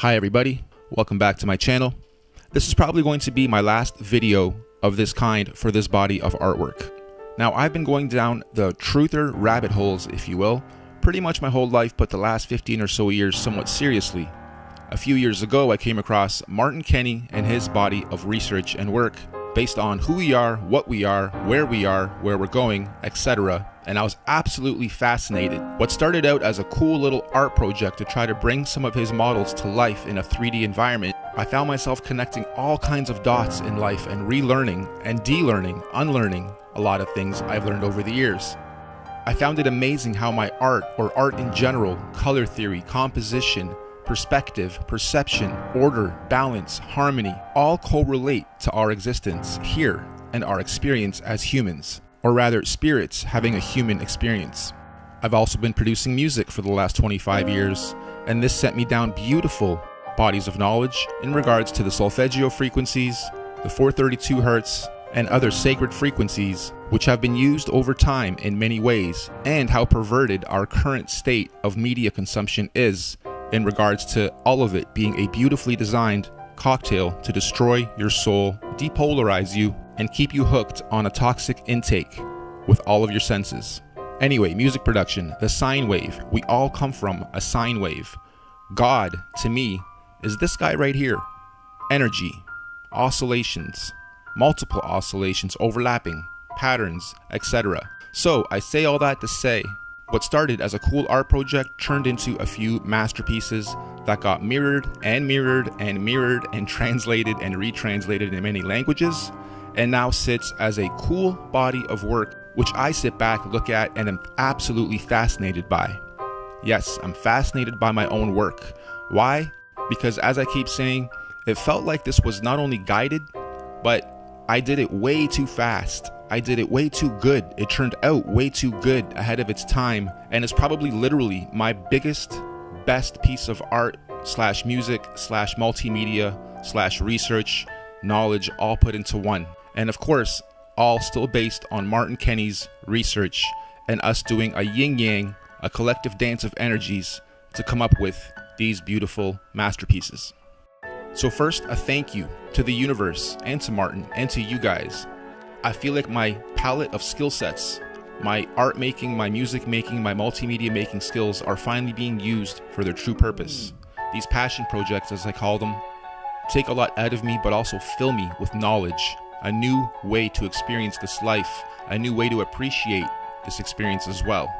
Hi everybody, welcome back to my channel. This is probably going to be my last video of this kind for this body of artwork. Now I've been going down the truther rabbit holes, if you will, pretty much my whole life, but the last 15 or so years somewhat seriously. A few years ago I came across Martin Kenny and his body of research and work based on who we are, what we are, where we're going, etc. And I was absolutely fascinated. What started out as a cool little art project to try to bring some of his models to life in a 3D environment, I found myself connecting all kinds of dots in life and relearning and de-learning, unlearning a lot of things I've learned over the years. I found it amazing how my art, or art in general, color theory, composition, perspective, perception, order, balance, harmony, all correlate to our existence here and our experience as humans, or rather spirits having a human experience. I've also been producing music for the last 25 years, and this sent me down beautiful bodies of knowledge in regards to the solfeggio frequencies, the 432 Hz, and other sacred frequencies which have been used over time in many ways, and how perverted our current state of media consumption is in regards to all of it being a beautifully designed cocktail to destroy your soul, depolarize you, and keep you hooked on a toxic intake with all of your senses. Anyway, music production, the sine wave. We all come from a sine wave. God, to me, is this guy right here. Energy, oscillations, multiple oscillations, overlapping, patterns, etc. So I say all that to say, what started as a cool art project turned into a few masterpieces that got mirrored and mirrored and mirrored and translated and retranslated in many languages, and now sits as a cool body of work which I sit back, look at, and am absolutely fascinated by. Yes, I'm fascinated by my own work. Why? Because as I keep saying, it felt like this was not only guided, but I did it way too fast. I did it way too good. It turned out way too good ahead of its time, and is probably literally my biggest, best piece of art slash music slash multimedia slash research knowledge all put into one. And of course, all still based on Martin Kenny's research and us doing a yin-yang, a collective dance of energies to come up with these beautiful masterpieces. So first, a thank you to the universe and to Martin and to you guys. I feel like my palette of skill sets, my art making, my music making, my multimedia making skills are finally being used for their true purpose. These passion projects, as I call them, take a lot out of me, but also fill me with knowledge, a new way to experience this life, a new way to appreciate this experience as well.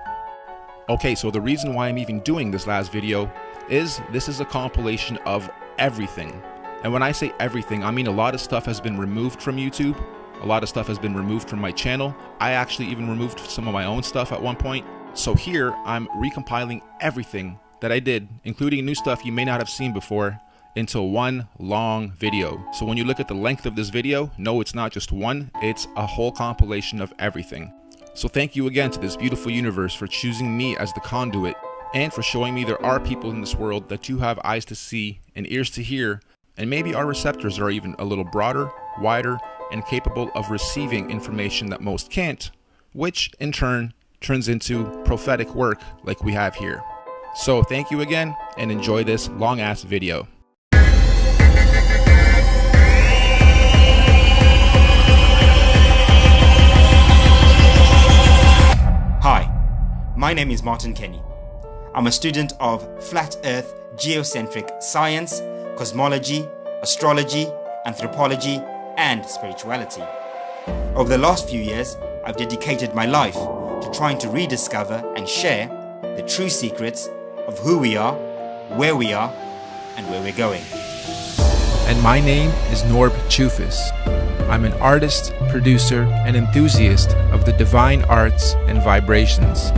Okay, so the reason why I'm even doing this last video is this is a compilation of everything. And when I say everything, I mean a lot of stuff has been removed from YouTube. A lot of stuff has been removed from my channel. I actually even removed some of my own stuff at one point. So here I'm recompiling everything that I did, including new stuff you may not have seen before, into one long video. So when you look at the length of this video, no, it's not just one, it's a whole compilation of everything. So thank you again to this beautiful universe for choosing me as the conduit, and for showing me there are people in this world that do have eyes to see and ears to hear, and maybe our receptors are even a little broader, wider, and capable of receiving information that most can't, which in turn turns into prophetic work like we have here. So thank you again, and enjoy this long ass video. Hi, my name is Martin Kenny. I'm a student of flat earth geocentric science, cosmology, astrology, anthropology, and spirituality. Over the last few years, I've dedicated my life to trying to rediscover and share the true secrets of who we are, and where we're going. And my name is Norb Czufis. I'm an artist, producer, and enthusiast of the divine arts and vibrations.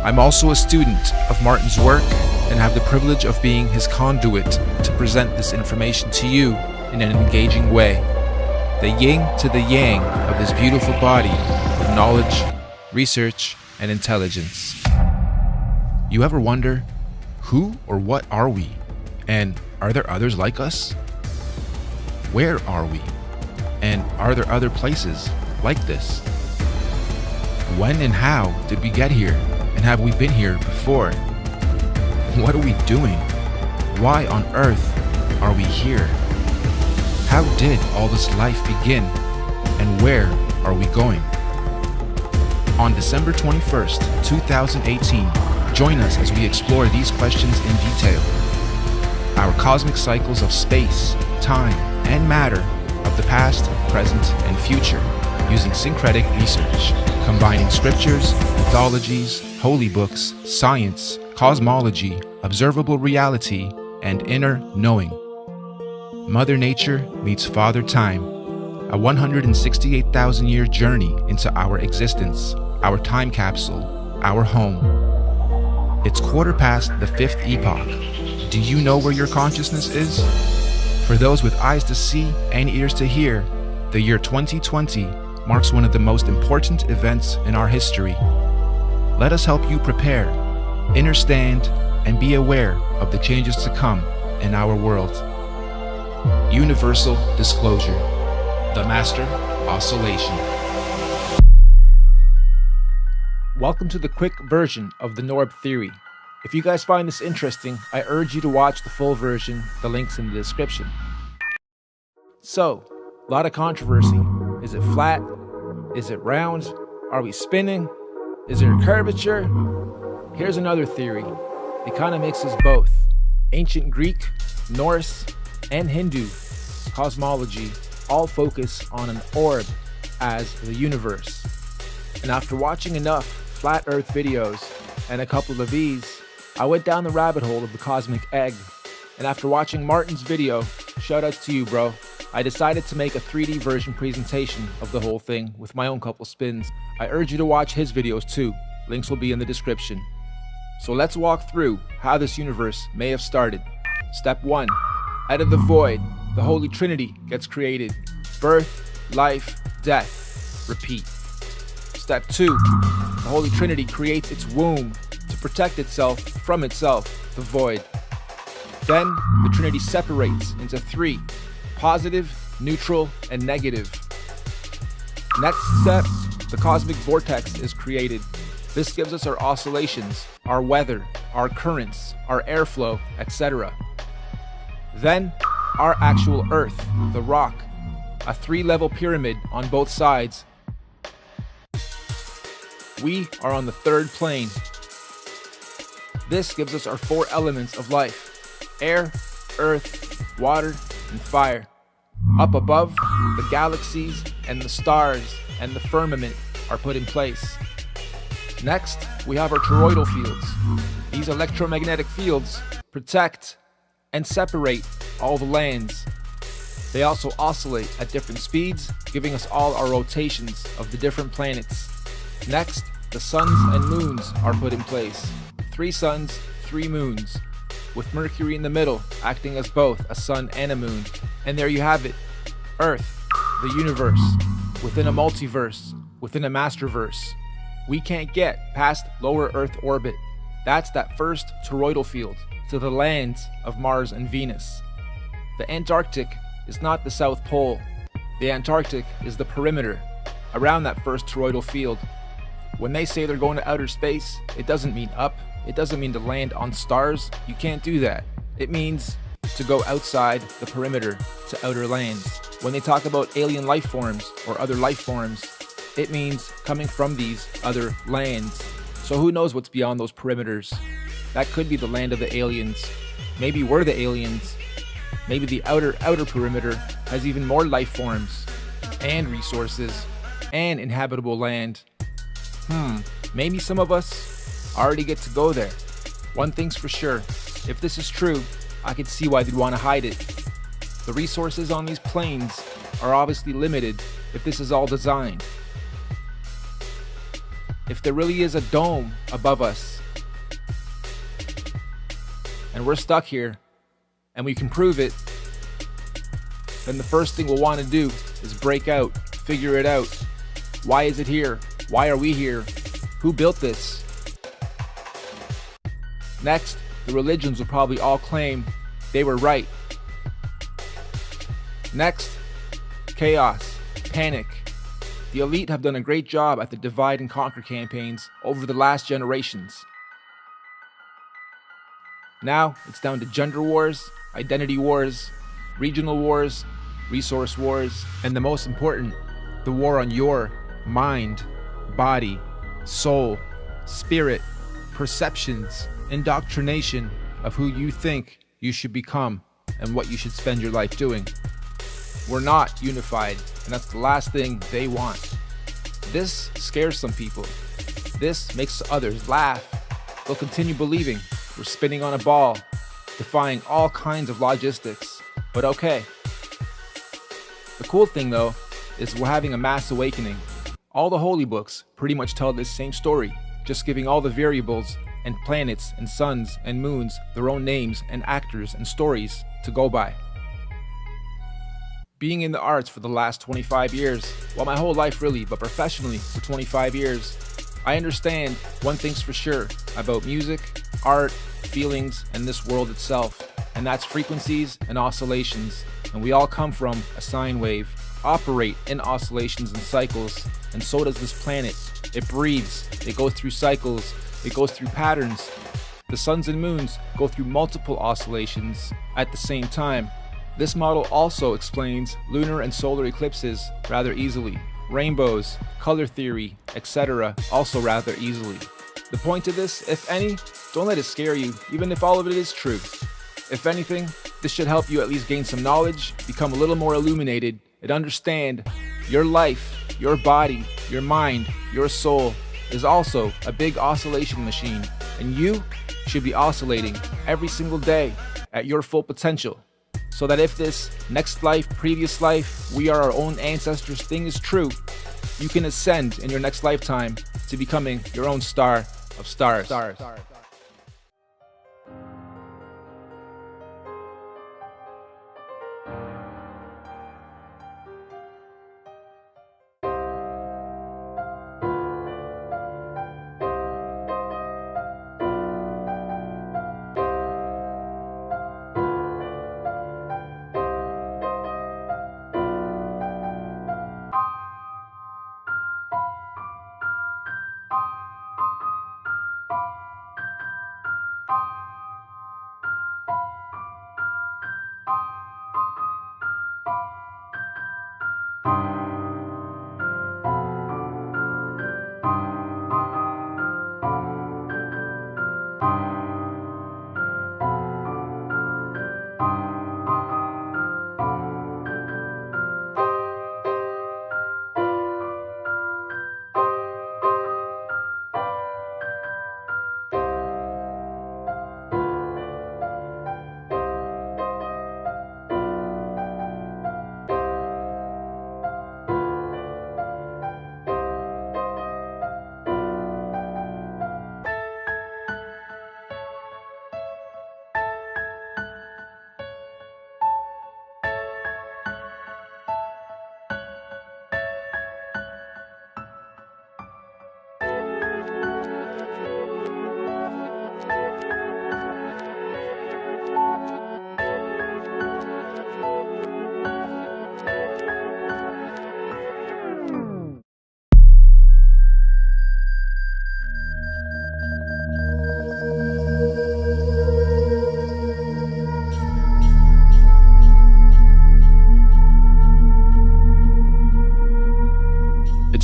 I'm also a student of Martin's work and have the privilege of being his conduit to present this information to you in an engaging way. The yin to the yang of this beautiful body of knowledge, research, and intelligence. You ever wonder, who or what are we? And are there others like us? Where are we? And are there other places like this? When and how did we get here? And have we been here before? What are we doing? Why on earth are we here? How did all this life begin? And where are we going? On December 21st, 2018, join us as we explore these questions in detail. Our cosmic cycles of space, time, and matter of the past, present, and future, using syncretic research, combining scriptures, mythologies, holy books, science, cosmology, observable reality, and inner knowing. Mother Nature meets Father Time, a 168,000-year journey into our existence, our time capsule, our home. It's quarter past the fifth epoch. Do you know where your consciousness is? For those with eyes to see and ears to hear, the year 2020 marks one of the most important events in our history. Let us help you prepare, understand, and be aware of the changes to come in our world. Universal disclosure. The Master Oscillation. Welcome to the quick version of the Norb theory. If you guys find this interesting, I urge you to watch the full version. The link's in the description. So, a lot of controversy. Is it flat? Is it round? Are we spinning? Is there curvature? Here's another theory. It kind of mixes both. Ancient Greek, Norse, and Hindu cosmology all focus on an orb as the universe. And after watching enough flat earth videos and a couple of these, I went down the rabbit hole of the cosmic egg. And after watching Martin's video, shout outs to you, bro, I decided to make a 3D version presentation of the whole thing with my own couple spins. I urge you to watch his videos too. Links will be in the description. So let's walk through how this universe may have started. Step 1. Out of the void, the Holy Trinity gets created. Birth, life, death. Repeat. Step 2. The Holy Trinity creates its womb to protect itself from itself, the void. Then the Trinity separates into 3. Positive, neutral, and negative. Next step, the cosmic vortex is created. This gives us our oscillations, our weather, our currents, our airflow, etc. Then, our actual Earth, the rock, a 3-level pyramid on both sides. We are on the 3rd plane. This gives us our 4 elements of life: air, earth, water, and fire. Up above, the galaxies and the stars and the firmament are put in place. Next, we have our toroidal fields. These electromagnetic fields protect and separate all the lands. They also oscillate at different speeds, giving us all our rotations of the different planets. Next, the suns and moons are put in place. 3 suns, 3 moons, with Mercury in the middle, acting as both a sun and a moon. And there you have it, Earth, the universe, within a multiverse, within a masterverse. We can't get past lower Earth orbit. That's that first toroidal field to the lands of Mars and Venus. The Antarctic is not the South Pole. The Antarctic is the perimeter around that first toroidal field. When they say they're going to outer space, it doesn't mean up. It doesn't mean to land on stars. You can't do that. It means to go outside the perimeter to outer lands. When they talk about alien life forms or other life forms, it means coming from these other lands. So who knows what's beyond those perimeters? That could be the land of the aliens. Maybe we're the aliens. Maybe the outer perimeter has even more life forms and resources and inhabitable land. Maybe some of us already get to go there. One thing's for sure, if this is true, I could see why they'd want to hide it. The resources on these planes are obviously limited if this is all designed. If there really is a dome above us, and we're stuck here, and we can prove it, then the first thing we'll want to do is break out, figure it out. Why is it here? Why are we here? Who built this? Next, the religions will probably all claim they were right. Next, chaos, panic. The elite have done a great job at the divide and conquer campaigns over the last generations. Now it's down to gender wars, identity wars, regional wars, resource wars, and the most important, the war on your mind, body, soul, spirit, perceptions, indoctrination of who you think you should become and what you should spend your life doing. We're not unified, and that's the last thing they want. This scares some people. This makes others laugh. They'll continue believing we're spinning on a ball, defying all kinds of logistics. But okay. The cool thing though, is we're having a mass awakening. All the holy books pretty much tell this same story, just giving all the variables and planets and suns and moons their own names and actors and stories to go by. Being in the arts for the last 25 years, well, my whole life really, but professionally for 25 years, I understand one thing's for sure about music, art, feelings, and this world itself, and that's frequencies and oscillations. And we all come from a sine wave, operate in oscillations and cycles, and so does this planet. It breathes, it goes through cycles, it goes through patterns. The suns and moons go through multiple oscillations at the same time. This model also explains lunar and solar eclipses rather easily. Rainbows, color theory, etc. also rather easily. The point of this, if any, don't let it scare you, even if all of it is true. If anything, this should help you at least gain some knowledge, become a little more illuminated, and understand your life, your body, your mind, your soul is also a big oscillation machine, and you should be oscillating every single day at your full potential. So that if this next life, previous life, we are our own ancestors thing is true, you can ascend in your next lifetime to becoming your own star of stars.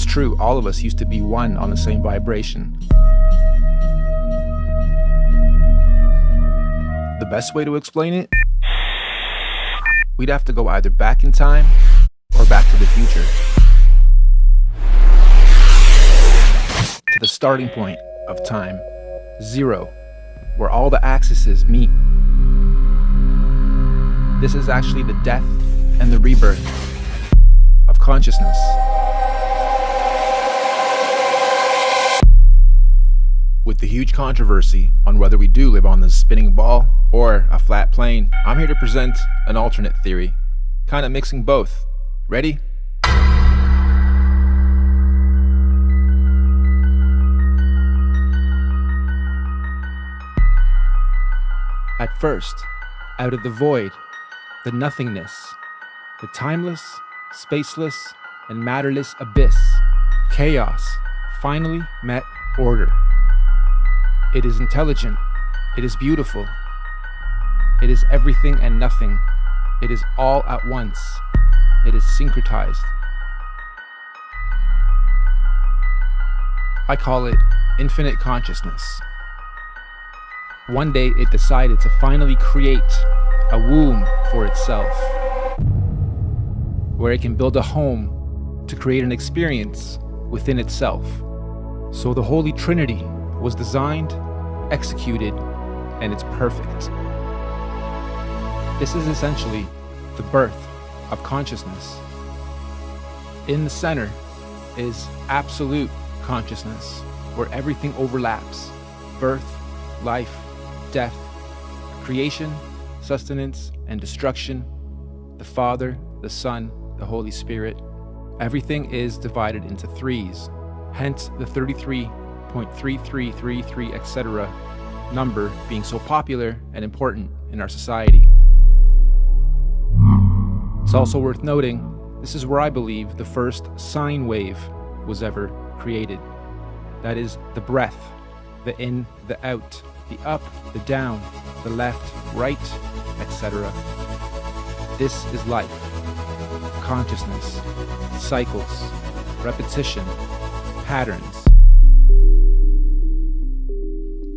True, all of us used to be one on the same vibration. The best way to explain it? We'd have to go either back in time or back to the future. To the starting point of time, 0, where all the axes meet. This is actually the death and the rebirth of consciousness. With the huge controversy on whether we do live on this spinning ball or a flat plane, I'm here to present an alternate theory, kind of mixing both. Ready? At first, out of the void, the nothingness, the timeless, spaceless, and matterless abyss, chaos finally met order. It is intelligent, it is beautiful, It is everything and nothing. It is all at once. It is syncretized. I call it infinite consciousness. One day it decided to finally create a womb for itself, where it can build a home to create an experience within itself. So the Holy Trinity was designed, executed, and it's perfect. This is essentially the birth of consciousness. In the center is absolute consciousness, where everything overlaps: birth, life, death, creation, sustenance, and destruction, the Father, the Son, the Holy Spirit. Everything is divided into threes, hence the 33.3333, etc. number being so popular and important in our society. It's also worth noting, this is where I believe the first sine wave was ever created. That is the breath, the in, the out, the up, the down, the left, right, etc. This is life, consciousness, cycles, repetition, patterns.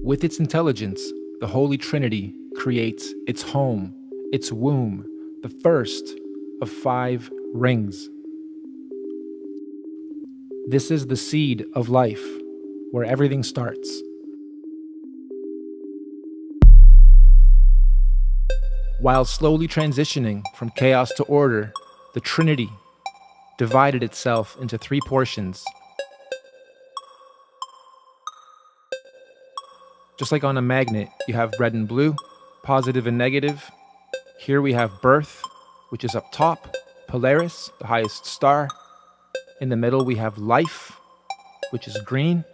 With its intelligence, the Holy Trinity creates its home, its womb, the first of 5 rings. This is the seed of life, where everything starts. While slowly transitioning from chaos to order, the Trinity divided itself into 3 portions. Just like on a magnet, you have red and blue, positive and negative. Here we have birth, which is up top, Polaris, the highest star. In the middle we have life, which is green.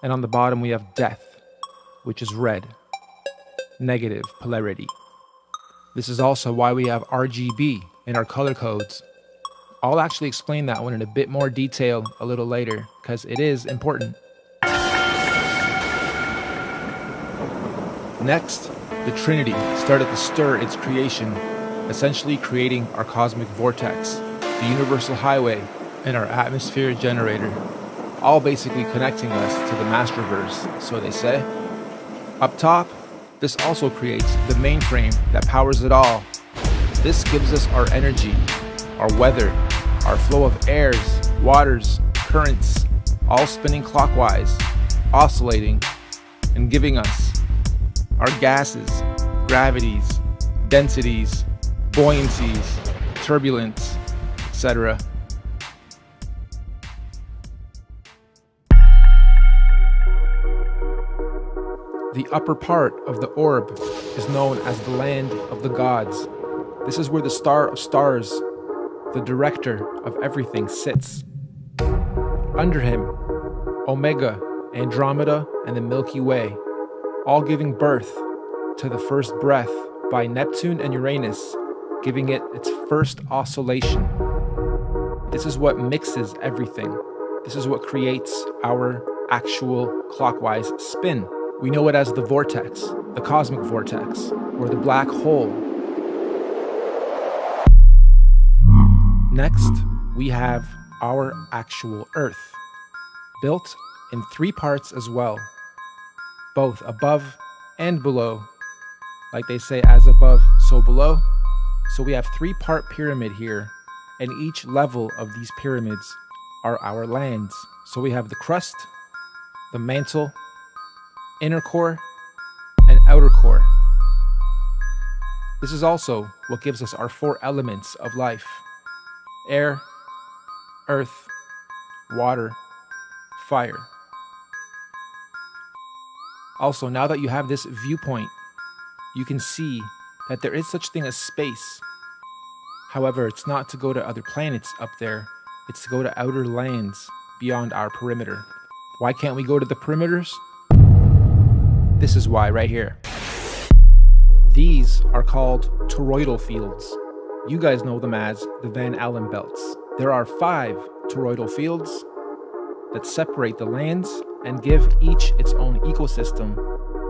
And on the bottom we have death, which is red, negative polarity. This is also why we have RGB in our color codes. I'll actually explain that one in a bit more detail a little later, because it is important. Next, the Trinity started to stir its creation, essentially creating our cosmic vortex, the universal highway, and our atmosphere generator, all basically connecting us to the Masterverse, so they say. Up top, this also creates the mainframe that powers it all. This gives us our energy, our weather, our flow of airs, waters, currents, all spinning clockwise, oscillating, and giving us our gases, gravities, densities, buoyancies, turbulence, etc. The upper part of the orb is known as the land of the gods. This is where the star of stars, the director of everything, sits. Under him, Omega, Andromeda, and the Milky Way, all giving birth to the first breath by Neptune and Uranus, giving it its first oscillation. This is what mixes everything. This is what creates our actual clockwise spin. We know it as the vortex, the cosmic vortex, or the black hole. Next, we have our actual Earth, built in 3 parts as well, both above and below. Like they say, as above, so below. So we have 3-part pyramid here, and each level of these pyramids are our lands. So we have the crust, the mantle, inner core, and outer core. This is also what gives us our 4 elements of life: air, earth, water, fire. Also, now that you have this viewpoint, you can see that there is such thing as space. However, it's not to go to other planets up there, it's to go to outer lands beyond our perimeter. Why can't we go to the perimeters? This is why right here. These are called toroidal fields. You guys know them as the Van Allen belts. There are 5 toroidal fields that separate the lands and give each its own ecosystem,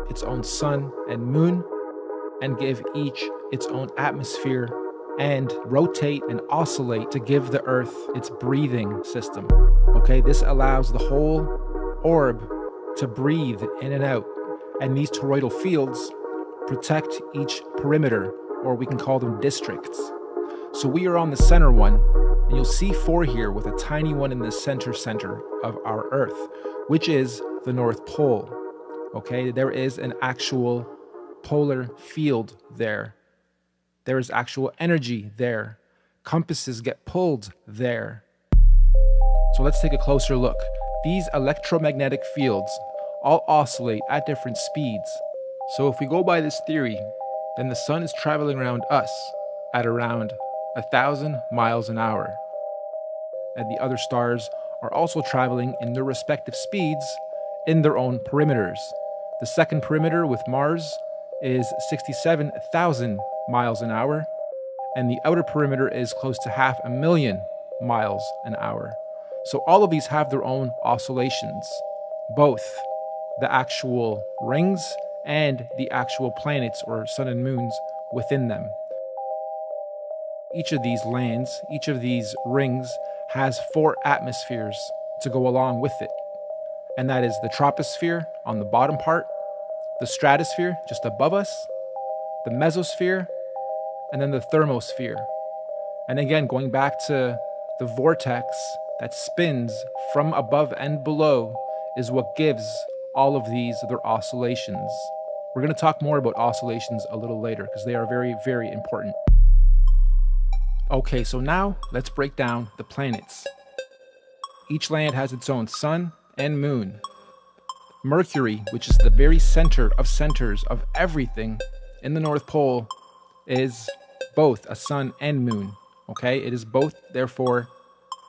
its own sun and moon, and give each its own atmosphere and rotate and oscillate to give the Earth its breathing system. Okay, this allows the whole orb to breathe in and out, and these toroidal fields protect each perimeter, or we can call them districts. So we are on the center one, and you'll see 4 here with a tiny one in the center of our Earth, which is the North Pole. Okay, there is an actual polar field there. There is actual energy there. Compasses get pulled there. So let's take a closer look. These electromagnetic fields all oscillate at different speeds. So if we go by this theory, then the sun is traveling around us at around 1,000 miles an hour. And the other stars are also traveling in their respective speeds in their own perimeters. The second perimeter with Mars is 67,000 miles an hour, and the outer perimeter is close to 500,000 miles an hour. So all of these have their own oscillations, both the actual rings and the actual planets or sun and moons within them. Each of these lands, each of these rings has 4 atmospheres to go along with it. And that is the troposphere on the bottom part, the stratosphere just above us, the mesosphere, and then the thermosphere. And again, going back to the vortex that spins from above and below is what gives all of these their oscillations. We're going to talk more about oscillations a little later because they are very, very important. Okay, so now let's break down the planets. Each land has its own sun and moon. Mercury, which is the very center of centers of everything in the North Pole, is both a sun and moon. Okay, it is both, therefore,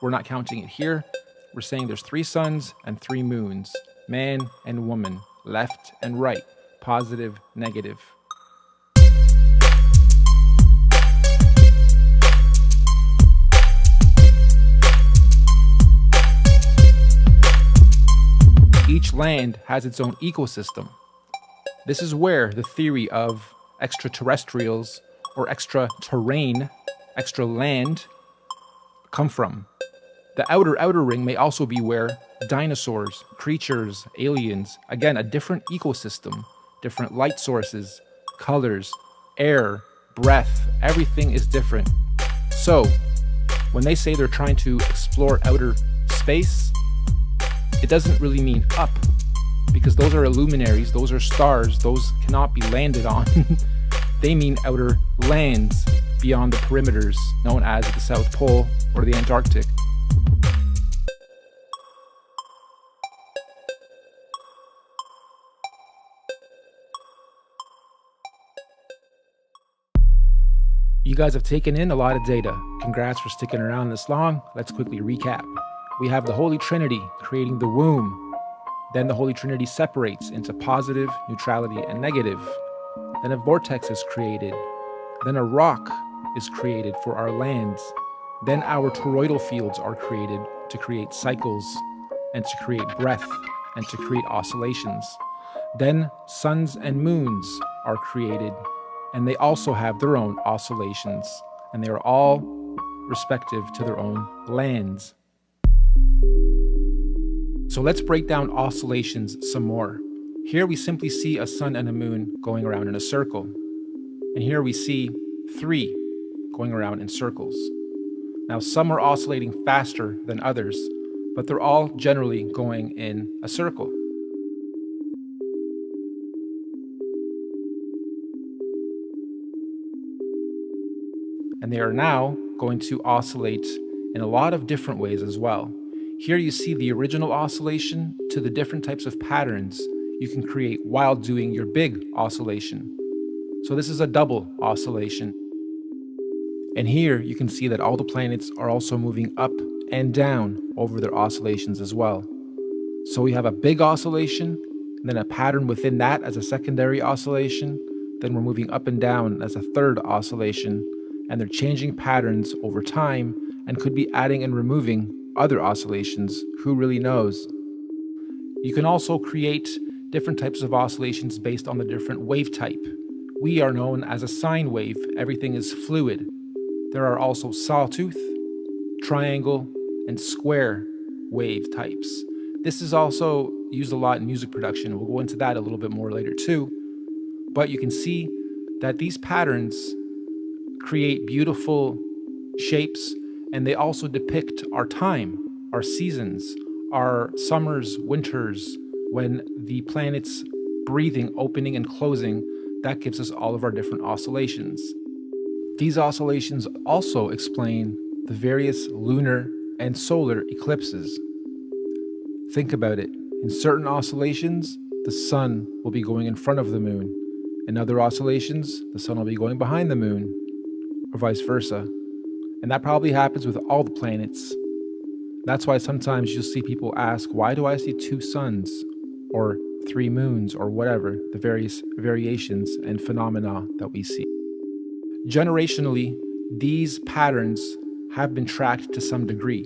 we're not counting it here. We're saying there's 3 suns and 3 moons, man and woman, left and right, positive, negative. Each land has its own ecosystem. This is where the theory of extraterrestrials or extra terrain, extra land, come from. The outer ring may also be where dinosaurs, creatures, aliens, again, a different ecosystem, different light sources, colors, air, breath, everything is different. So, when they say they're trying to explore outer space, it doesn't really mean up, because those are luminaries, those are stars, those cannot be landed on. They mean outer lands beyond the perimeters known as the South Pole or the Antarctic. You guys have taken in a lot of data. Congrats for sticking around this long. Let's quickly recap. We have the Holy Trinity creating the womb. Then the Holy Trinity separates into positive, neutrality, and negative. Then a vortex is created. Then a rock is created for our lands. Then our toroidal fields are created to create cycles and to create breath and to create oscillations. Then suns and moons are created, and they also have their own oscillations, and they are all respective to their own lands. So let's break down oscillations some more. Here we simply see a sun and a moon going around in a circle. And here we see 3 going around in circles. Now some are oscillating faster than others, but they're all generally going in a circle. And they are now going to oscillate in a lot of different ways as well. Here you see the original oscillation to the different types of patterns you can create while doing your big oscillation. So this is a double oscillation. And here you can see that all the planets are also moving up and down over their oscillations as well. So we have a big oscillation, and then a pattern within that as a secondary oscillation. Then we're moving up and down as a third oscillation, and they're changing patterns over time and could be adding and removing other oscillations. Who really knows? You can also create different types of oscillations based on the different wave type. We are known as a sine wave. Everything is fluid. There are also sawtooth, triangle, and square wave types. This is also used a lot in music production. We'll go into that a little bit more later too. But you can see that these patterns create beautiful shapes, and they also depict our time, our seasons, our summers, winters, when the planet's breathing, opening and closing. That gives us all of our different oscillations. These oscillations also explain the various lunar and solar eclipses. Think about it. In certain oscillations, the sun will be going in front of the moon. In other oscillations, the sun will be going behind the moon, or vice versa. And that probably happens with all the planets. That's why sometimes you'll see people ask, why do I see 2 suns or 3 moons or whatever, the various variations and phenomena that we see. Generationally, these patterns have been tracked to some degree.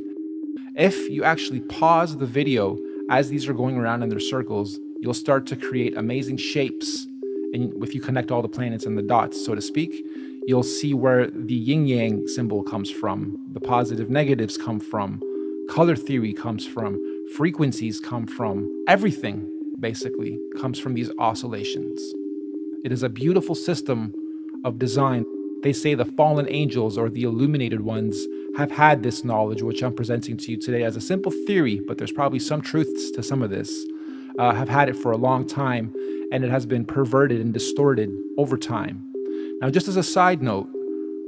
If you actually pause the video as these are going around in their circles, you'll start to create amazing shapes. And if you connect all the planets and the dots, so to speak, you'll see where the yin-yang symbol comes from, the positive negatives come from, color theory comes from, frequencies come from, everything basically comes from these oscillations. It is a beautiful system of design. They say the fallen angels or the illuminated ones have had this knowledge, which I'm presenting to you today as a simple theory, but there's probably some truths to some of this, have had it for a long time, and it has been perverted and distorted over time. Now, just as a side note,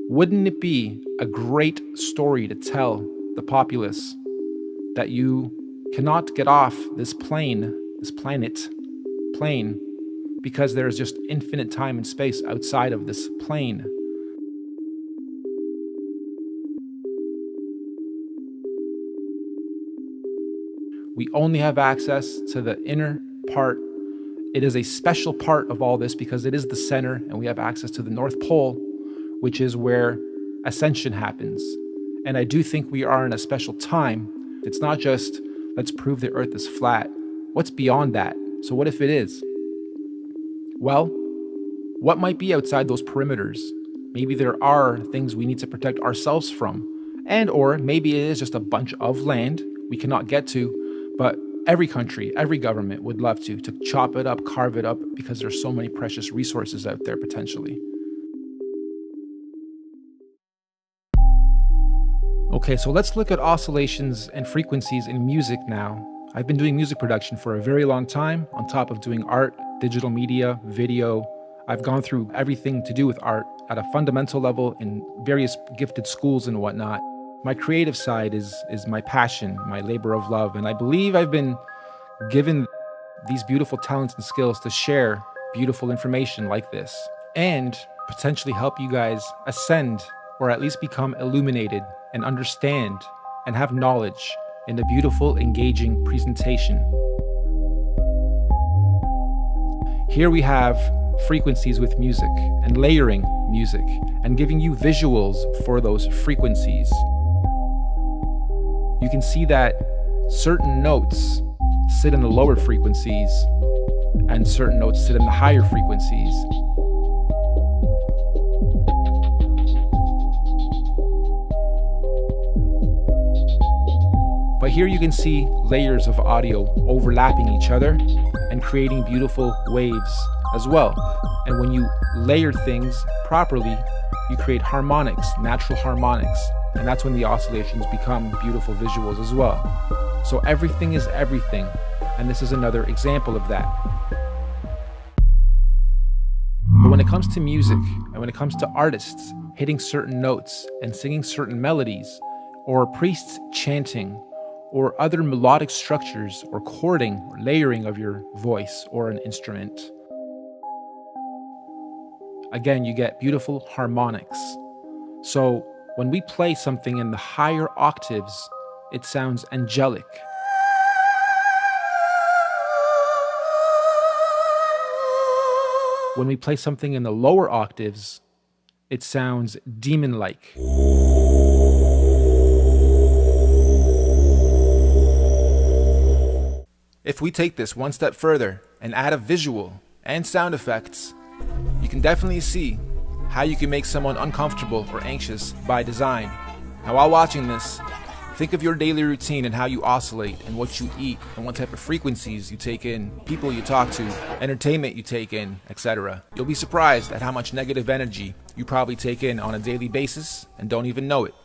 wouldn't it be a great story to tell the populace that you cannot get off this plane, this plane, because there is just infinite time and space outside of this plane? We only have access to the inner part. It is a special part of all this because it is the center, and we have access to the North Pole, which is where ascension happens. And I do think we are in a special time. It's not just, let's prove the Earth is flat. What's beyond that? So what if it is? Well, what might be outside those perimeters? Maybe there are things we need to protect ourselves from. And or maybe it is just a bunch of land we cannot get to, but every country, every government would love to chop it up, carve it up, because there's so many precious resources out there potentially. Okay, so let's look at oscillations and frequencies in music now. I've been doing music production for a very long time, on top of doing art, digital media, video. I've gone through everything to do with art at a fundamental level in various gifted schools and whatnot. My creative side is my passion, my labor of love, and I believe I've been given these beautiful talents and skills to share beautiful information like this and potentially help you guys ascend, or at least become illuminated and understand and have knowledge in a beautiful, engaging presentation. Here we have frequencies with music and layering music and giving you visuals for those frequencies. You can see that certain notes sit in the lower frequencies and certain notes sit in the higher frequencies. But here you can see layers of audio overlapping each other and creating beautiful waves as well. And when you layer things properly, you create harmonics, natural harmonics. And that's when the oscillations become beautiful visuals as well. So everything is everything. And this is another example of that. But when it comes to music, and when it comes to artists hitting certain notes and singing certain melodies, or priests chanting, or other melodic structures, or chording, or layering of your voice or an instrument, again, you get beautiful harmonics. So when we play something in the higher octaves, it sounds angelic. When we play something in the lower octaves, it sounds demon-like. If we take this one step further and add a visual and sound effects, you can definitely see how you can make someone uncomfortable or anxious by design. Now, while watching this, think of your daily routine and how you oscillate and what you eat and what type of frequencies you take in, people you talk to, entertainment you take in, etc. You'll be surprised at how much negative energy you probably take in on a daily basis and don't even know it.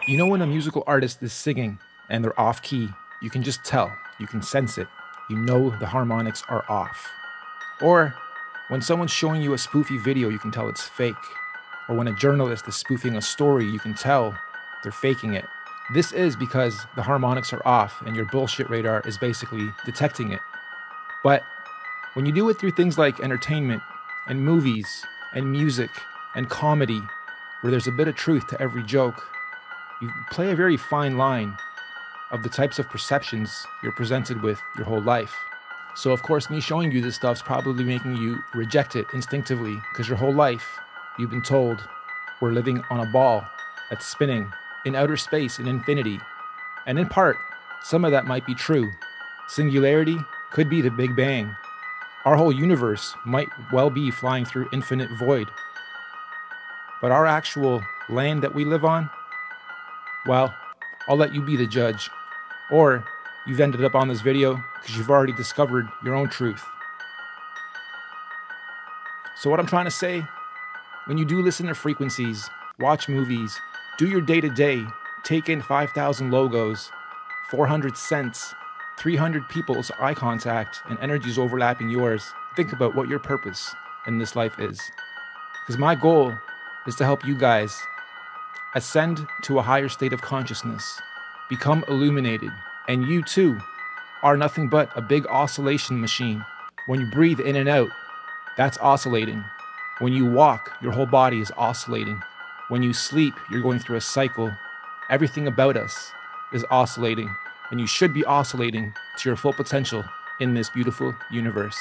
You know when a musical artist is singing and they're off key, you can just tell, you can sense it, you know the harmonics are off. Or when someone's showing you a spoofy video, you can tell it's fake. Or when a journalist is spoofing a story, you can tell they're faking it. This is because the harmonics are off and your bullshit radar is basically detecting it. But when you do it through things like entertainment and movies and music and comedy, where there's a bit of truth to every joke, you play a very fine line of the types of perceptions you're presented with your whole life. So of course, me showing you this stuff's probably making you reject it instinctively, because your whole life you've been told we're living on a ball that's spinning in outer space in infinity. And in part, some of that might be true. Singularity could be the Big Bang. Our whole universe might well be flying through infinite void. But our actual land that we live on, well, I'll let you be the judge. Or you've ended up on this video because you've already discovered your own truth. So what I'm trying to say, when you do listen to frequencies, watch movies, do your day-to-day, take in 5,000 logos, 400 cents, 300 people's eye contact, and energies overlapping yours, think about what your purpose in this life is. Because my goal is to help you guys ascend to a higher state of consciousness, become illuminated, and you too are nothing but a big oscillation machine. When you breathe in and out, that's oscillating. When you walk, your whole body is oscillating. When you sleep, you're going through a cycle. Everything about us is oscillating, and you should be oscillating to your full potential in this beautiful universe.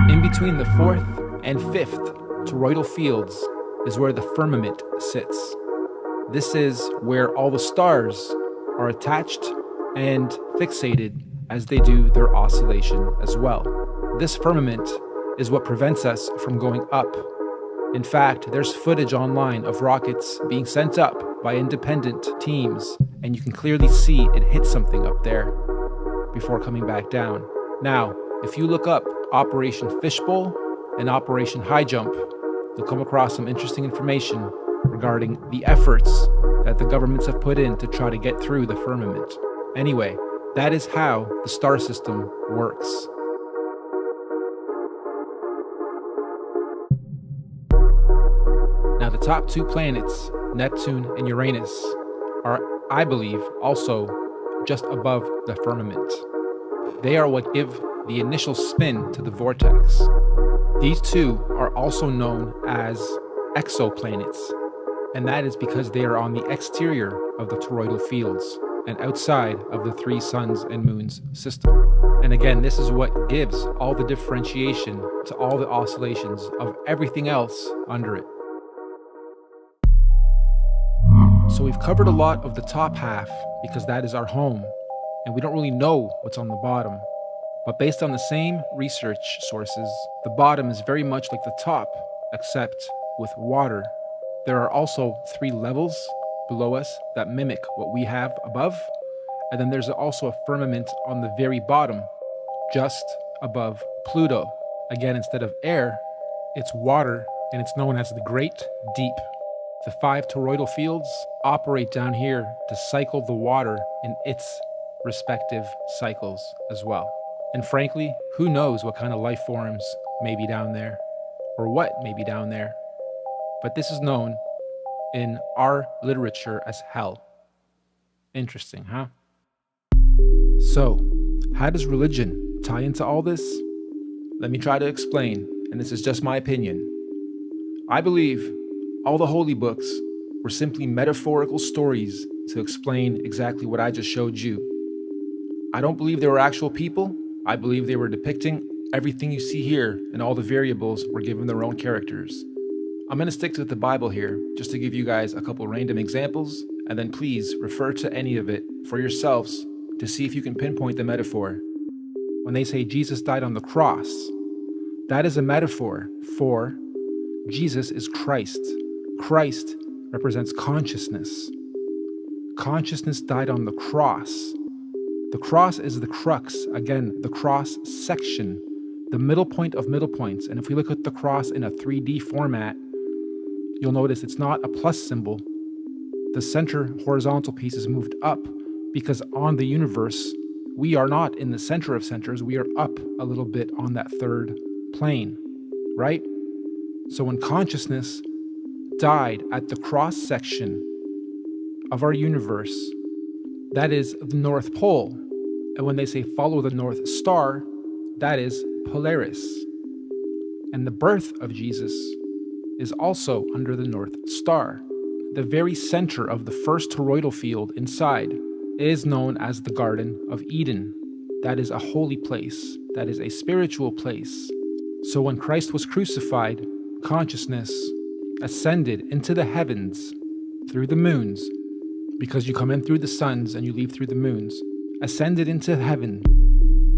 In between the fourth and fifth toroidal fields is where the firmament sits. This is where all the stars are attached and fixated as they do their oscillation as well. This firmament is what prevents us from going up. In fact, there's footage online of rockets being sent up by independent teams, and you can clearly see it hit something up there before coming back down. Now, if you look up Operation Fishbowl and Operation High Jump, you'll come across some interesting information regarding the efforts that the governments have put in to try to get through the firmament. Anyway, that is how the star system works. Now, the top two planets, Neptune and Uranus, are, I believe, also just above the firmament. They are what give the initial spin to the vortex. These two are also known as exoplanets, and that is because they are on the exterior of the toroidal fields and outside of the three suns and moons system. And again, this is what gives all the differentiation to all the oscillations of everything else under it. So we've covered a lot of the top half because that is our home, and we don't really know what's on the bottom. But based on the same research sources, the bottom is very much like the top, except with water. There are also 3 levels below us that mimic what we have above, and then there's also a firmament on the very bottom, just above Pluto. Again, instead of air, it's water, and it's known as the Great Deep. The 5 toroidal fields operate down here to cycle the water in its respective cycles as well. And frankly, who knows what kind of life forms may be down there, or what may be down there. but this is known in our literature as hell. Interesting, huh? So, how does religion tie into all this? Let me try to explain, and this is just my opinion. I believe all the holy books were simply metaphorical stories to explain exactly what I just showed you. I don't believe they were actual people. I believe they were depicting everything you see here, and all the variables were given their own characters. I'm going to stick to the Bible here, just to give you guys a couple random examples, and then please refer to any of it for yourselves to see if you can pinpoint the metaphor. When they say Jesus died on the cross, that is a metaphor for Jesus is Christ. Christ represents consciousness. Consciousness died on the cross. The cross is the crux, again, the cross section, the middle point of middle points. And if we look at the cross in a 3D format, you'll notice it's not a plus symbol. The center horizontal piece is moved up because on the universe, we are not in the center of centers, we are up a little bit on that third plane, right? So when consciousness died at the cross section of our universe, that is the North Pole. And when they say follow the North Star, that is Polaris. And the birth of Jesus is also under the North Star. The very center of the first toroidal field inside is known as the Garden of Eden. That is a holy place. That is a spiritual place. So when Christ was crucified, consciousness ascended into the heavens through the moons, because you come in through the suns and you leave through the moons, ascended into heaven,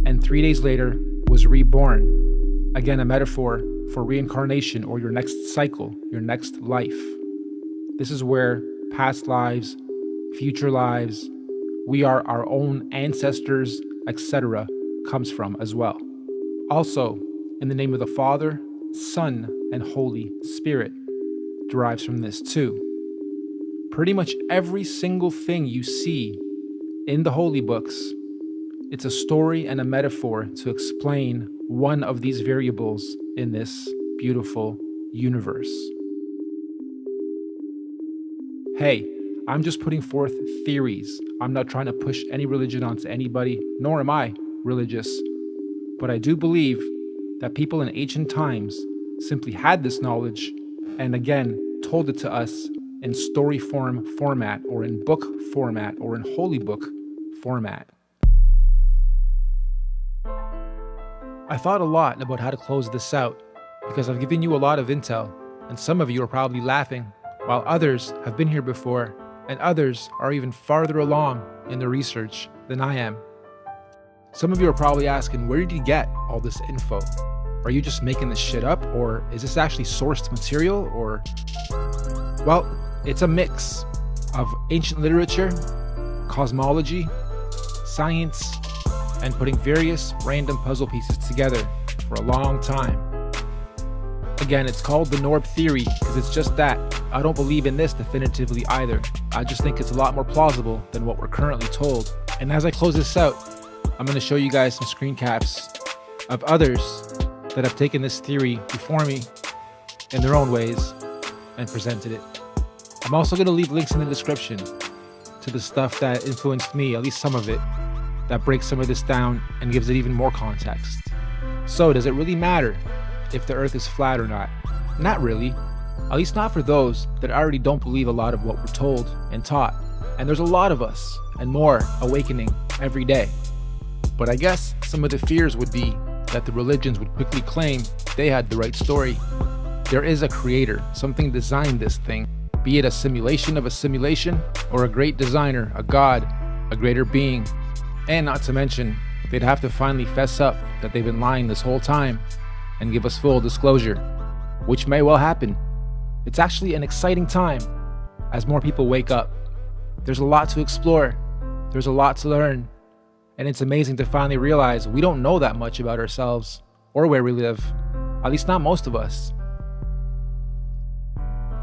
and 3 days later was reborn. Again, a metaphor for reincarnation, or your next cycle, your next life. This is where past lives, future lives, we are our own ancestors, etc., comes from as well. Also, in the name of the Father, Son, and Holy Spirit derives from this too. Pretty much every single thing you see in the holy books, it's a story and a metaphor to explain one of these variables in this beautiful universe. Hey, I'm just putting forth theories. I'm not trying to push any religion onto anybody, nor am I religious. But I do believe that people in ancient times simply had this knowledge and again told it to us in story format, or in book format, or in holy book format. I thought a lot about how to close this out because I've given you a lot of intel, and some of you are probably laughing, while others have been here before, and others are even farther along in the research than I am. Some of you are probably asking, where did you get all this info? Are you just making this shit up, or is this actually sourced material, or... Well, it's a mix of ancient literature, cosmology, science, and putting various random puzzle pieces together for a long time. Again, it's called the Norb theory because it's just that. I don't believe in this definitively either. I just think it's a lot more plausible than what we're currently told. And as I close this out, I'm going to show you guys some screen caps of others that have taken this theory before me in their own ways and presented it. I'm also going to leave links in the description to the stuff that influenced me, at least some of it, that breaks some of this down and gives it even more context. So, does it really matter if the earth is flat or not? Not really. At least not for those that already don't believe a lot of what we're told and taught. And there's a lot of us, and more, awakening every day. But I guess some of the fears would be that the religions would quickly claim they had the right story. There is a creator, something designed this thing, be it a simulation of a simulation, or a great designer, a god, a greater being. And not to mention, they'd have to finally fess up that they've been lying this whole time and give us full disclosure, which may well happen. It's actually an exciting time as more people wake up. There's a lot to explore, there's a lot to learn, and it's amazing to finally realize we don't know that much about ourselves or where we live, at least not most of us.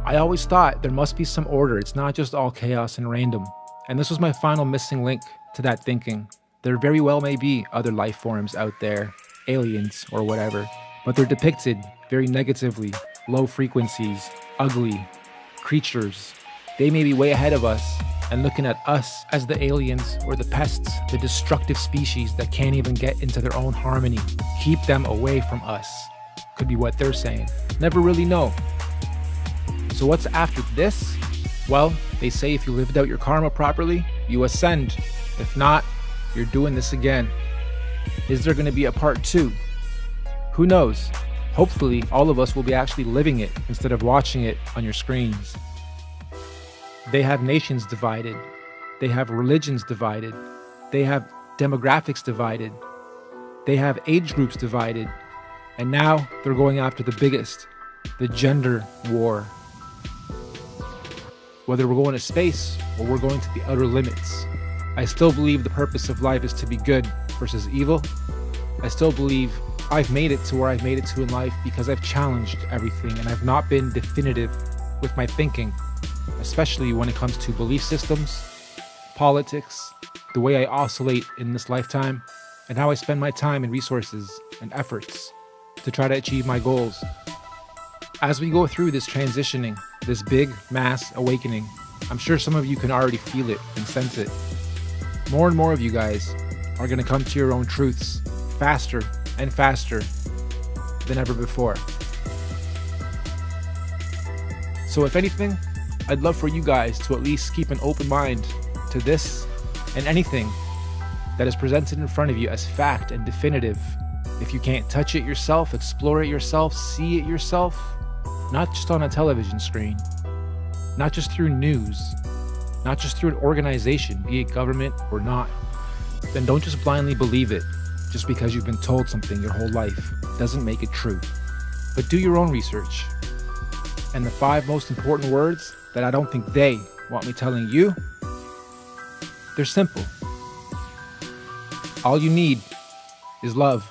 I always thought there must be some order, it's not just all chaos and random, and this was my final missing link to that thinking. There very well may be other life forms out there, aliens or whatever, but they're depicted very negatively, low frequencies, ugly creatures. They may be way ahead of us and looking at us as the aliens or the pests, the destructive species that can't even get into their own harmony. Keep them away from us. Could be what they're saying. Never really know. So what's after this? Well, they say if you lived out your karma properly, you ascend. If not, you're doing this again. Is there going to be a part 2? Who knows? Hopefully, all of us will be actually living it instead of watching it on your screens. They have nations divided. They have religions divided. They have demographics divided. They have age groups divided. And now they're going after the biggest, the gender war. Whether we're going to space or we're going to the outer limits, I still believe the purpose of life is to be good versus evil. I still believe I've made it to where I've made it to in life because I've challenged everything and I've not been definitive with my thinking, especially when it comes to belief systems, politics, the way I oscillate in this lifetime, and how I spend my time and resources and efforts to try to achieve my goals. As we go through this transitioning, this big mass awakening, I'm sure some of you can already feel it and sense it. More and more of you guys are going to come to your own truths faster and faster than ever before. So if anything, I'd love for you guys to at least keep an open mind to this and anything that is presented in front of you as fact and definitive. If you can't touch it yourself, explore it yourself, see it yourself, not just on a television screen, not just through news, not just through an organization, be it government or not, then don't just blindly believe it just because you've been told something your whole life. Doesn't make it true. But do your own research. And the 5 most important words that I don't think they want me telling you, they're simple. All you need is love.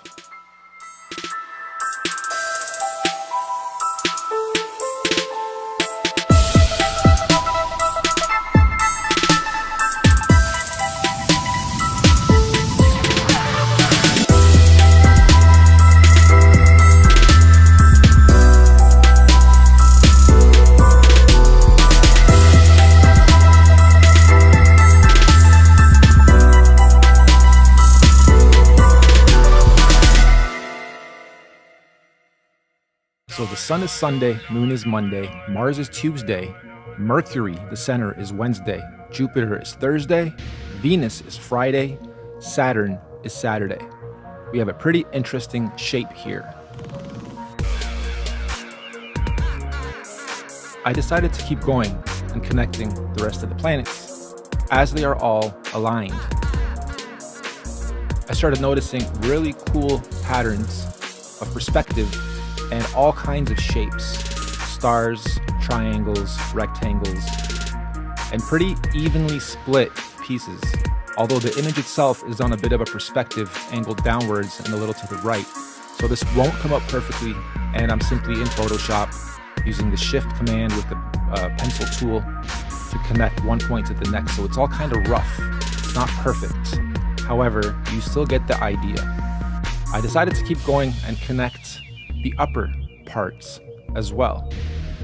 So the sun is Sunday, moon is Monday, Mars is Tuesday, Mercury, the center, is Wednesday, Jupiter is Thursday, Venus is Friday, Saturn is Saturday. We have a pretty interesting shape here. I decided to keep going and connecting the rest of the planets as they are all aligned. I started noticing really cool patterns of perspective and all kinds of shapes, stars, triangles, rectangles, and pretty evenly split pieces, although the image itself is on a bit of a perspective angled downwards and a little to the right. So this won't come up perfectly, and I'm simply in Photoshop using the shift command with the pencil tool to connect one point to the next, so it's all kind of rough. It's not perfect. However, you still get the idea. I decided to keep going and connect the upper parts as well,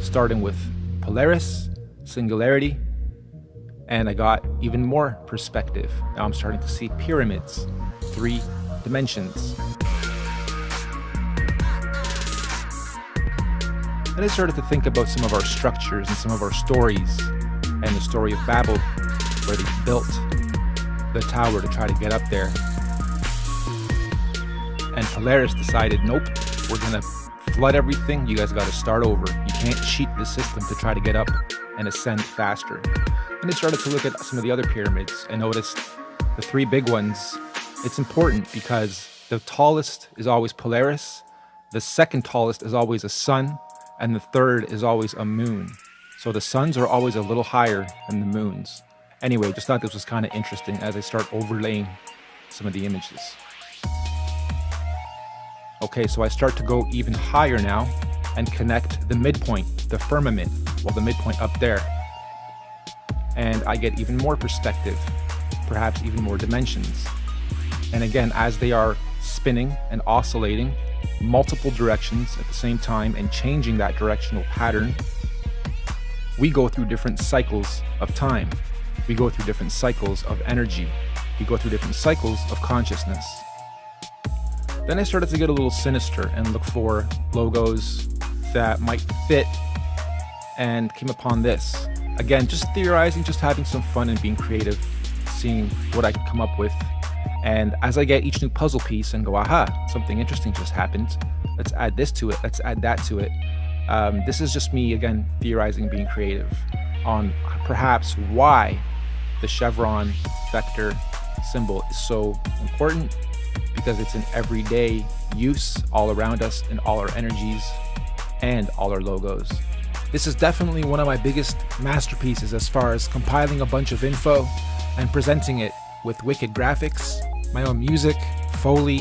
starting with Polaris, Singularity, and I got even more perspective. Now I'm starting to see pyramids, 3 dimensions. Then I started to think about some of our structures and some of our stories, and the story of Babel, where they built the tower to try to get up there. And Polaris decided, nope, we're gonna flood everything, you guys gotta start over. You can't cheat the system to try to get up and ascend faster. And I started to look at some of the other pyramids and noticed the 3 big ones. It's important because the tallest is always Polaris, the second tallest is always a sun, and the third is always a moon. So the suns are always a little higher than the moons. Anyway, just thought this was kind of interesting as I start overlaying some of the images. Okay, so I start to go even higher now and connect the midpoint, the firmament, well, the midpoint up there. And I get even more perspective, perhaps even more dimensions. And again, as they are spinning and oscillating multiple directions at the same time and changing that directional pattern, We go through different cycles of time. We go through different cycles of energy. We go through different cycles of consciousness. Then I started to get a little sinister and look for logos that might fit, and came upon this. Again, just theorizing, just having some fun and being creative, seeing what I could come up with. And as I get each new puzzle piece and go, aha, something interesting just happened, let's add this to it, let's add that to it. This is just me, again, theorizing, being creative on perhaps why the chevron vector symbol is so important, because it's in everyday use all around us in all our energies and all our logos. This is definitely one of my biggest masterpieces as far as compiling a bunch of info and presenting it with wicked graphics, my own music, Foley,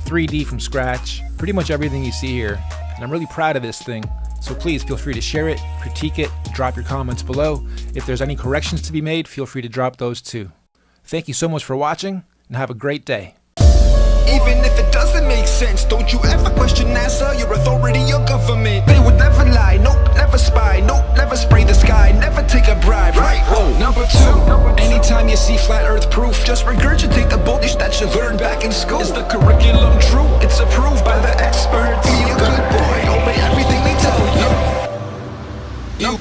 3D from scratch, pretty much everything you see here. And I'm really proud of this thing. So please feel free to share it, critique it, drop your comments below. If there's any corrections to be made, feel free to drop those too. Thank you so much for watching, and have a great day. Even if it doesn't make sense, don't you ever question NASA, your authority, your government. They would never lie, nope, never spy, nope, never spray the sky, never take a bribe, right? Number two, anytime you see flat earth proof, just regurgitate the bullshit that you learned back in school. Is the curriculum true? It's approved by the experts. Be a good boy, obey everything they tell you.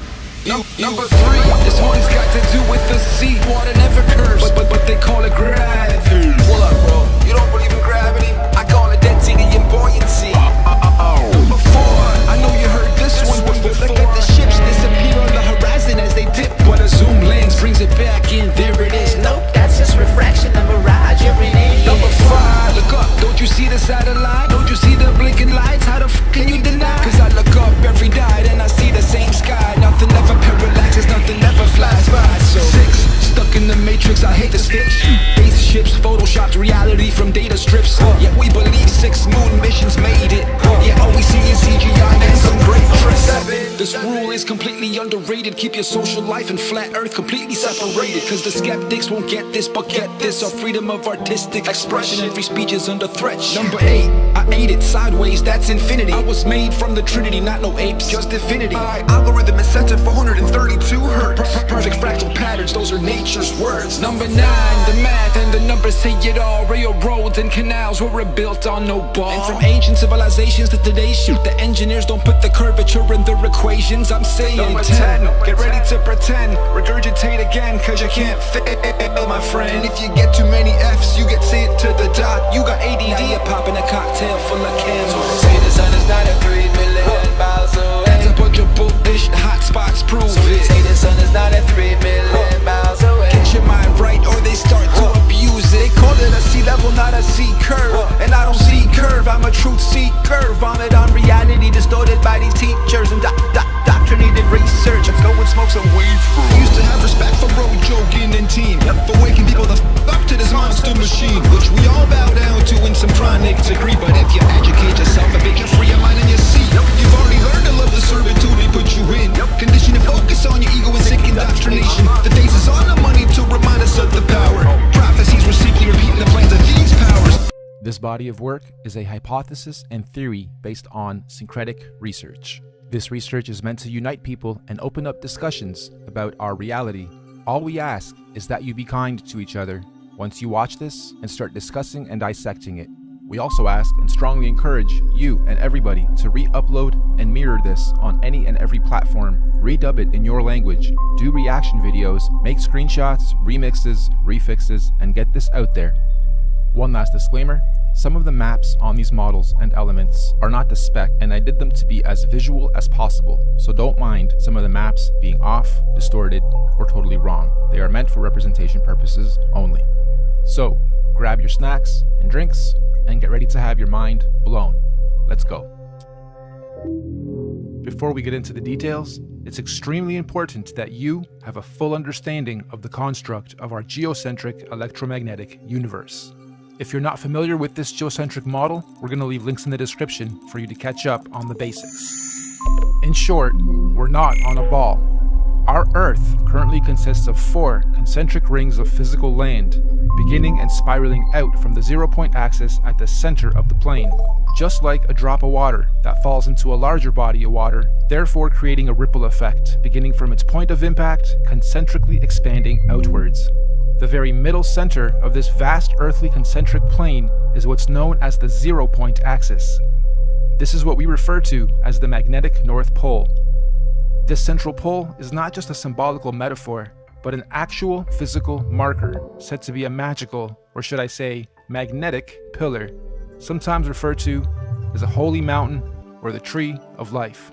Number three, this one's got to do with the sea. Water never curves, but they call it gravity. Hold up, bro, you don't believe in gravity? I call it density and buoyancy. Number four, I know you heard this one before. Look at the ships disappear on the horizon as they dip, but a zoom lens brings it back in. There it is. Nope, that's just refraction, a mirage every day. Number five, look up, don't you see the satellite? Don't you see the blinking lights? How the f can you deny? Cause I look up every night and I see the same sky. Nothing ever parallaxes, nothing ever flies by. So 6, stuck in the matrix, I hate the sticks. Spaceships, photoshopped reality from data strips. Yet we believe 6 moon missions made it. Yet all we see is CGI and some great tricks. 7, this rule is completely underrated. Keep your social life and flat earth completely separated. Cause the skeptics won't get this, but get this. Our freedom of artistic expression and free speech is under threat. Number 8, I ate it sideways, that's infinity. I was made from the trinity, not no apes, just infinity. My algorithm is set to 432 hertz. Perfect fractal patterns, those are nature's words. Number 9, the math and the numbers say it all. Railroads and canals were built on no ball. And from ancient civilizations to today's shoot, the engineers don't put the curvature in their equations. I'm saying number 10, get ready to pretend, regurgitate again, cause you can't fail, my friend. And if you get too many F's, you get sent to the dot. You got ADD, a pop in a cocktail full of cans. Say the sun is not at 3 million miles away. That's a bunch of bullish hot spots, prove it. Say the sun is not at 3 million miles away. Get your mind right or they start to abuse it. They call it a sea level, not a sea curve. And I don't see curve, I'm a truth seeker. Vomit on reality distorted by these teachers and doctrinated research. Let's go and smoke some weed. Used to have respect for road joking and team, for waking people the up to this monster machine, which we all bow down to in some chronic degree. But if you educate yourself a bit, you free your mind and your seat. You've already learned to love the servitude they put you in. Condition to focus on your ego and sick indoctrination. The days is on the money to remind us of the power. Prophecies were simply repeating the plans of these powers. This body of work is a hypothesis and theory based on syncretic research. This research is meant to unite people and open up discussions about our reality. All we ask is that you be kind to each other once you watch this and start discussing and dissecting it. We also ask and strongly encourage you and everybody to re-upload and mirror this on any and every platform. Redub it in your language, do reaction videos, make screenshots, remixes, refixes, and get this out there. One last disclaimer, some of the maps on these models and elements are not to spec, and I did them to be as visual as possible, so don't mind some of the maps being off, distorted, or totally wrong. They are meant for representation purposes only. So, grab your snacks and drinks, and get ready to have your mind blown. Let's go. Before we get into the details, it's extremely important that you have a full understanding of the construct of our geocentric electromagnetic universe. If you're not familiar with this geocentric model, we're going to leave links in the description for you to catch up on the basics. In short, we're not on a ball. Our Earth currently consists of 4 concentric rings of physical land, beginning and spiraling out from the 0-point axis at the center of the plane, just like a drop of water that falls into a larger body of water, therefore creating a ripple effect, beginning from its point of impact, concentrically expanding outwards. The very middle center of this vast earthly concentric plane is what's known as the 0-point axis. This is what we refer to as the magnetic North Pole. This central pole is not just a symbolical metaphor, but an actual physical marker, said to be a magical, or should I say, magnetic pillar, sometimes referred to as a holy mountain or the tree of life.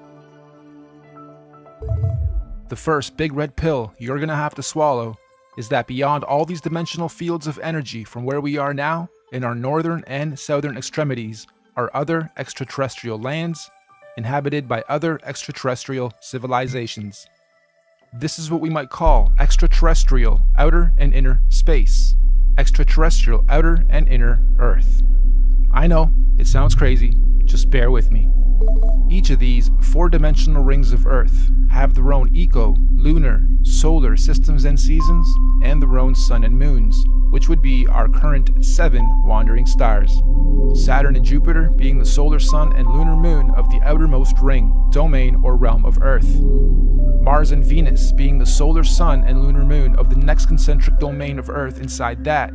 The first big red pill you're gonna have to swallow is that beyond all these dimensional fields of energy from where we are now, in our northern and southern extremities, are other extraterrestrial lands inhabited by other extraterrestrial civilizations. This is what we might call extraterrestrial outer and inner space, extraterrestrial outer and inner Earth. I know, it sounds crazy, just bear with me. Each of these 4-dimensional rings of Earth have their own lunar, solar systems and seasons, and their own sun and moons, which would be our current 7 wandering stars. Saturn and Jupiter being the solar sun and lunar moon of the outermost ring, domain, or realm of Earth. Mars and Venus being the solar sun and lunar moon of the next concentric domain of Earth inside that.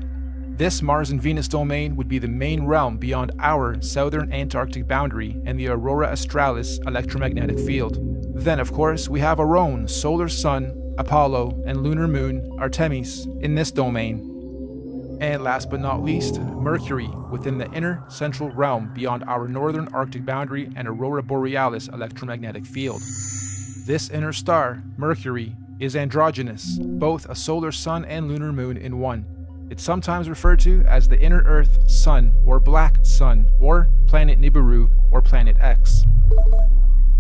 This Mars and Venus domain would be the main realm beyond our southern Antarctic boundary and the Aurora Australis electromagnetic field. Then, of course, we have our own solar sun, Apollo, and lunar moon, Artemis, in this domain. And last but not least, Mercury within the inner central realm beyond our northern Arctic boundary and Aurora Borealis electromagnetic field. This inner star, Mercury, is androgynous, both a solar sun and lunar moon in one. It's sometimes referred to as the inner Earth Sun or Black Sun or Planet Nibiru or Planet X.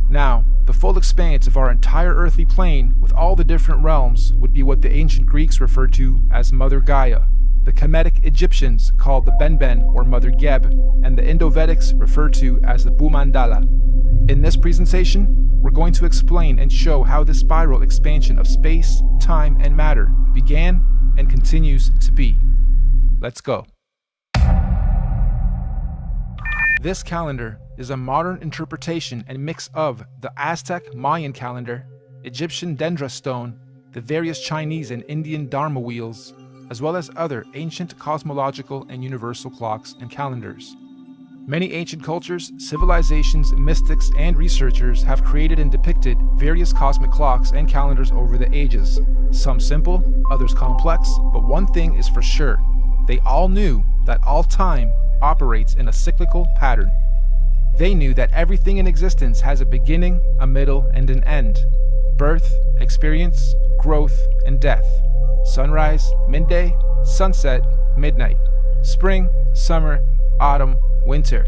Now, the full expanse of our entire earthly plane with all the different realms would be what the ancient Greeks referred to as Mother Gaia, the Kemetic Egyptians called the Benben or Mother Geb, and the Indo-Vedics referred to as the Bhumandala. In this presentation, we're going to explain and show how this spiral expansion of space, time, and matter began and continues to be. Let's go. This calendar is a modern interpretation and mix of the Aztec Mayan calendar, Egyptian Dendra stone, the various Chinese and Indian Dharma wheels, as well as other ancient cosmological and universal clocks and calendars. Many ancient cultures, civilizations, mystics, and researchers have created and depicted various cosmic clocks and calendars over the ages. Some simple, others complex, but one thing is for sure. They all knew that all time operates in a cyclical pattern. They knew that everything in existence has a beginning, a middle, and an end. Birth, experience, growth, and death. Sunrise, midday, sunset, midnight. Spring, summer, autumn, winter.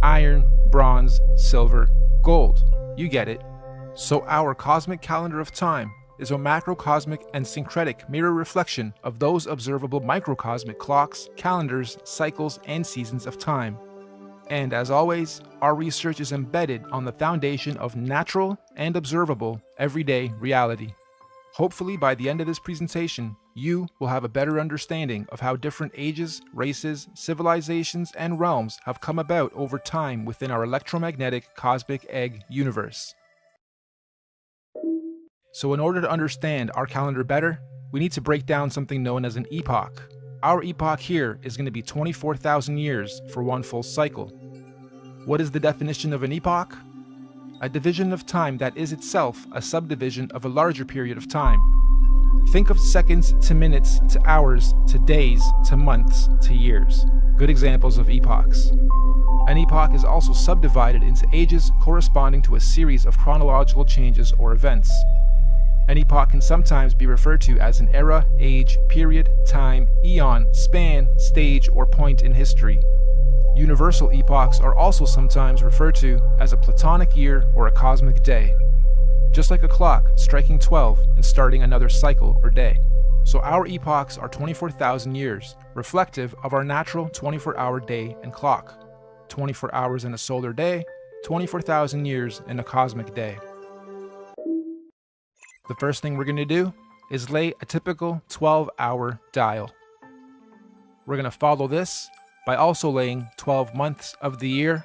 Iron, bronze, silver, gold. You get it. So our cosmic calendar of time is a macrocosmic and syncretic mirror reflection of those observable microcosmic clocks, calendars, cycles, and seasons of time. And as always, our research is embedded on the foundation of natural and observable everyday reality. Hopefully by the end of this presentation, you will have a better understanding of how different ages, races, civilizations, and realms have come about over time within our electromagnetic cosmic egg universe. So in order to understand our calendar better, we need to break down something known as an epoch. Our epoch here is going to be 24,000 years for one full cycle. What is the definition of an epoch? A division of time that is itself a subdivision of a larger period of time. Think of seconds to minutes to hours to days to months to years. Good examples of epochs. An epoch is also subdivided into ages corresponding to a series of chronological changes or events. An epoch can sometimes be referred to as an era, age, period, time, eon, span, stage, or point in history. Universal epochs are also sometimes referred to as a platonic year or a cosmic day. Just like a clock striking 12 and starting another cycle or day. So our epochs are 24,000 years, reflective of our natural 24-hour day and clock. 24 hours in a solar day, 24,000 years in a cosmic day. The first thing we're going to do is lay a typical 12-hour dial. We're going to follow this by also laying 12 months of the year,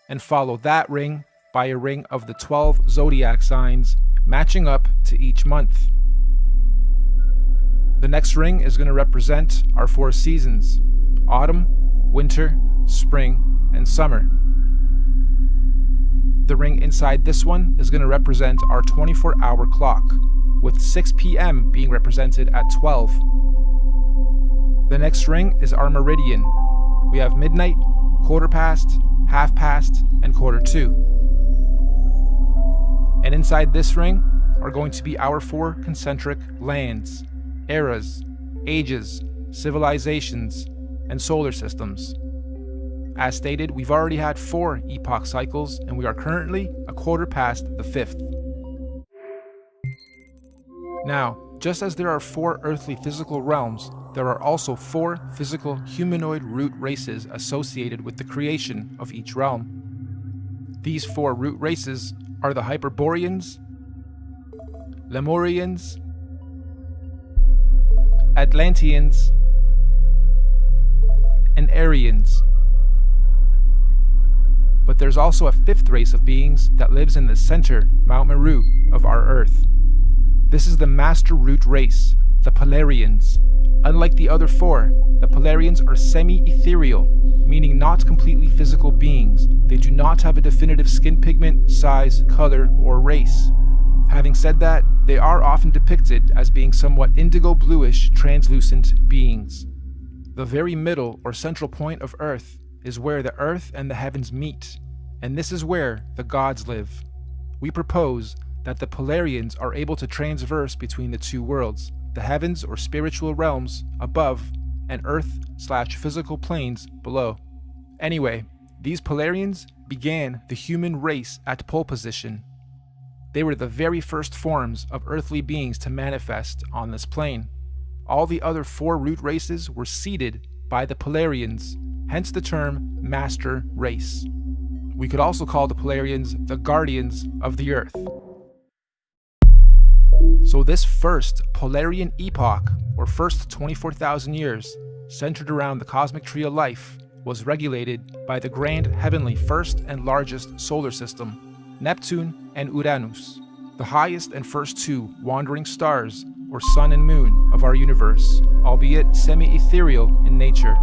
and follow that ring by a ring of the 12 zodiac signs matching up to each month. The next ring is going to represent our 4 seasons: autumn, winter, spring, and summer. The ring inside this one is going to represent our 24-hour clock, with 6 p.m. being represented at 12. The next ring is our meridian. We have midnight, quarter past, half past, and quarter to. And inside this ring are going to be our 4 concentric lands, eras, ages, civilizations, and solar systems. As stated, we've already had 4 epoch cycles, and we are currently a quarter past the 5th. Now, just as there are 4 earthly physical realms, there are also 4 physical humanoid root races associated with the creation of each realm. These 4 root races are the Hyperboreans, Lemurians, Atlanteans, and Aryans. But there's also a 5th race of beings that lives in the center, Mount Meru, of our Earth. This is the Master Root race, the Polarians. Unlike the other 4, the Polarians are semi-ethereal, meaning not completely physical beings. They do not have a definitive skin pigment, size, color, or race. Having said that, they are often depicted as being somewhat indigo-bluish, translucent beings. The very middle or central point of Earth is where the earth and the heavens meet, and this is where the gods live. We propose that the Polarians are able to transverse between the 2 worlds, the heavens or spiritual realms above, and earth/physical planes below. Anyway, these Polarians began the human race at pole position. They were the very first forms of earthly beings to manifest on this plane. All the other 4 root races were seeded by the Polarians, hence the term Master Race. We could also call the Polarians the Guardians of the Earth. So this first Polarian epoch, or first 24,000 years, centered around the cosmic tree of life, was regulated by the grand heavenly first and largest solar system, Neptune and Uranus, the highest and first 2 wandering stars, or sun and moon, of our universe, albeit semi-ethereal in nature.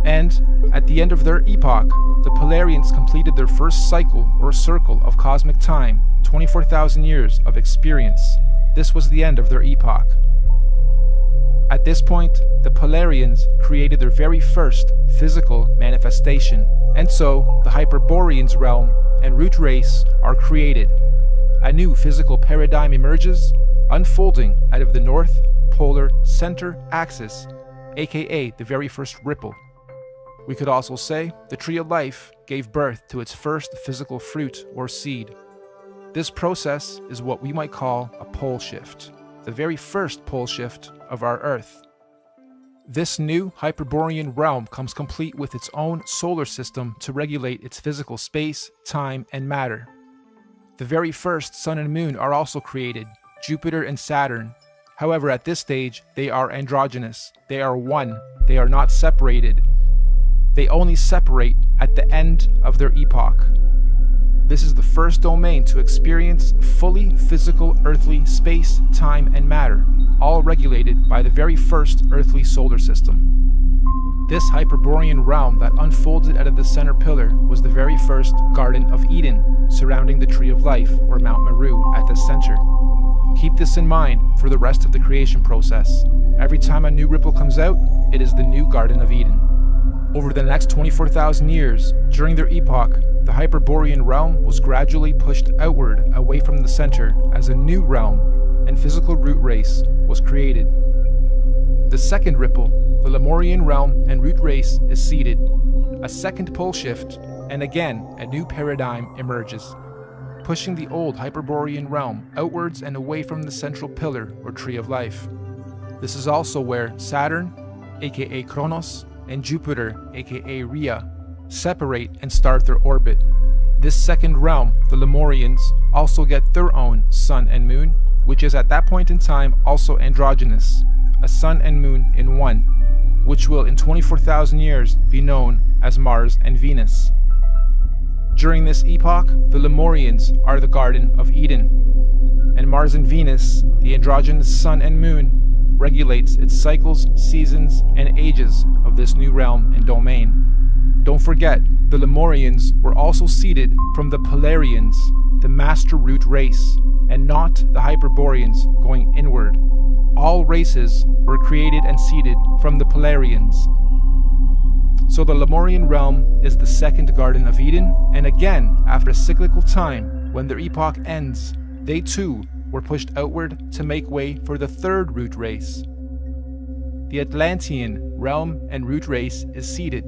And at the end of their epoch, the Polarians completed their first cycle or circle of cosmic time, 24,000 years of experience. This was the end of their epoch. At this point, the Polarians created their very first physical manifestation, and so the Hyperboreans realm and root race are created. A new physical paradigm emerges, unfolding out of the North Polar Center axis, aka the very first ripple. We could also say the tree of life gave birth to its first physical fruit or seed. This process is what we might call a pole shift, the very first pole shift of our Earth. This new Hyperborean realm comes complete with its own solar system to regulate its physical space, time, and matter. The very first sun and moon are also created, Jupiter and Saturn. However, at this stage, they are androgynous. They are one. They are not separated. They only separate at the end of their epoch. This is the first domain to experience fully physical earthly space, time, and matter, all regulated by the very first earthly solar system. This Hyperborean realm that unfolded out of the center pillar was the very first Garden of Eden, surrounding the Tree of Life, or Mount Meru, at the center. Keep this in mind for the rest of the creation process. Every time a new ripple comes out, it is the new Garden of Eden. Over the next 24,000 years, during their epoch, the Hyperborean realm was gradually pushed outward away from the center as a new realm and physical root race was created. The second ripple, the Lemurian realm and root race, is seeded. A second pole shift, and again a new paradigm emerges, pushing the old Hyperborean realm outwards and away from the central pillar or tree of life. This is also where Saturn, aka Kronos, and Jupiter, aka Rhea, separate and start their orbit. This second realm, the Lemurians, also get their own sun and moon, which is at that point in time also androgynous, a sun and moon in one, which will in 24,000 years be known as Mars and Venus. During this epoch, the Lemurians are the Garden of Eden, and Mars and Venus, the androgynous sun and moon, regulates its cycles, seasons, and ages of this new realm and domain. Don't forget, the Lemurians were also seeded from the Polarians, the master root race, and not the Hyperboreans going inward. All races were created and seeded from the Polarians. So the Lemurian realm is the second Garden of Eden, and again, after a cyclical time, when their epoch ends, they too were pushed outward to make way for the third root race. The Atlantean realm and root race is seeded.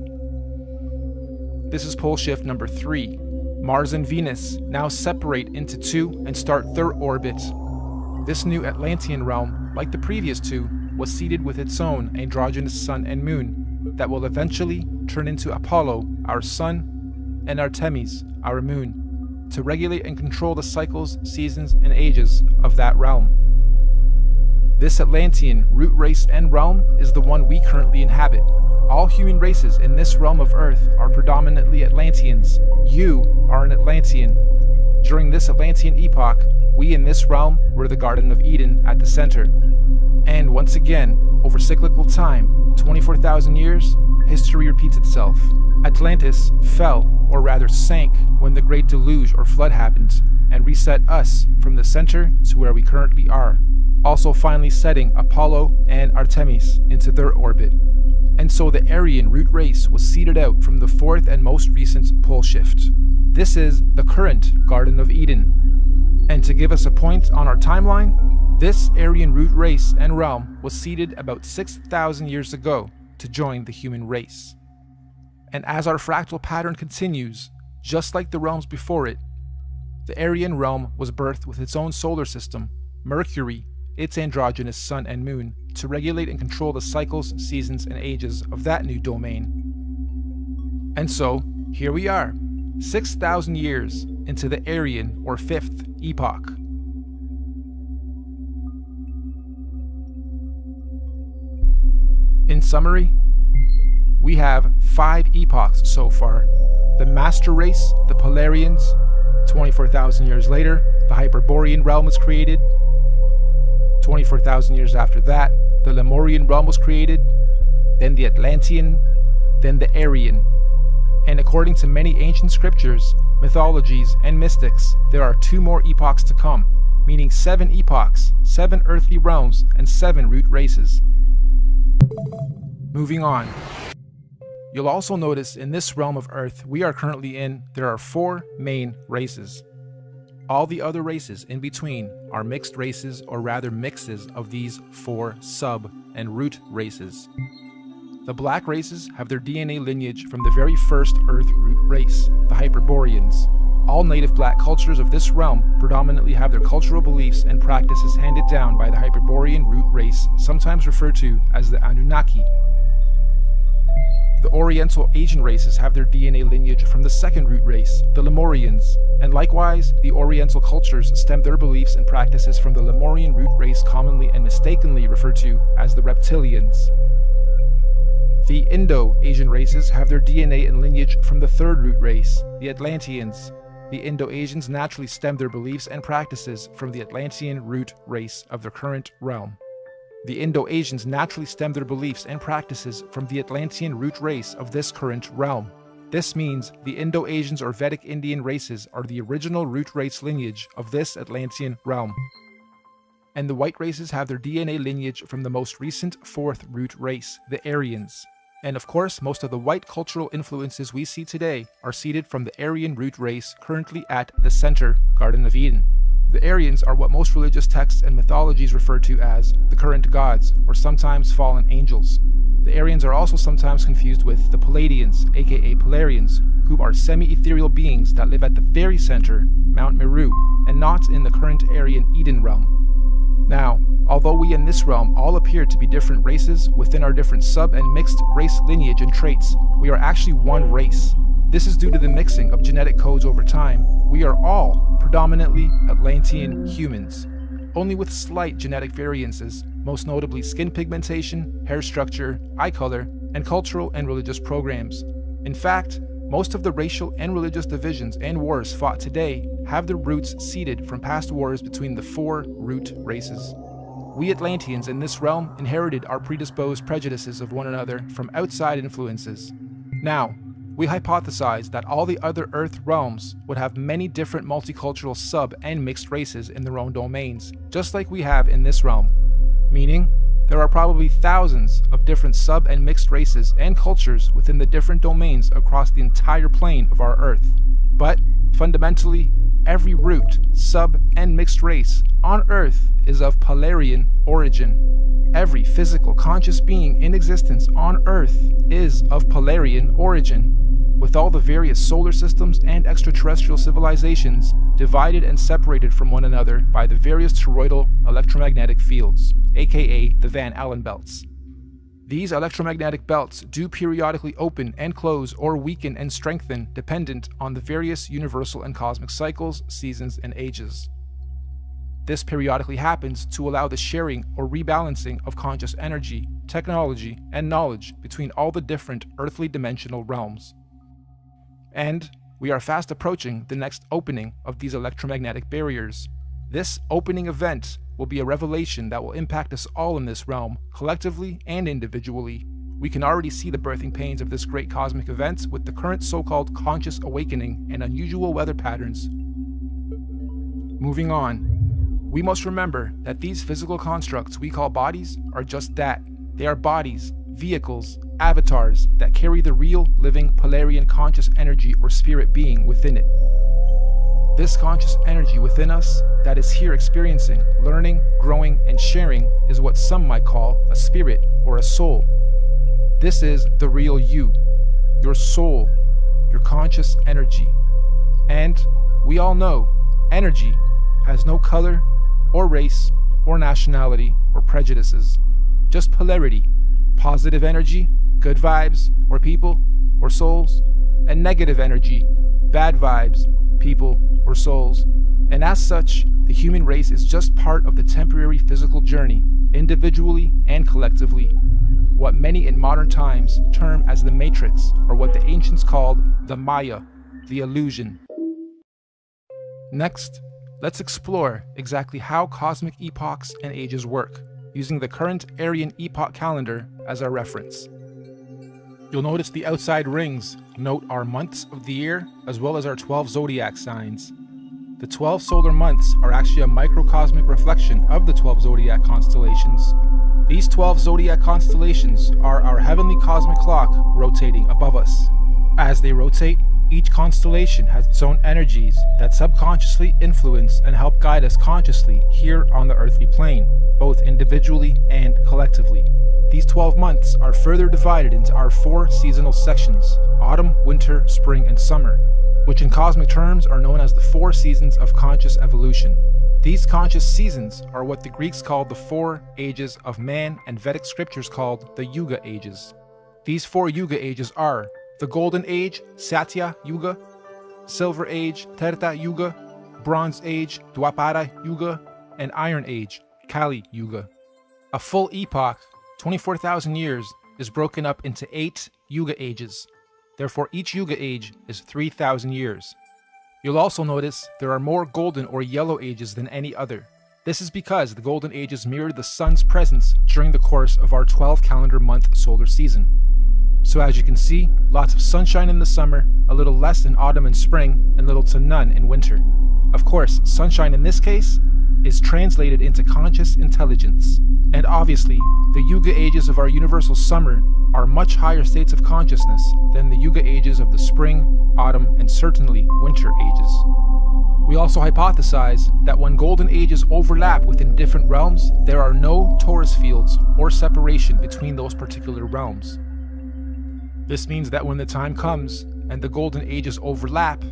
This is pole shift number 3. Mars and Venus now separate into two and start their orbit. This new Atlantean realm, like the previous two, was seeded with its own androgynous sun and moon that will eventually turn into Apollo, our sun, and Artemis, our moon, to regulate and control the cycles, seasons, and ages of that realm. This Atlantean root race and realm is the one we currently inhabit. All human races in this realm of Earth are predominantly Atlanteans. You are an Atlantean. During this Atlantean epoch, we in this realm were the Garden of Eden at the center. And once again, over cyclical time, 24,000 years, history repeats itself. Atlantis fell, or rather sank, when the Great Deluge or Flood happened, and reset us from the center to where we currently are, also finally setting Apollo and Artemis into their orbit. And so the Aryan root race was seeded out from the fourth and most recent pole shift. This is the current Garden of Eden. And to give us a point on our timeline, this Aryan root race and realm was seeded about 6,000 years ago to join the human race. And as our fractal pattern continues, just like the realms before it, the Aryan realm was birthed with its own solar system, Mercury, its androgynous sun and moon, to regulate and control the cycles, seasons, and ages of that new domain. And so, here we are, 6,000 years into the Aryan or fifth epoch. In summary, we have 5 epochs so far. The Master Race, the Polarians. 24,000 years later, the Hyperborean realm was created. 24,000 years after that, the Lemurian realm was created, then the Atlantean, then the Aryan. And according to many ancient scriptures, mythologies, and mystics, there are 2 more epochs to come, meaning 7 epochs, 7 earthly realms, and 7 root races. Moving on. You'll also notice in this realm of Earth we are currently in, there are 4 main races. All the other races in between are mixed races, or rather mixes of these 4 sub and root races. The black races have their DNA lineage from the very first Earth root race, the Hyperboreans. All native black cultures of this realm predominantly have their cultural beliefs and practices handed down by the Hyperborean root race, sometimes referred to as the Anunnaki. The Oriental Asian races have their DNA lineage from the second root race, the Lemurians, and likewise, the Oriental cultures stem their beliefs and practices from the Lemurian root race, commonly and mistakenly referred to as the Reptilians. The Indo-Asian races have their DNA and lineage from the third root race, the Atlanteans. The Indo-Asians naturally stem their beliefs and practices from the Atlantean root race of their current realm. The Indo-Asians naturally stem their beliefs and practices from the Atlantean root race of this current realm. This means the Indo-Asians or Vedic Indian races are the original root race lineage of this Atlantean realm. And the white races have their DNA lineage from the most recent fourth root race, the Aryans. And of course, most of the white cultural influences we see today are seeded from the Aryan root race currently at the center, Garden of Eden. The Aryans are what most religious texts and mythologies refer to as the current gods, or sometimes fallen angels. The Aryans are also sometimes confused with the Palladians, aka Polarians, who are semi-ethereal beings that live at the very center, Mount Meru, and not in the current Aryan Eden realm. Now, although we in this realm all appear to be different races within our different sub and mixed race lineage and traits, we are actually one race. This is due to the mixing of genetic codes over time. We are all predominantly Atlantean humans. only with slight genetic variances, most notably skin pigmentation, hair structure, eye color, and cultural and religious programs. In fact, most of the racial and religious divisions and wars fought today have their roots seeded from past wars between the 4 root races. We Atlanteans in this realm inherited our predisposed prejudices of one another from outside influences. Now, we hypothesize that all the other Earth realms would have many different multicultural sub- and mixed races in their own domains, just like we have in this realm. Meaning, there are probably thousands of different sub- and mixed races and cultures within the different domains across the entire plane of our Earth. But, fundamentally, every root, sub- and mixed race on Earth is of Polarian origin. Every physical conscious being in existence on Earth is of Polarian origin, with all the various solar systems and extraterrestrial civilizations divided and separated from one another by the various toroidal electromagnetic fields, aka the Van Allen belts. These electromagnetic belts do periodically open and close or weaken and strengthen dependent on the various universal and cosmic cycles, seasons, and ages. This periodically happens to allow the sharing or rebalancing of conscious energy, technology, and knowledge between all the different earthly dimensional realms. And we are fast approaching the next opening of these electromagnetic barriers. This opening event will be a revelation that will impact us all in this realm, collectively and individually. We can already see the birthing pains of this great cosmic event with the current so-called conscious awakening and unusual weather patterns. Moving on. We must remember that these physical constructs we call bodies are just that. They are bodies, vehicles, avatars that carry the real, living, Polarian conscious energy or spirit being within it. This conscious energy within us that is here experiencing, learning, growing, and sharing is what some might call a spirit or a soul. This is the real you, your soul, your conscious energy. And we all know energy has no color or race or nationality or prejudices, just polarity, positive energy, good vibes or people or souls, and negative energy, bad vibes, people or souls. And as such, the human race is just part of the temporary physical journey, individually and collectively, what many in modern times term as the matrix, or what the ancients called the Maya, the illusion. Next, let's explore exactly how cosmic epochs and ages work, using the current Aryan epoch calendar as our reference. You'll notice the outside rings note our months of the year as well as our 12 zodiac signs. The 12 solar months are actually a microcosmic reflection of the 12 zodiac constellations. These 12 zodiac constellations are our heavenly cosmic clock rotating above us. As they rotate, each constellation has its own energies that subconsciously influence and help guide us consciously here on the earthly plane, both individually and collectively. These 12 months are further divided into our 4 seasonal sections: autumn, winter, spring, and summer, which in cosmic terms are known as the 4 seasons of conscious evolution. These conscious seasons are what the Greeks called the 4 ages of man and Vedic scriptures called the Yuga ages. These 4 Yuga ages are the Golden Age, Satya Yuga, Silver Age, Treta Yuga, Bronze Age, Dwapara Yuga, and Iron Age, Kali Yuga. A full epoch, 24,000 years, is broken up into 8 Yuga ages. Therefore, each Yuga age is 3,000 years. You'll also notice there are more golden or yellow ages than any other. This is because the golden ages mirror the sun's presence during the course of our 12 calendar month solar season. So as you can see, lots of sunshine in the summer, a little less in autumn and spring, and little to none in winter. Of course, sunshine in this case is translated into conscious intelligence. And obviously, the Yuga ages of our universal summer are much higher states of consciousness than the Yuga ages of the spring, autumn, and certainly winter ages. We also hypothesize that when golden ages overlap within different realms, there are no torus fields or separation between those particular realms. This means that when the time comes and the golden ages overlap,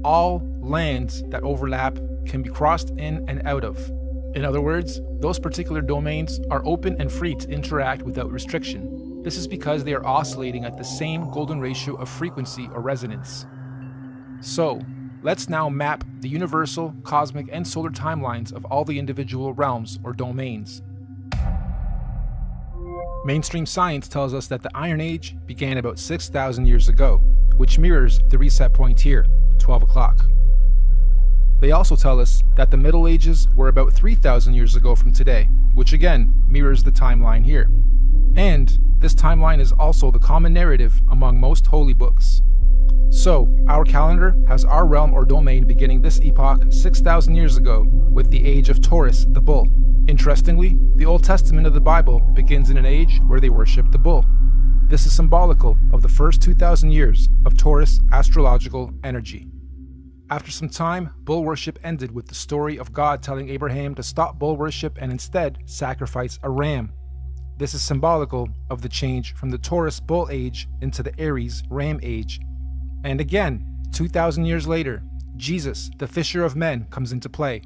all lands that overlap can be crossed in and out of. In other words, those particular domains are open and free to interact without restriction. This is because they are oscillating at the same golden ratio of frequency or resonance. So, let's now map the universal, cosmic, and solar timelines of all the individual realms or domains. Mainstream science tells us that the Iron Age began about 6,000 years ago, which mirrors the reset point here, 12 o'clock. They also tell us that the Middle Ages were about 3,000 years ago from today, which again mirrors the timeline here. And this timeline is also the common narrative among most holy books. So, our calendar has our realm or domain beginning this epoch 6,000 years ago with the age of Taurus, the bull. Interestingly, the Old Testament of the Bible begins in an age where they worship the bull. This is symbolical of the first 2,000 years of Taurus astrological energy. After some time, bull worship ended with the story of God telling Abraham to stop bull worship and instead sacrifice a ram. This is symbolical of the change from the Taurus bull age into the Aries ram age. And again, 2,000 years later, Jesus, the fisher of men, comes into play.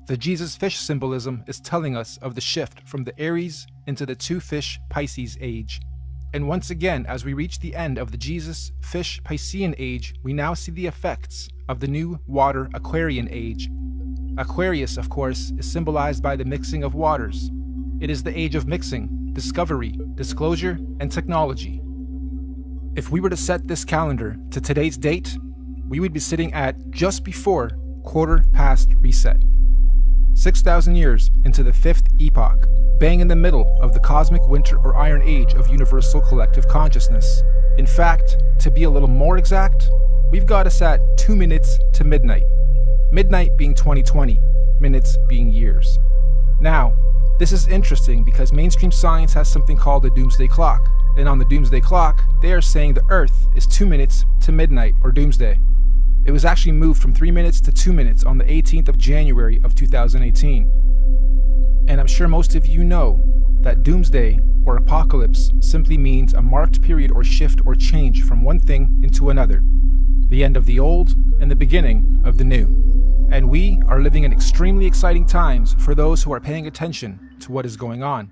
The Jesus fish symbolism is telling us of the shift from the Aries into the two fish Pisces age. And once again, as we reach the end of the Jesus fish Piscean age, we now see the effects of the new water Aquarian age. Aquarius, of course, is symbolized by the mixing of waters. It is the age of mixing, discovery, disclosure, and technology. If we were to set this calendar to today's date, we would be sitting at just before quarter past reset. 6,000 years into the fifth epoch, bang in the middle of the cosmic winter or iron age of universal collective consciousness. In fact, to be a little more exact, we've got us at 2 minutes to midnight. Midnight being 2020, minutes being years. Now, this is interesting because mainstream science has something called the doomsday clock. And on the doomsday clock, they are saying the Earth is 2 minutes to midnight or doomsday. It was actually moved from 3 minutes to 2 minutes on the 18th of January of 2018. And I'm sure most of you know that doomsday or apocalypse simply means a marked period or shift or change from one thing into another. The end of the old and the beginning of the new. And we are living in extremely exciting times for those who are paying attention to what is going on.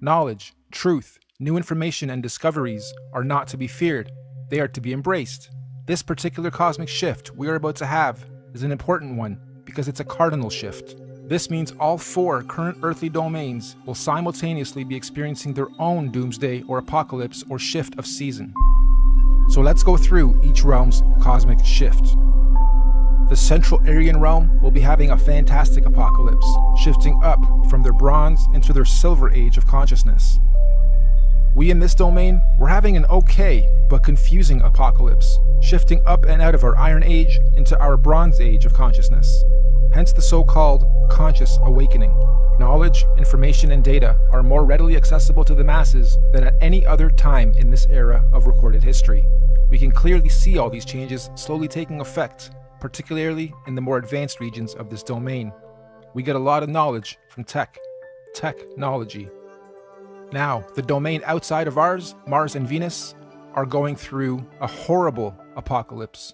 Knowledge, truth, new information and discoveries are not to be feared. They are to be embraced. This particular cosmic shift we are about to have is an important one because it's a cardinal shift. This means all 4 current earthly domains will simultaneously be experiencing their own doomsday or apocalypse or shift of season. So let's go through each realm's cosmic shift. The Central Aryan realm will be having a fantastic apocalypse, shifting up from their bronze into their silver age of consciousness. We in this domain, we're having an okay but confusing apocalypse, shifting up and out of our Iron Age into our Bronze Age of consciousness. Hence the so-called conscious awakening. Knowledge, information, and data are more readily accessible to the masses than at any other time in this era of recorded history. We can clearly see all these changes slowly taking effect, particularly in the more advanced regions of this domain. We get a lot of knowledge from technology. Now, the domain outside of ours, Mars and Venus, are going through a horrible apocalypse.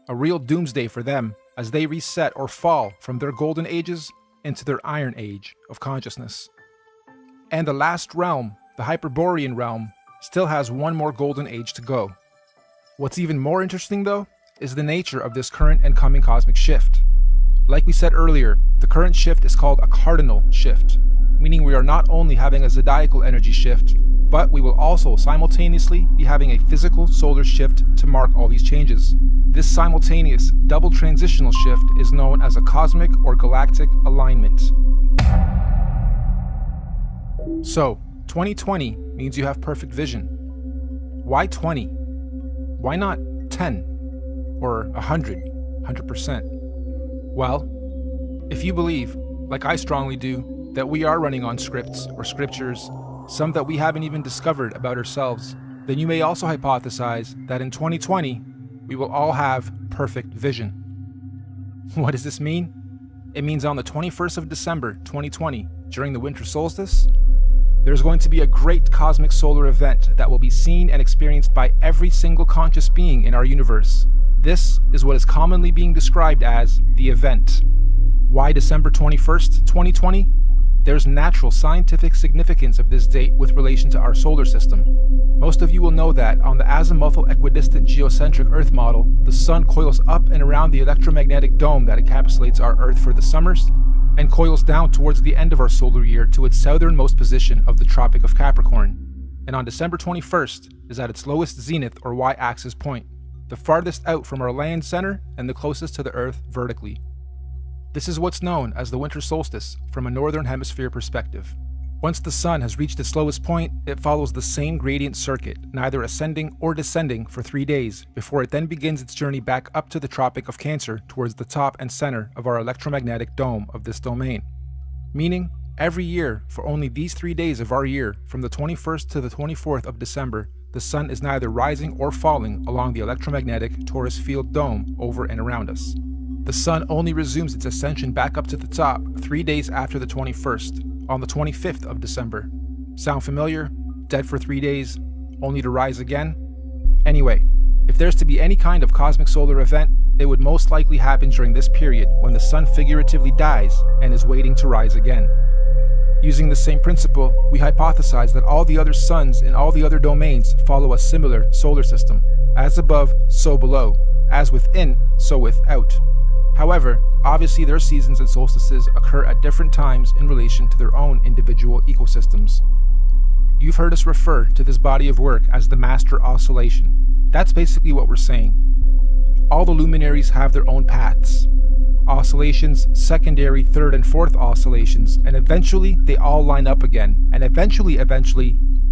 A real doomsday for them as they reset or fall from their golden ages into their iron age of consciousness. And the last realm, the Hyperborean realm, still has one more golden age to go. What's even more interesting though, is the nature of this current and coming cosmic shift. Like we said earlier, the current shift is called a cardinal shift, meaning we are not only having a zodiacal energy shift, but we will also simultaneously be having a physical solar shift to mark all these changes. This simultaneous double transitional shift is known as a cosmic or galactic alignment. So, 2020 means you have perfect vision. Why 20? Why not 10? Or 100%? Well, if you believe, like I strongly do, that we are running on scripts or scriptures, some that we haven't even discovered about ourselves, then you may also hypothesize that in 2020, we will all have perfect vision. What does this mean? It means on the 21st of December, 2020, during the winter solstice, there's going to be a great cosmic solar event that will be seen and experienced by every single conscious being in our universe. This is what is commonly being described as the event. Why December 21st, 2020? there's natural scientific significance of this date with relation to our solar system. Most of you will know that on the azimuthal equidistant geocentric Earth model, the Sun coils up and around the electromagnetic dome that encapsulates our Earth for the summers, and coils down towards the end of our solar year to its southernmost position of the Tropic of Capricorn, and on December 21st is at its lowest zenith or y-axis point, the farthest out from our land center and the closest to the Earth vertically. This is what's known as the winter solstice from a northern hemisphere perspective. Once the Sun has reached its lowest point, it follows the same gradient circuit, neither ascending or descending for 3 days, before it then begins its journey back up to the Tropic of Cancer towards the top and center of our electromagnetic dome of this domain. Meaning, every year, for only these 3 days of our year, from the 21st to the 24th of December, the Sun is neither rising or falling along the electromagnetic torus field dome over and around us. The Sun only resumes its ascension back up to the top 3 days after the 21st, on the 25th of December. Sound familiar? Dead for 3 days, only to rise again? Anyway, if there's to be any kind of cosmic solar event, it would most likely happen during this period when the Sun figuratively dies and is waiting to rise again. Using the same principle, we hypothesize that all the other suns in all the other domains follow a similar solar system. As above, so below. As within, so without. However, obviously their seasons and solstices occur at different times in relation to their own individual ecosystems. You've heard us refer to this body of work as the master oscillation. That's basically what we're saying. All the luminaries have their own paths. Oscillations, secondary, third, and fourth oscillations, and eventually they all line up again, and eventually,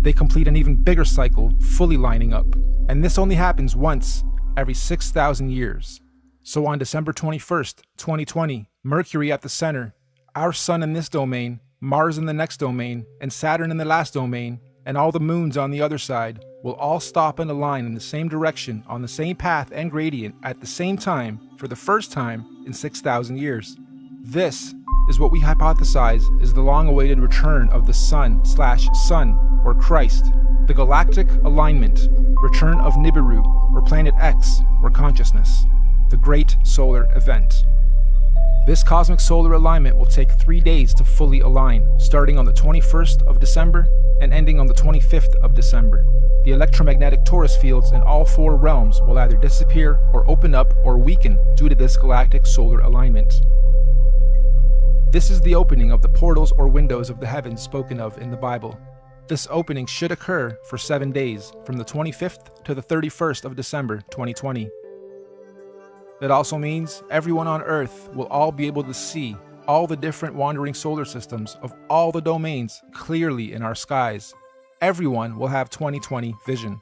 they complete an even bigger cycle, fully lining up. And this only happens once every 6,000 years. So on December 21st, 2020, Mercury at the center, our Sun in this domain, Mars in the next domain, and Saturn in the last domain, and all the moons on the other side, will all stop and align in the same direction on the same path and gradient at the same time for the first time in 6,000 years. This is what we hypothesize is the long-awaited return of the Sun/Sun, or Christ, the galactic alignment, return of Nibiru, or Planet X, or consciousness, the great solar event. This cosmic solar alignment will take 3 days to fully align, starting on the 21st of December and ending on the 25th of December. The electromagnetic torus fields in all 4 realms will either disappear or open up or weaken due to this galactic solar alignment. This is the opening of the portals or windows of the heavens spoken of in the Bible. This opening should occur for 7 days, from the 25th to the 31st of December 2020. It also means everyone on Earth will all be able to see all the different wandering solar systems of all the domains clearly in our skies. Everyone will have 20/20 vision.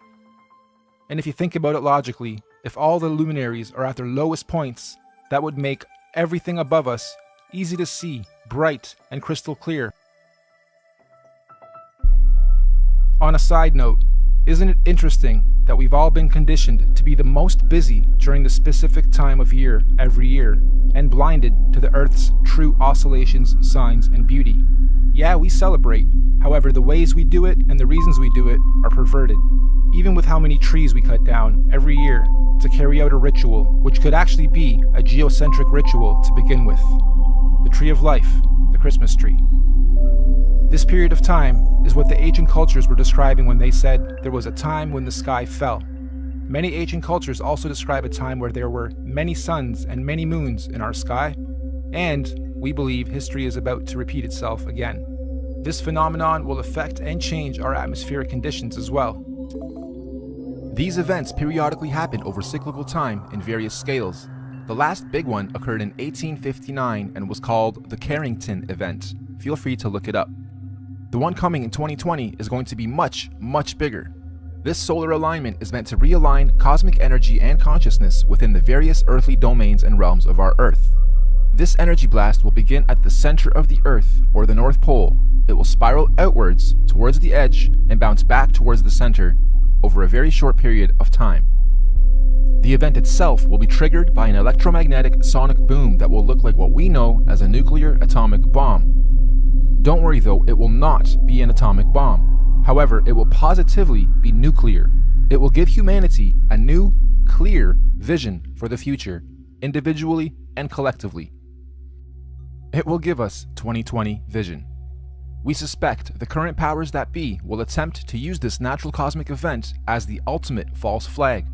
And if you think about it logically, if all the luminaries are at their lowest points, that would make everything above us easy to see, bright, and crystal clear. On a side note, isn't it interesting that we've all been conditioned to be the most busy during the specific time of year every year, and blinded to the Earth's true oscillations, signs, and beauty? Yeah, we celebrate. However, the ways we do it and the reasons we do it are perverted. Even with how many trees we cut down every year to carry out a ritual, which could actually be a geocentric ritual to begin with. The tree of life, the Christmas tree. This period of time is what the ancient cultures were describing when they said there was a time when the sky fell. Many ancient cultures also describe a time where there were many suns and many moons in our sky, and we believe history is about to repeat itself again. This phenomenon will affect and change our atmospheric conditions as well. These events periodically happen over cyclical time in various scales. The last big one occurred in 1859 and was called the Carrington event. Feel free to look it up. The one coming in 2020 is going to be much, much bigger. This solar alignment is meant to realign cosmic energy and consciousness within the various earthly domains and realms of our Earth. This energy blast will begin at the center of the Earth, or the North Pole. It will spiral outwards towards the edge and bounce back towards the center over a very short period of time. The event itself will be triggered by an electromagnetic sonic boom that will look like what we know as a nuclear atomic bomb. Don't worry though, it will not be an atomic bomb. However, it will positively be nuclear. It will give humanity a new, clear vision for the future, individually and collectively. It will give us 20/20 vision. We suspect the current powers that be will attempt to use this natural cosmic event as the ultimate false flag.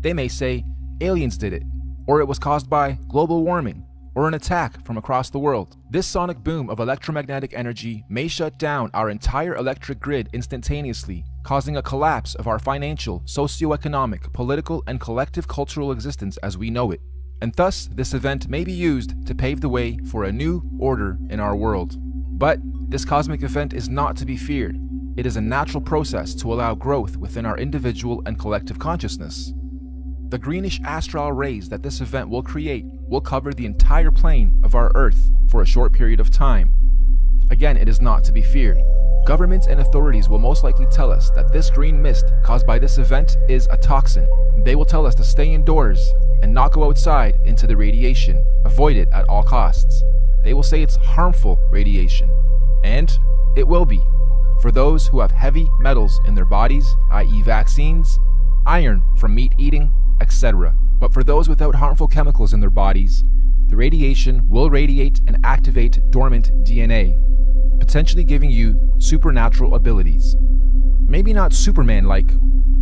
They may say aliens did it, or it was caused by global warming, or an attack from across the world. This sonic boom of electromagnetic energy may shut down our entire electric grid instantaneously, causing a collapse of our financial, socio-economic, political, and collective cultural existence as we know it. And thus, this event may be used to pave the way for a new order in our world. But this cosmic event is not to be feared. It is a natural process to allow growth within our individual and collective consciousness. The greenish astral rays that this event will create will cover the entire plane of our Earth for a short period of time. Again, it is not to be feared. Governments and authorities will most likely tell us that this green mist caused by this event is a toxin. They will tell us to stay indoors and not go outside into the radiation. Avoid it at all costs. They will say it's harmful radiation. And it will be. For those who have heavy metals in their bodies, i.e. vaccines, iron from meat eating, etc. But for those without harmful chemicals in their bodies, the radiation will radiate and activate dormant DNA, potentially giving you supernatural abilities. Maybe not Superman-like,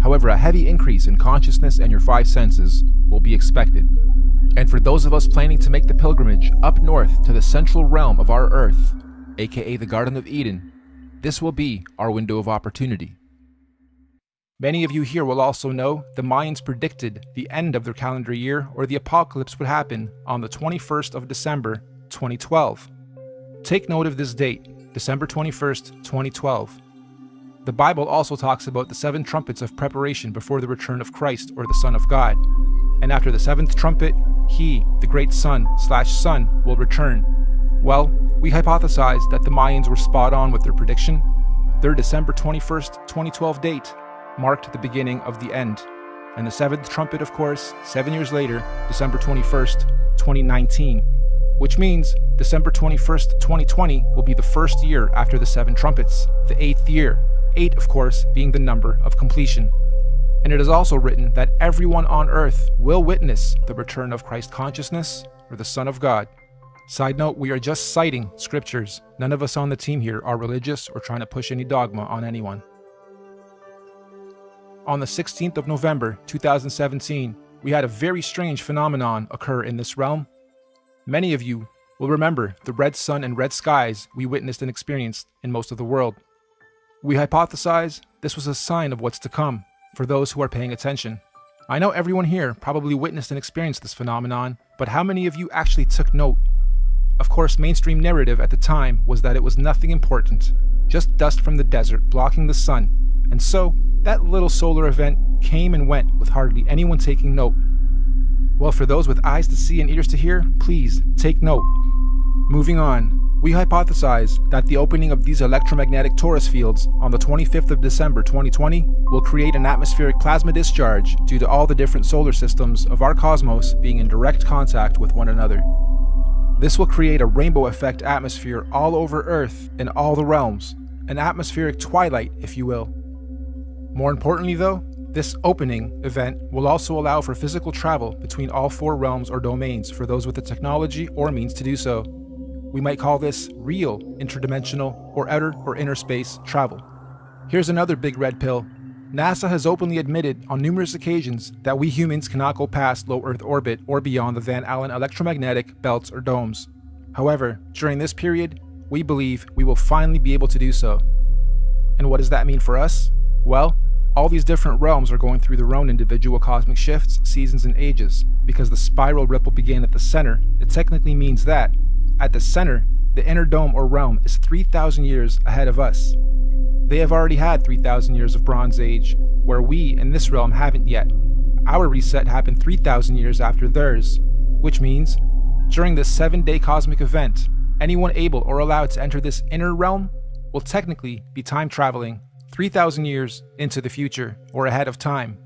however a heavy increase in consciousness and your 5 senses will be expected. And for those of us planning to make the pilgrimage up north to the central realm of our Earth, aka the Garden of Eden, this will be our window of opportunity. Many of you here will also know the Mayans predicted the end of their calendar year or the apocalypse would happen on the 21st of December, 2012. Take note of this date, December 21st, 2012. The Bible also talks about the 7 trumpets of preparation before the return of Christ or the Son of God. And after the 7th trumpet, he, the great Son, will return. Well, we hypothesized that the Mayans were spot on with their prediction. Their December 21st, 2012 date marked the beginning of the end. And the 7th trumpet, of course, 7 years later, December 21st, 2019. Which means December 21st, 2020 will be the first year after the 7 trumpets, the 8th year. 8, of course, being the number of completion. And it is also written that everyone on earth will witness the return of Christ consciousness or the Son of God. Side note, we are just citing scriptures. None of us on the team here are religious or trying to push any dogma on anyone. On the 16th of November 2017, we had a very strange phenomenon occur in this realm. Many of you will remember the red sun and red skies we witnessed and experienced in most of the world. We hypothesize this was a sign of what's to come for those who are paying attention. I know everyone here probably witnessed and experienced this phenomenon, but how many of you actually took note? Of course, mainstream narrative at the time was that it was nothing important, just dust from the desert blocking the sun, and so that little solar event came and went with hardly anyone taking note. Well, for those with eyes to see and ears to hear, please take note. Moving on, we hypothesize that the opening of these electromagnetic torus fields on the 25th of December 2020 will create an atmospheric plasma discharge due to all the different solar systems of our cosmos being in direct contact with one another. This will create a rainbow effect atmosphere all over Earth in all the realms, an atmospheric twilight, if you will. More importantly though, this opening event will also allow for physical travel between all 4 realms or domains for those with the technology or means to do so. We might call this real interdimensional or outer or inner space travel. Here's another big red pill. NASA has openly admitted on numerous occasions that we humans cannot go past low Earth orbit or beyond the Van Allen electromagnetic belts or domes. However, during this period, we believe we will finally be able to do so. And what does that mean for us? Well, all these different realms are going through their own individual cosmic shifts, seasons, and ages. Because the spiral ripple began at the center, it technically means that, at the center, the inner dome or realm is 3,000 years ahead of us. They have already had 3,000 years of Bronze Age, where we in this realm haven't yet. Our reset happened 3,000 years after theirs, which means, during this 7-day cosmic event, anyone able or allowed to enter this inner realm will technically be time traveling 3,000 years into the future, or ahead of time.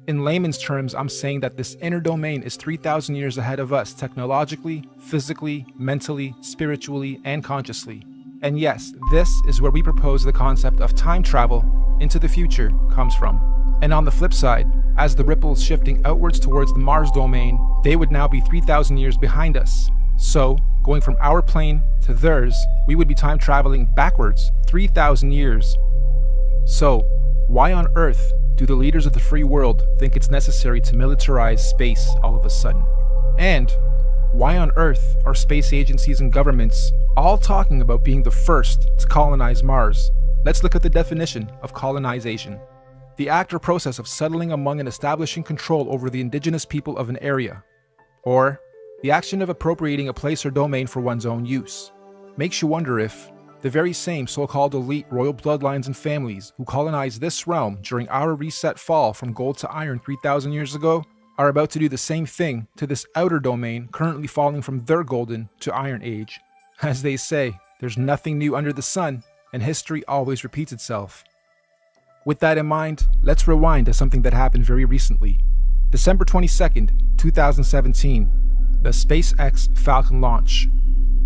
In layman's terms, I'm saying that this inner domain is 3,000 years ahead of us technologically, physically, mentally, spiritually, and consciously. And yes, this is where we propose the concept of time travel into the future comes from. And on the flip side, as the ripples shifting outwards towards the Mars domain, they would now be 3,000 years behind us. So, going from our plane to theirs, we would be time traveling backwards 3,000 years. So, why on earth do the leaders of the free world think it's necessary to militarize space all of a sudden? And why on earth are space agencies and governments all talking about being the first to colonize Mars? Let's look at the definition of colonization. The act or process of settling among and establishing control over the indigenous people of an area. Or the action of appropriating a place or domain for one's own use. Makes you wonder if the very same so-called elite royal bloodlines and families who colonized this realm during our reset fall from gold to iron 3,000 years ago are about to do the same thing to this outer domain currently falling from their golden to iron age. As they say, there's nothing new under the sun, and history always repeats itself. With that in mind, let's rewind to something that happened very recently. December 22nd, 2017, the SpaceX Falcon launch.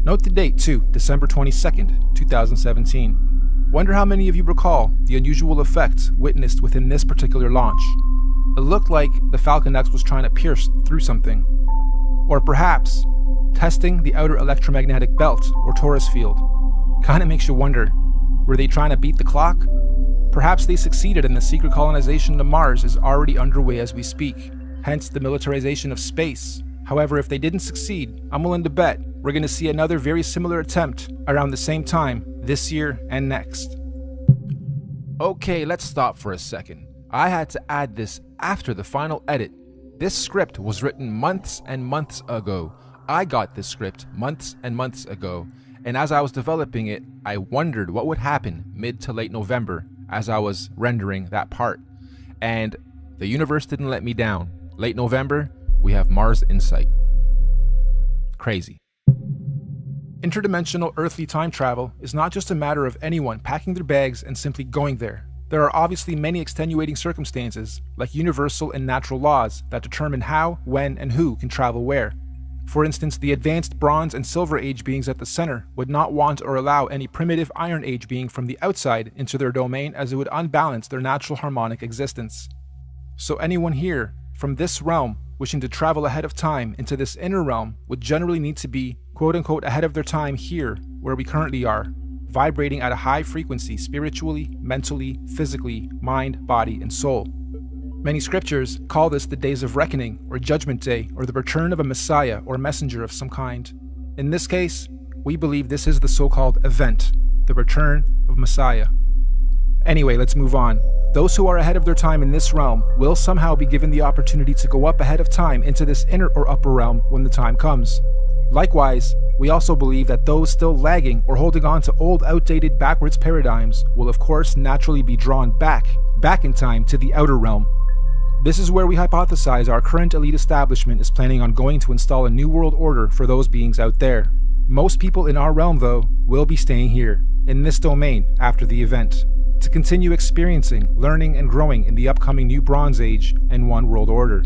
Note the date too, December 22nd, 2017. Wonder how many of you recall the unusual effects witnessed within this particular launch. It looked like the Falcon X was trying to pierce through something. Or perhaps, testing the outer electromagnetic belt or torus field. Kinda makes you wonder, were they trying to beat the clock? Perhaps they succeeded and the secret colonization to Mars is already underway as we speak, hence the militarization of space. However, if they didn't succeed, I'm willing to bet we're going to see another very similar attempt around the same time this year and next. Okay, let's stop for a second. I had to add this after the final edit. This script was written months and months ago. I got this script months and months ago, and as I was developing it, I wondered what would happen mid to late November as I was rendering that part. And the universe didn't let me down. Late November, we have Mars Insight. Crazy. Interdimensional earthly time travel is not just a matter of anyone packing their bags and simply going there. There are obviously many extenuating circumstances, like universal and natural laws, that determine how, when, and who can travel where. For instance, the advanced Bronze and Silver Age beings at the center would not want or allow any primitive Iron Age being from the outside into their domain, as it would unbalance their natural harmonic existence. So anyone here, from this realm, wishing to travel ahead of time into this inner realm would generally need to be, quote-unquote, ahead of their time here, where we currently are, vibrating at a high frequency spiritually, mentally, physically, mind, body, and soul. Many scriptures call this the days of reckoning, or judgment day, or the return of a messiah or messenger of some kind. In this case, we believe this is the so-called event, the return of Messiah. Anyway, let's move on. Those who are ahead of their time in this realm will somehow be given the opportunity to go up ahead of time into this inner or upper realm when the time comes. Likewise, we also believe that those still lagging or holding on to old, outdated, backwards paradigms will of course naturally be drawn back in time to the outer realm. This is where we hypothesize our current elite establishment is planning on going to install a new world order for those beings out there. Most people in our realm, though, will be staying here, in this domain, after the event, to continue experiencing, learning, and growing in the upcoming new Bronze Age and One World Order.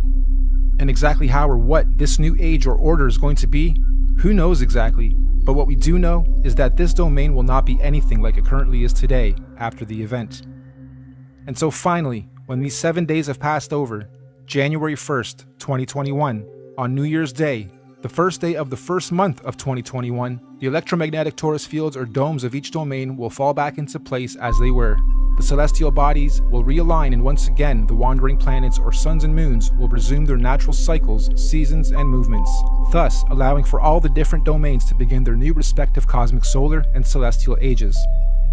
And exactly how or what this new age or order is going to be, who knows exactly, but what we do know is that this domain will not be anything like it currently is today after the event. And so finally, when these 7 days have passed over, January 1st, 2021, on New Year's Day, the first day of the first month of 2021, the electromagnetic torus fields or domes of each domain will fall back into place as they were. The celestial bodies will realign, and once again the wandering planets or suns and moons will resume their natural cycles, seasons, and movements, thus allowing for all the different domains to begin their new respective cosmic solar and celestial ages.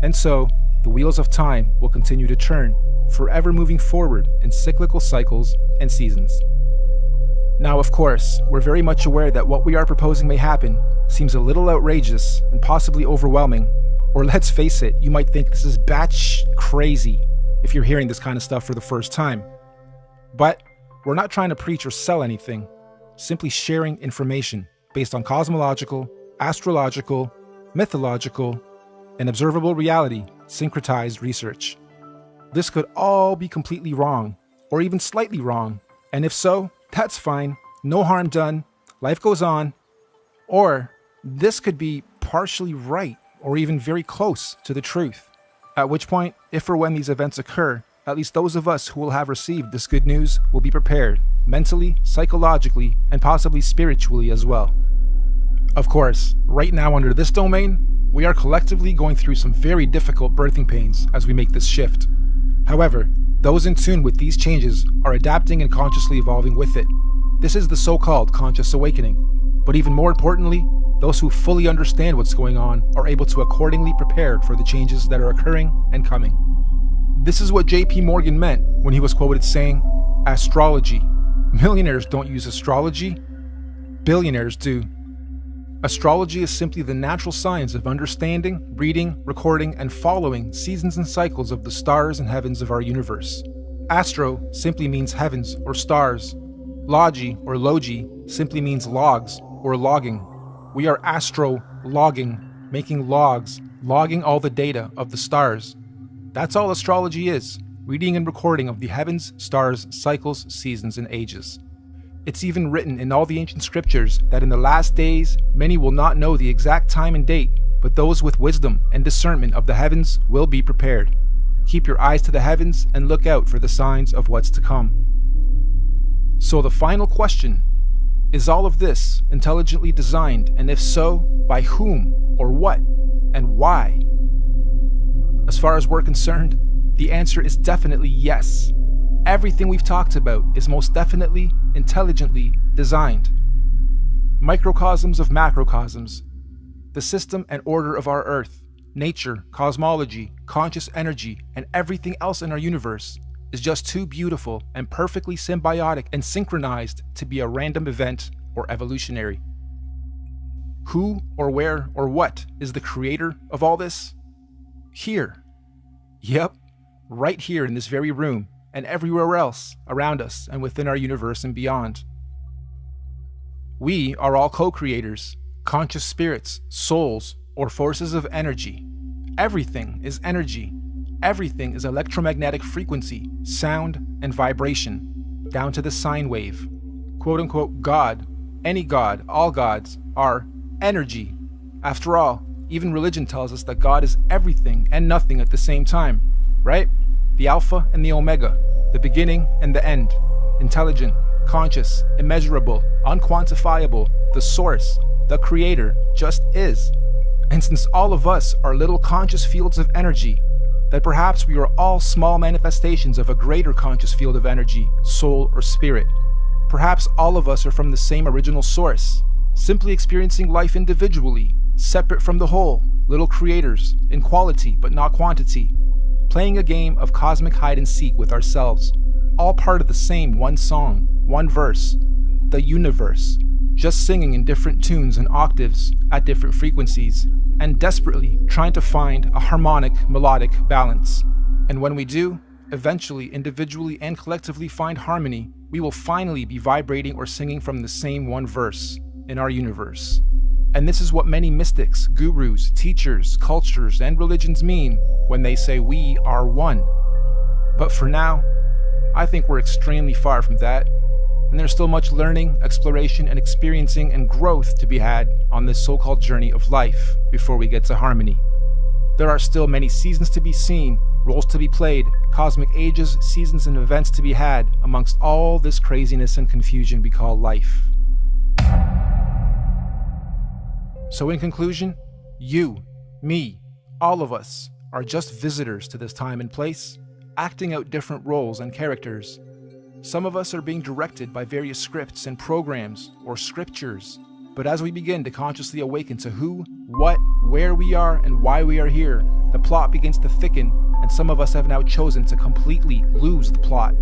And so, the wheels of time will continue to turn, forever moving forward in cyclical cycles and seasons. Now, of course, we're very much aware that what we are proposing may happen seems a little outrageous and possibly overwhelming, or let's face it, you might think this is batch crazy if you're hearing this kind of stuff for the first time. But we're not trying to preach or sell anything, simply sharing information based on cosmological, astrological, mythological, and observable reality syncretized research. This could all be completely wrong, or even slightly wrong, and if so, that's fine, no harm done, life goes on. Or this could be partially right, or even very close to the truth. At which point, if or when these events occur, at least those of us who will have received this good news will be prepared, mentally, psychologically, and possibly spiritually as well. Of course, right now under this domain, we are collectively going through some very difficult birthing pains as we make this shift. However, those in tune with these changes are adapting and consciously evolving with it. This is the so-called conscious awakening. But even more importantly, those who fully understand what's going on are able to accordingly prepare for the changes that are occurring and coming. This is what J.P. Morgan meant when he was quoted saying, "Astrology. Millionaires don't use astrology. Billionaires do." Astrology is simply the natural science of understanding, reading, recording, and following seasons and cycles of the stars and heavens of our universe. Astro simply means heavens or stars. Logi or logi simply means logs or logging. We are astro-logging, making logs, logging all the data of the stars. That's all astrology is, reading and recording of the heavens, stars, cycles, seasons, and ages. It's even written in all the ancient scriptures that in the last days, many will not know the exact time and date, but those with wisdom and discernment of the heavens will be prepared. Keep your eyes to the heavens and look out for the signs of what's to come. So the final question, is all of this intelligently designed, and if so, by whom, or what, and why? As far as we're concerned, the answer is definitely yes. Everything we've talked about is most definitely intelligently designed. Microcosms of macrocosms, the system and order of our Earth, nature, cosmology, conscious energy, and everything else in our universe is just too beautiful and perfectly symbiotic and synchronized to be a random event or evolutionary. Who or where or what is the creator of all this? Here. Yep, right here in this very room and everywhere else around us and within our universe and beyond. We are all co-creators, conscious spirits, souls, or forces of energy. Everything is energy. Everything is electromagnetic frequency, sound, and vibration, down to the sine wave. Quote-unquote God, any God, all gods, are energy. After all, even religion tells us that God is everything and nothing at the same time, right? The Alpha and the Omega, the beginning and the end, intelligent, conscious, immeasurable, unquantifiable, the source, the creator, just is. And since all of us are little conscious fields of energy, that perhaps we are all small manifestations of a greater conscious field of energy, soul, or spirit. Perhaps all of us are from the same original source, simply experiencing life individually, separate from the whole, little creators, in quality but not quantity, playing a game of cosmic hide and seek with ourselves, all part of the same one song, one verse, the universe, just singing in different tunes and octaves at different frequencies, and desperately trying to find a harmonic, melodic balance. And when we do, eventually, individually and collectively find harmony, we will finally be vibrating or singing from the same one verse in our universe. And this is what many mystics, gurus, teachers, cultures, and religions mean when they say we are one. But for now, I think we're extremely far from that, and there's still much learning, exploration, and experiencing and growth to be had on this so-called journey of life before we get to harmony. There are still many seasons to be seen, roles to be played, cosmic ages, seasons, and events to be had amongst all this craziness and confusion we call life. So in conclusion, you, me, all of us are just visitors to this time and place, acting out different roles and characters. Some of us are being directed by various scripts and programs or scriptures, but as we begin to consciously awaken to who, what, where we are, and why we are here, the plot begins to thicken, and some of us have now chosen to completely lose the plot.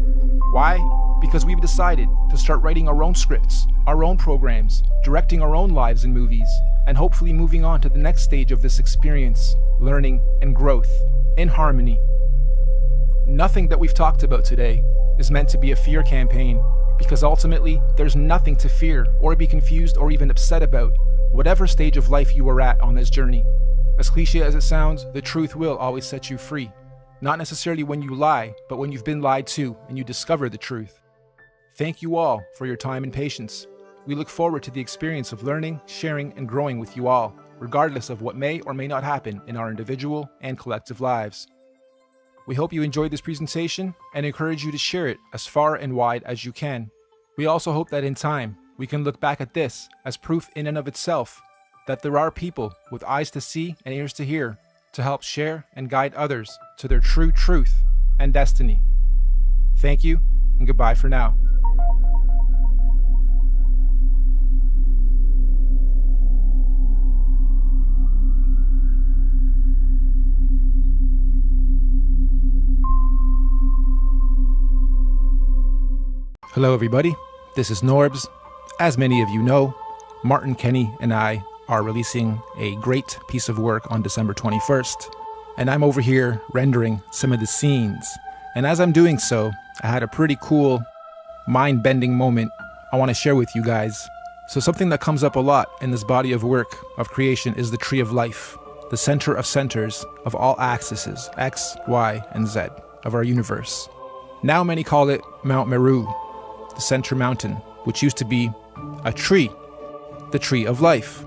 Why? Because we've decided to start writing our own scripts, our own programs, directing our own lives and movies, and hopefully moving on to the next stage of this experience, learning and growth, in harmony. Nothing that we've talked about today is meant to be a fear campaign, because ultimately, there's nothing to fear or be confused or even upset about, whatever stage of life you are at on this journey. As cliche as it sounds, the truth will always set you free. Not necessarily when you lie, but when you've been lied to and you discover the truth. Thank you all for your time and patience. We look forward to the experience of learning, sharing, and growing with you all, regardless of what may or may not happen in our individual and collective lives. We hope you enjoyed this presentation and encourage you to share it as far and wide as you can. We also hope that in time, we can look back at this as proof in and of itself that there are people with eyes to see and ears to hear to help share and guide others to their true truth and destiny. Thank you, and goodbye for now. Hello everybody, this is Norbs. As many of you know, Martin Kenny and I are releasing a great piece of work on December 21st, and I'm over here rendering some of the scenes. And as I'm doing so, I had a pretty cool, mind-bending moment I want to share with you guys. So something that comes up a lot in this body of work of creation is the tree of life, the center of centers of all axes, X, Y, and Z, of our universe. Now many call it Mount Meru, the center mountain, which used to be a tree, the tree of life.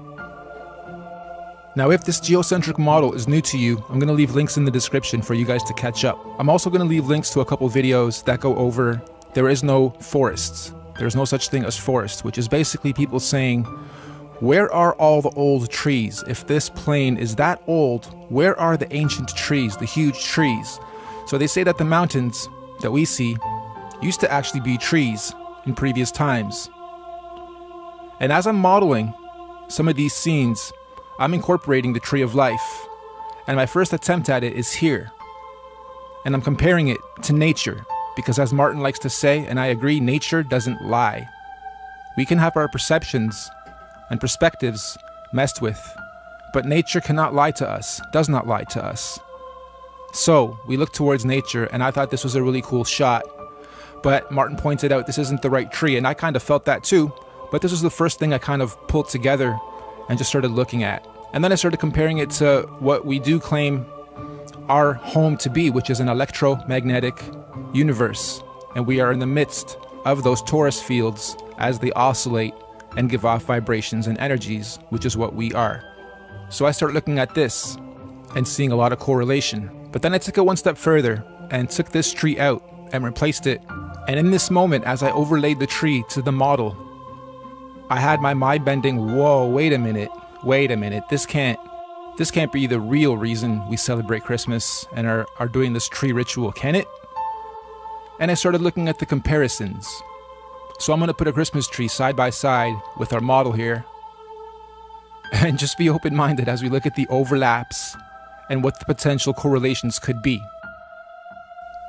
Now, if this geocentric model is new to you, I'm going to leave links in the description for you guys to catch up. I'm also going to leave links to a couple videos that go over there is no forests. There's no such thing as forest, which is basically people saying, where are all the old trees? If this plane is that old, where are the ancient trees, the huge trees? So they say that the mountains that we see used to actually be trees in previous times. And as I'm modeling some of these scenes, I'm incorporating the tree of life, and my first attempt at it is here. And I'm comparing it to nature, because as Martin likes to say, and I agree, nature doesn't lie. We can have our perceptions and perspectives messed with, but nature cannot lie to us, does not lie to us. So we look towards nature, and I thought this was a really cool shot, but Martin pointed out this isn't the right tree, and I kind of felt that too, but this was the first thing I kind of pulled together and just started looking at. And then I started comparing it to what we do claim our home to be, which is an electromagnetic universe. And we are in the midst of those torus fields as they oscillate and give off vibrations and energies, which is what we are. So I started looking at this and seeing a lot of correlation. But then I took it one step further and took this tree out and replaced it. And in this moment, as I overlaid the tree to the model, I had my mind bending, whoa, wait a minute, this can't be the real reason we celebrate Christmas and are doing this tree ritual, can it? And I started looking at the comparisons. So I'm going to put a Christmas tree side by side with our model here, and just be open-minded as we look at the overlaps and what the potential correlations could be.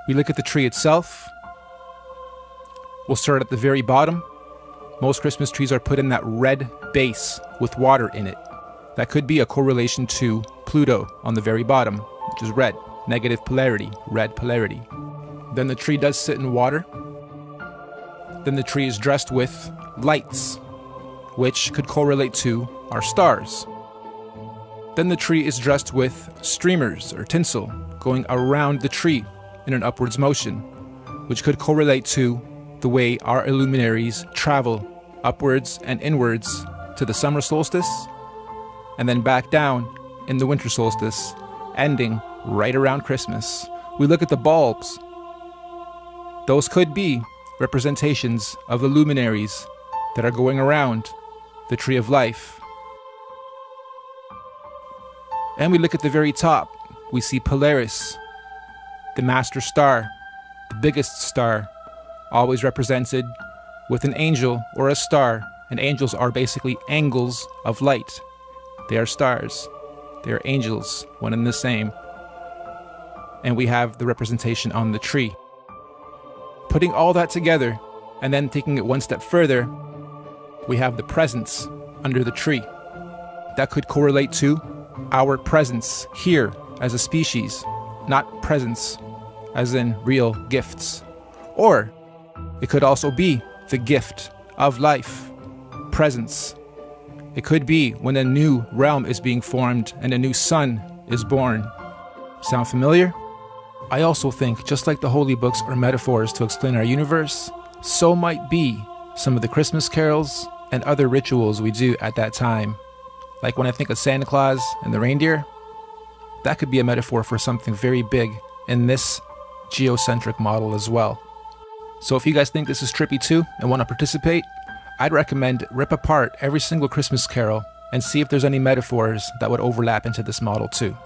We look at the tree itself. We'll start at the very bottom. Most Christmas trees are put in that red base with water in it. That could be a correlation to Pluto on the very bottom, which is red, negative polarity, red polarity. Then the tree does sit in water. Then the tree is dressed with lights, which could correlate to our stars. Then the tree is dressed with streamers or tinsel going around the tree in an upwards motion, which could correlate to the way our illuminaries travel upwards and inwards to the summer solstice, and then back down in the winter solstice, ending right around Christmas. We look at the bulbs. Those could be representations of the luminaries that are going around the tree of life. And we look at the very top. We see Polaris, the master star, the biggest star, always represented with an angel or a star. And angels are basically angles of light. They are stars. They are angels, one and the same. And we have the representation on the tree. Putting all that together, and then taking it one step further, we have the presents under the tree. That could correlate to our presence here as a species, not presents as in real gifts. Or it could also be the gift of life, presence. It could be when a new realm is being formed and a new sun is born. Sound familiar? I also think, just like the holy books are metaphors to explain our universe, so might be some of the Christmas carols and other rituals we do at that time. Like when I think of Santa Claus and the reindeer, that could be a metaphor for something very big in this geocentric model as well. So if you guys think this is trippy too and want to participate, I'd recommend rip apart every single Christmas carol and see if there's any metaphors that would overlap into this model too.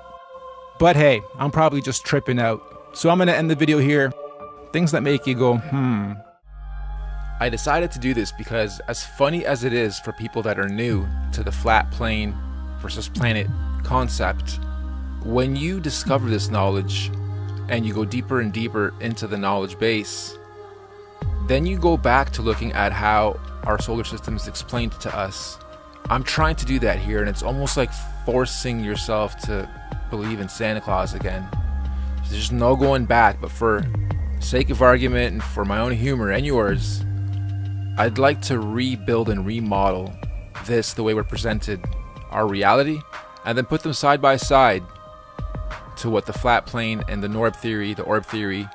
But hey, I'm probably just tripping out, so I'm gonna end the video here. Things that make you go, I decided to do this because, as funny as it is for people that are new to the flat plane versus planet concept, when you discover this knowledge and you go deeper and deeper into the knowledge base, then you go back to looking at how our solar system is explained to us. I'm trying to do that here, and it's almost like forcing yourself to believe in Santa Claus again. There's no going back, but for sake of argument and for my own humor and yours, I'd like to rebuild and remodel this the way we're presented, our reality, and then put them side by side to what the flat plane and the Norb theory, the orb theory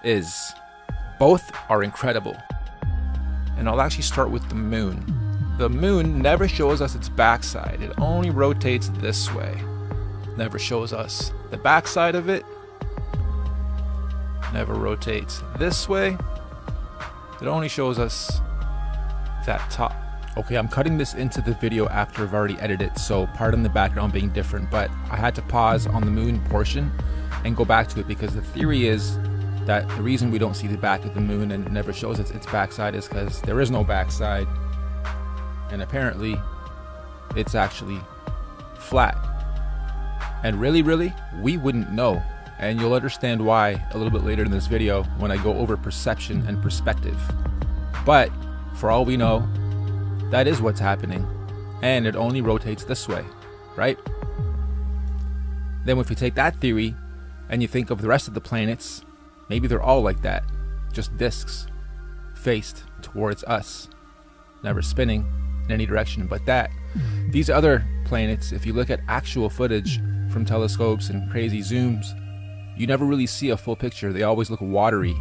is. Both are incredible. And I'll actually start with the moon. The moon never shows us its backside. It only rotates this way. Never shows us the backside of it. Never rotates this way. It only shows us that top. Okay, I'm cutting this into the video after I've already edited it, so pardon the background being different, but I had to pause on the moon portion and go back to it because the theory is that the reason we don't see the back of the moon and it never shows its backside is because there is no backside, and apparently it's actually flat. And really, we wouldn't know, and you'll understand why a little bit later in this video when I go over perception and perspective. But for all we know, that is what's happening, and it only rotates this way, right? Then if we take that theory and you think of the rest of the planets, maybe they're all like that, just disks faced towards us, never spinning in any direction but that. These other planets, if you look at actual footage from telescopes and crazy zooms, you never really see a full picture. They always look watery.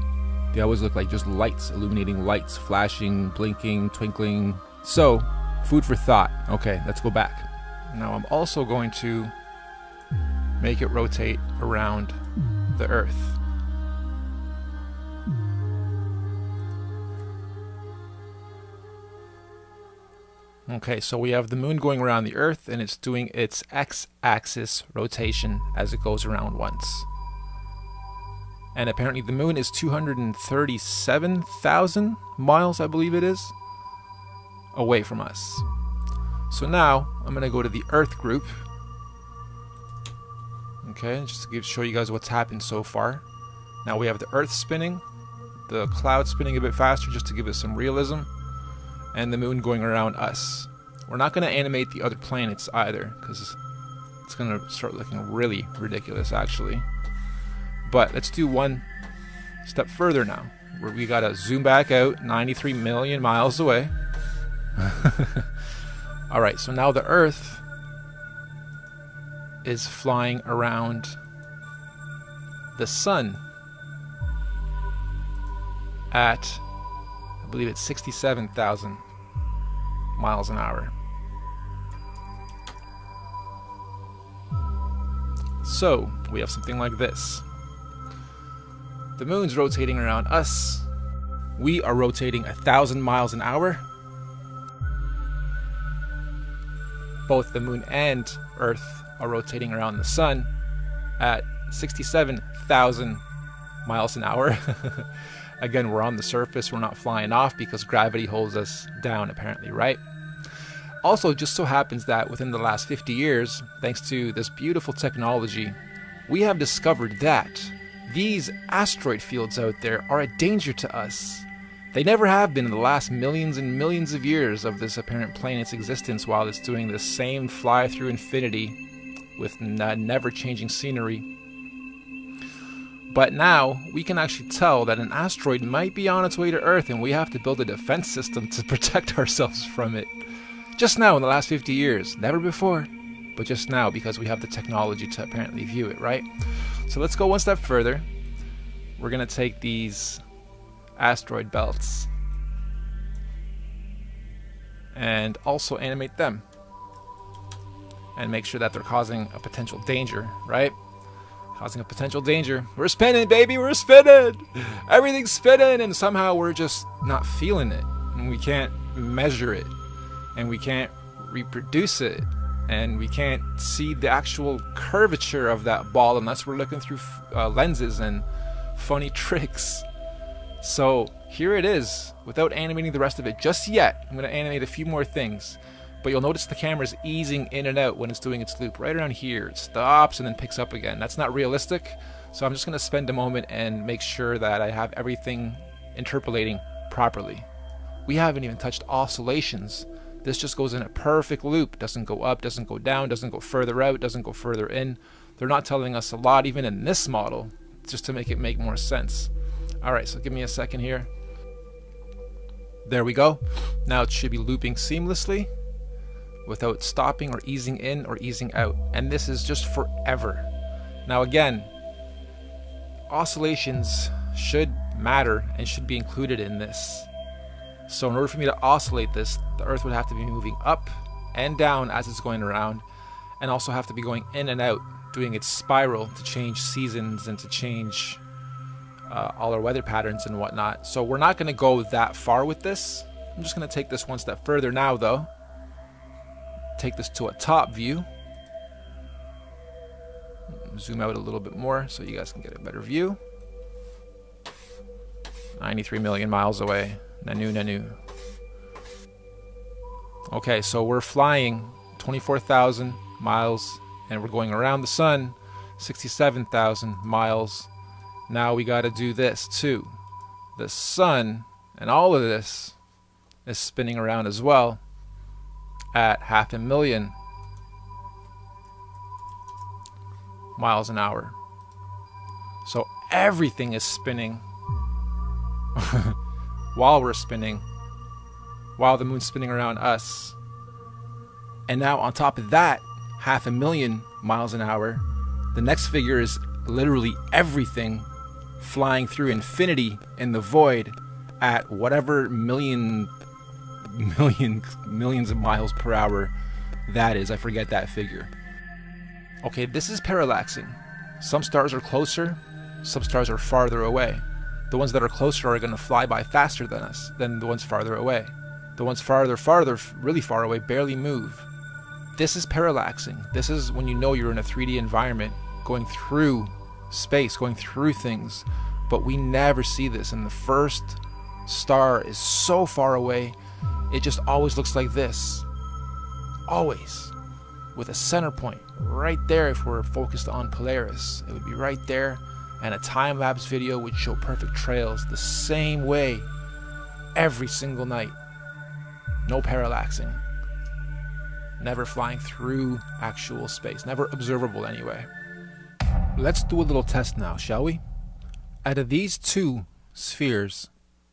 They always look like just lights, illuminating lights, flashing, blinking, twinkling. So, food for thought. Okay, let's go back. Now I'm also going to make it rotate around the Earth. Okay, so we have the moon going around the Earth, and it's doing its x-axis rotation as it goes around once. And apparently the moon is 237,000 miles, I believe it is, away from us. So now I'm going to go to the Earth group. Okay, just to show you guys what's happened so far. Now we have the Earth spinning, the cloud spinning a bit faster just to give it some realism, and the moon going around us. We're not going to animate the other planets either, because it's going to start looking really ridiculous actually. But let's do one step further now, where we got to zoom back out 93 million miles away. Alright, so now the Earth is flying around the Sun at, I believe it's 67,000 miles an hour. So we have something like this. The moon's rotating around us. We are rotating 1,000 miles an hour. Both the moon and Earth are rotating around the sun at 67,000 miles an hour. Again, we're on the surface, we're not flying off because gravity holds us down apparently, right? Also, just so happens that within the last 50 years, thanks to this beautiful technology, we have discovered that these asteroid fields out there are a danger to us. They never have been in the last millions and millions of years of this apparent planet's existence while it's doing the same fly through infinity with never-changing scenery. But now, we can actually tell that an asteroid might be on its way to Earth and we have to build a defense system to protect ourselves from it. Just now in the last 50 years. Never before, but just now because we have the technology to apparently view it, right? So let's go one step further. We're going to take these asteroid belts and also animate them and make sure that they're causing a potential danger, right? Causing a potential danger. We're spinning, baby, we're spinning! Everything's spinning, and somehow we're just not feeling it, and we can't measure it, and we can't reproduce it, and we can't see the actual curvature of that ball unless we're looking through lenses and funny tricks. So here it is, without animating the rest of it just yet. I'm going to animate a few more things, but you'll notice the camera's easing in and out when it's doing its loop. Right around here, it stops and then picks up again. That's not realistic, so I'm just going to spend a moment and make sure that I have everything interpolating properly. We haven't even touched oscillations. This just goes in a perfect loop. Doesn't go up, doesn't go down, doesn't go further out, doesn't go further in. They're not telling us a lot even in this model, just to make it make more sense. Alright, so give me a second here. There we go. Now it should be looping seamlessly without stopping or easing in or easing out. And this is just forever. Now again, oscillations should matter and should be included in this. So in order for me to oscillate this, the Earth would have to be moving up and down as it's going around, and also have to be going in and out, doing its spiral to change seasons and to change all our weather patterns and whatnot. So we're not going to go that far with this. I'm just going to take this one step further now though. Take this to a top view. Zoom out a little bit more so you guys can get a better view. 93 million miles away. Nanu, nanu. Okay, so we're flying 24,000 miles and we're going around the sun 67,000 miles. Now we got to do this too. The sun and all of this is spinning around as well at 500,000 miles an hour. So everything is spinning while we're spinning, while the moon's spinning around us. And now on top of that, 500,000 miles an hour, the next figure is literally everything flying through infinity in the void at whatever millions of miles per hour that is. I forget that figure. Okay, this is parallaxing. Some stars are closer, some stars are farther away. The ones that are closer are going to fly by faster than us, than the ones farther away. The ones farther, really far away, barely move. This is parallaxing. This is when you know you're in a 3D environment, going through space, going through things. But we never see this, and the first star is so far away, it just always looks like this. Always. With a center point right there. If we're focused on Polaris, it would be right there, and a time-lapse video would show perfect trails the same way every single night. No parallaxing. Never flying through actual space. Never observable anyway. Let's do a little test now, shall we? Out of these two spheres,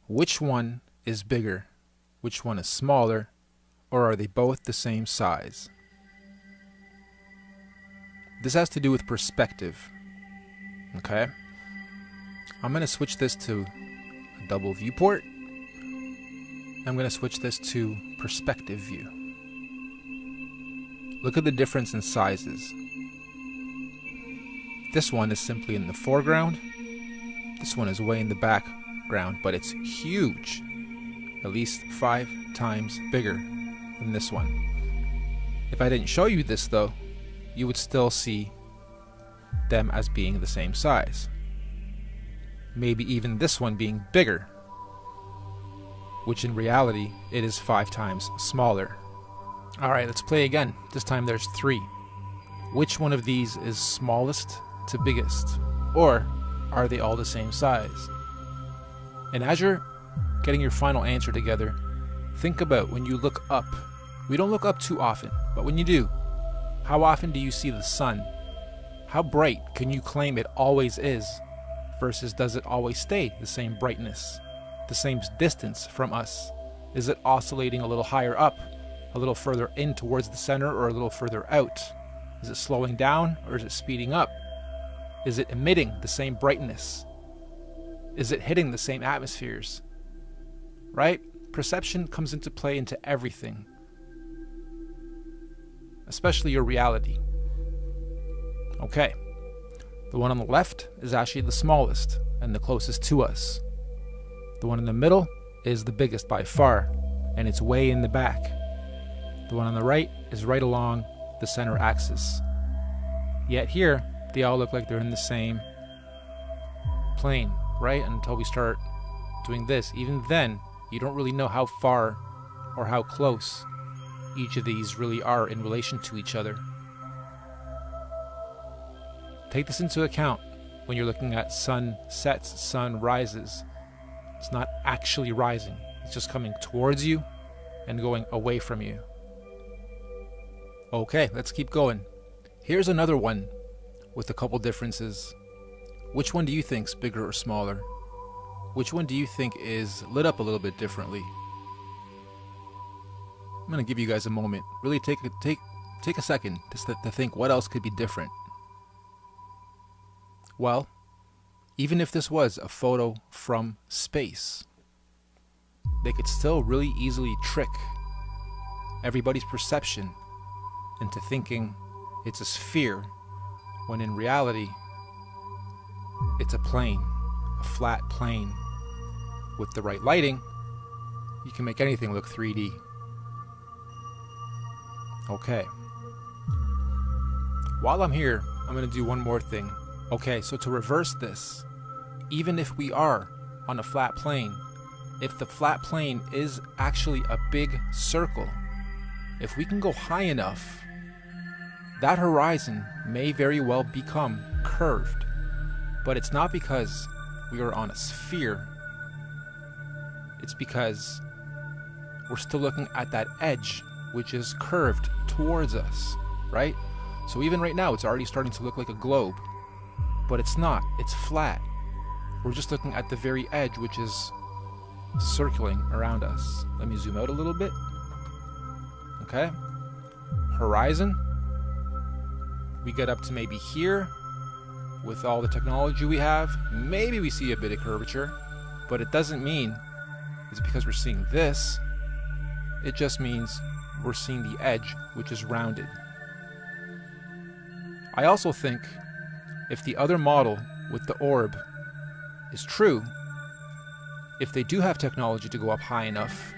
which one is bigger? Which one is smaller? Or are they both the same size? This has to do with perspective. Okay? I'm going to switch this to a double viewport. I'm going to switch this to perspective view. Look at the difference in sizes. This one is simply in the foreground. This one is way in the background, but it's huge. At least 5 times bigger than this one. If I didn't show you this though, you would still see them as being the same size. Maybe even this one being bigger, which in reality it is 5 times smaller. Alright, let's play again. This time there's 3. Which one of these is smallest to biggest? Or are they all the same size? And as you're getting your final answer together, think about when you look up. We don't look up too often, but when you do, how often do you see the sun? How bright can you claim it always is? Versus does it always stay the same brightness, the same distance from us? Is it oscillating a little higher up, a little further in towards the center, or a little further out? Is it slowing down or is it speeding up? Is it emitting the same brightness? Is it hitting the same atmospheres? Right? Perception comes into play into everything, especially your reality. Okay, the one on the left is actually the smallest and the closest to us. The one in the middle is the biggest by far, and it's way in the back. The one on the right is right along the center axis. Yet here, they all look like they're in the same plane, right? Until we start doing this. Even then, you don't really know how far or how close each of these really are in relation to each other. Take this into account when you're looking at sun sets, sun rises. It's not actually rising. It's just coming towards you and going away from you. Okay, let's keep going. Here's another one with a couple differences. Which one do you think's bigger or smaller? Which one do you think is lit up a little bit differently? I'm gonna give you guys a moment. Really take a second just to think what else could be different. Well, even if this was a photo from space, they could still really easily trick everybody's perception into thinking it's a sphere, when in reality, it's a plane, a flat plane. With the right lighting, you can make anything look 3D. Okay. While I'm here, I'm going to do one more thing. Okay, so to reverse this, even if we are on a flat plane, if the flat plane is actually a big circle, if we can go high enough, that horizon may very well become curved. But it's not because we are on a sphere. It's because we're still looking at that edge, which is curved towards us, right? So even right now, it's already starting to look like a globe. But it's not. It's flat. We're just looking at the very edge, which is circling around us. Let me zoom out a little bit. Okay. Horizon. We get up to maybe here. With all the technology we have, maybe we see a bit of curvature. But it doesn't mean it's because we're seeing this. It just means we're seeing the edge, which is rounded. I also think if the other model with the orb is true, if they do have technology to go up high enough,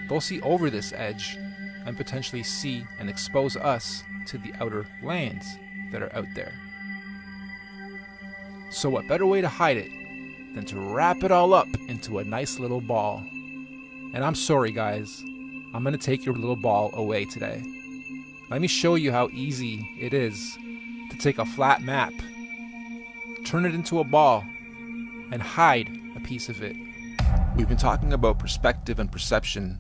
they'll see over this edge and potentially see and expose us to the outer lands that are out there. So what better way to hide it than to wrap it all up into a nice little ball? And I'm sorry guys, I'm gonna take your little ball away today. Let me show you how easy it is to take a flat map, turn it into a ball, and hide a piece of it. We've been talking about perspective and perception.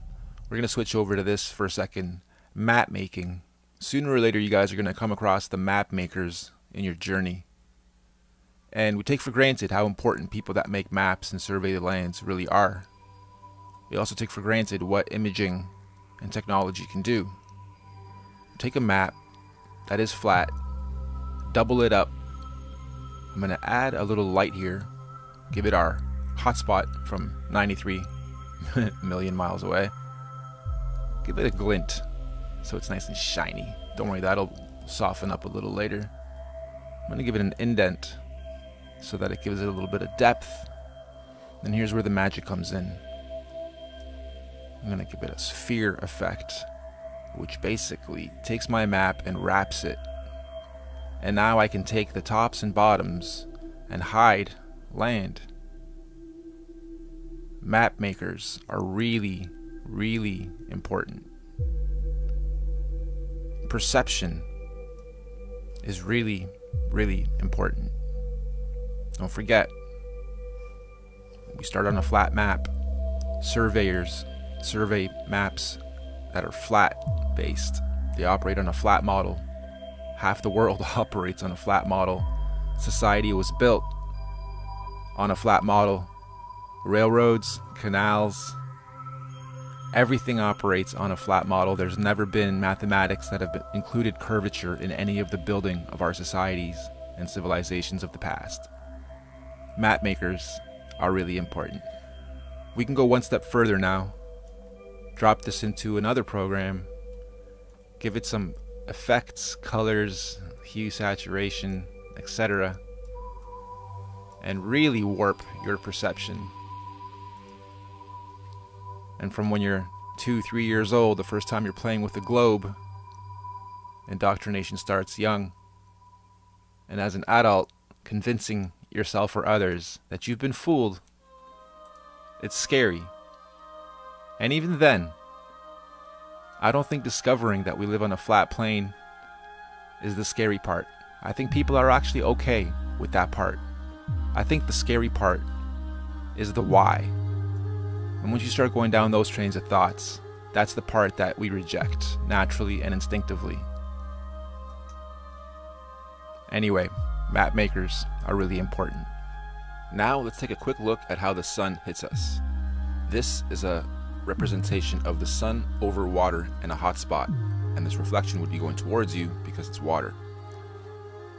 We're going to switch over to this for a second. Map making. Sooner or later you guys are going to come across the map makers in your journey. And we take for granted how important people that make maps and survey the lands really are. We also take for granted what imaging and technology can do. Take a map that is flat, double it up. I'm going to add a little light here, give it our hotspot from 93 million miles away. Give it a glint so it's nice and shiny. Don't worry, that'll soften up a little later. I'm going to give it an indent so that it gives it a little bit of depth. And here's where the magic comes in. I'm going to give it a sphere effect, which basically takes my map and wraps it. And now I can take the tops and bottoms and hide land. Map makers are really, really important. Perception is really, really important. Don't forget, we start on a flat map. Surveyors survey maps that are flat based. They operate on a flat model. Half the world operates on a flat model. Society was built on a flat model. Railroads, canals, everything operates on a flat model. There's never been mathematics that have included curvature in any of the building of our societies and civilizations of the past. Map makers are really important. We can go one step further now. Drop this into another program. Give it some effects, colors, hue, saturation, etc. And really warp your perception. And from when you're 2, 3 years old, the first time you're playing with a globe, indoctrination starts young. And as an adult, convincing yourself or others that you've been fooled, it's scary. And even then, I don't think discovering that we live on a flat plane is the scary part. I think people are actually okay with that part. I think the scary part is the why. And once you start going down those trains of thoughts, that's the part that we reject naturally and instinctively. Anyway, map makers are really important. Now let's take a quick look at how the sun hits us. This is a representation of the sun over water in a hot spot, and this reflection would be going towards you because it's water.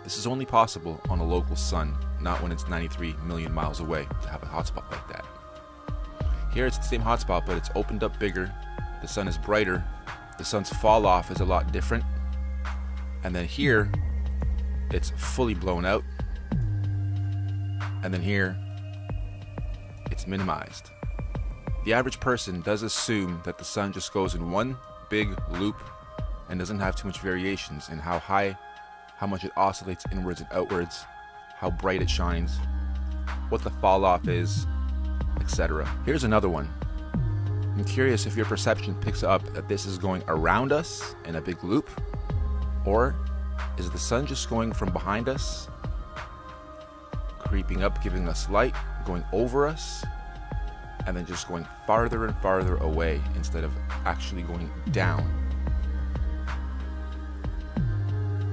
This is only possible on a local sun, not when it's 93 million miles away to have a hotspot like that. Here it's the same hotspot, but it's opened up bigger, the sun is brighter, the sun's fall off is a lot different, and then here it's fully blown out, and then here it's minimized. The average person does assume that the sun just goes in one big loop and doesn't have too much variations in how high, how much it oscillates inwards and outwards, how bright it shines, what the fall off is, etc. Here's another one. I'm curious if your perception picks up that this is going around us in a big loop, or is the sun just going from behind us, creeping up, giving us light, going over us, and then just going farther and farther away instead of actually going down.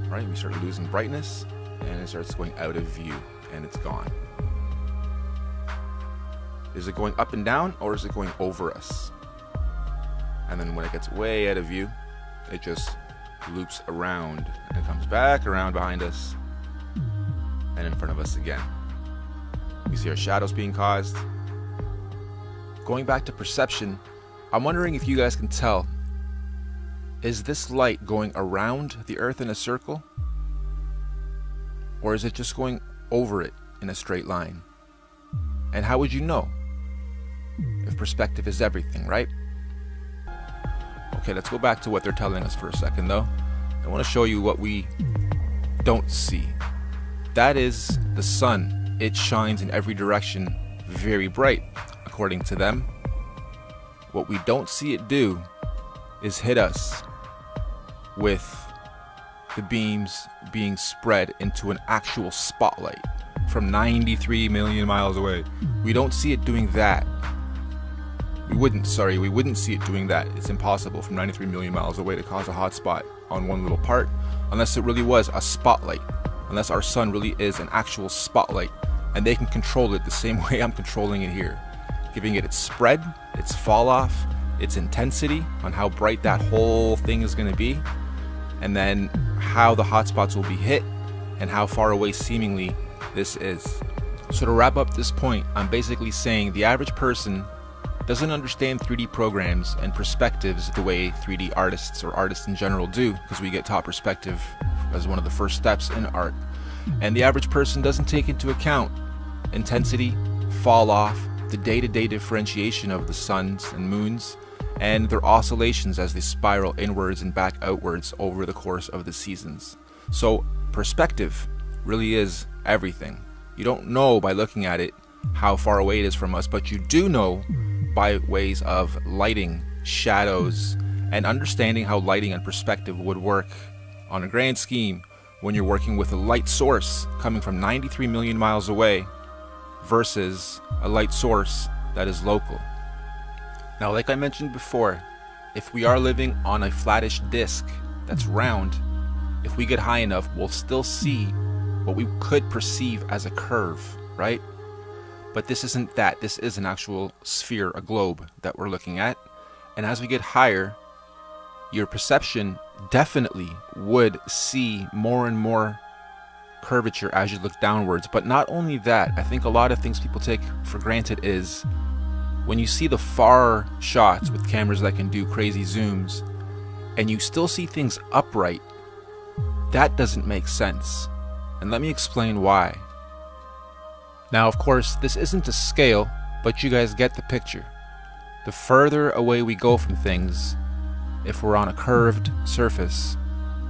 Right, we start losing brightness and it starts going out of view and it's gone. Is it going up and down, or is it going over us? And then when it gets way out of view, it just loops around and comes back around behind us and in front of us again. We see our shadows being caused. Going back to perception, I'm wondering if you guys can tell, is this light going around the earth in a circle, or is it just going over it in a straight line? And how would you know if perspective is everything, right? Okay, let's go back to what they're telling us for a second though. I want to show you what we don't see. That is the sun. It shines in every direction, very bright, according to them. What we don't see it do is hit us with the beams being spread into an actual spotlight from 93 million miles away. We don't see it doing that. We wouldn't see it doing that. It's impossible from 93 million miles away to cause a hot spot on one little part, unless it really was a spotlight, unless our sun really is an actual spotlight, and they can control it the same way I'm controlling it here, giving it its spread, its fall off, its intensity on how bright that whole thing is going to be, and then how the hotspots will be hit and how far away seemingly this is. So to wrap up this point, I'm basically saying the average person doesn't understand 3D programs and perspectives the way 3D artists or artists in general do, because we get taught perspective as one of the first steps in art. And the average person doesn't take into account intensity, fall off, the day-to-day differentiation of the suns and moons, and their oscillations as they spiral inwards and back outwards over the course of the seasons. So perspective really is everything. You don't know by looking at it how far away it is from us, but you do know by ways of lighting, shadows, and understanding how lighting and perspective would work on a grand scheme when you're working with a light source coming from 93 million miles away versus a light source that is local. Now, like I mentioned before, if we are living on a flattish disk that's round, if we get high enough, we'll still see what we could perceive as a curve, right? But this isn't that. This is an actual sphere, a globe that we're looking at. And as we get higher, your perception definitely would see more and more curvature as you look downwards. But not only that, I think a lot of things people take for granted is when you see the far shots with cameras that can do crazy zooms and you still see things upright, that doesn't make sense. And let me explain why. Now, of course, this isn't to scale, but you guys get the picture. The further away we go from things, if we're on a curved surface,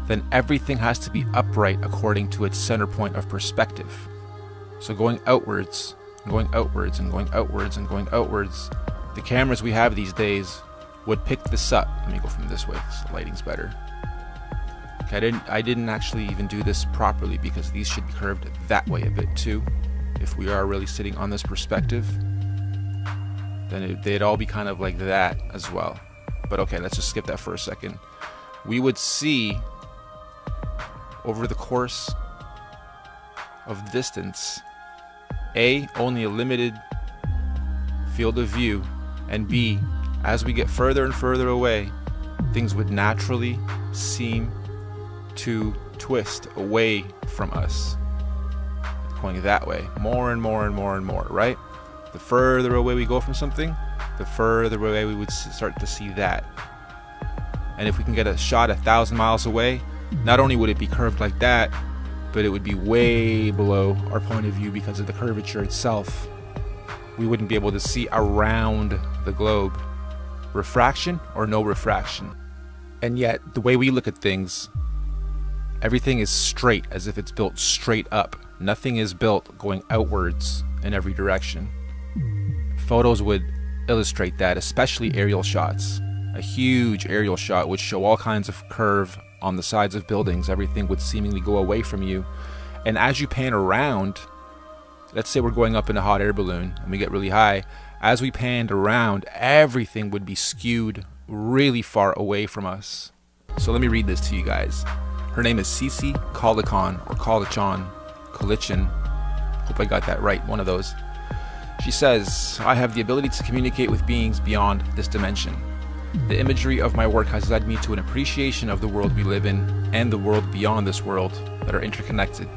then everything has to be upright according to its center point of perspective. So going outwards, and going outwards, and going outwards, and going outwards, the cameras we have these days would pick this up. Let me go from this way, so the lighting's better. Okay, I didn't actually even do this properly because these should be curved that way a bit too. If we are really sitting on this perspective, then they'd all be kind of like that as well. But okay, let's just skip that for a second. We would see over the course of distance, A, only a limited field of view, and B, as we get further and further away, things would naturally seem to twist away from us, going that way, more and more and more and more, right? The further away we go from something, the further away we would start to see that. And if we can get a shot 1,000 miles away, not only would it be curved like that, but it would be way below our point of view because of the curvature itself. We wouldn't be able to see around the globe. Refraction or no refraction. And yet, the way we look at things, everything is straight, as if it's built straight up. Nothing is built going outwards in every direction. Photos would illustrate that, especially aerial shots. A huge aerial shot would show all kinds of curve on the sides of buildings. Everything would seemingly go away from you. And as you pan around, let's say we're going up in a hot air balloon and we get really high, as we panned around, everything would be skewed really far away from us. So let me read this to you guys. Her name is Cici Kalichan, or Kalichan. Hope I got that right, one of those. She says, I have the ability to communicate with beings beyond this dimension. The imagery of my work has led me to an appreciation of the world we live in and the world beyond this world that are interconnected.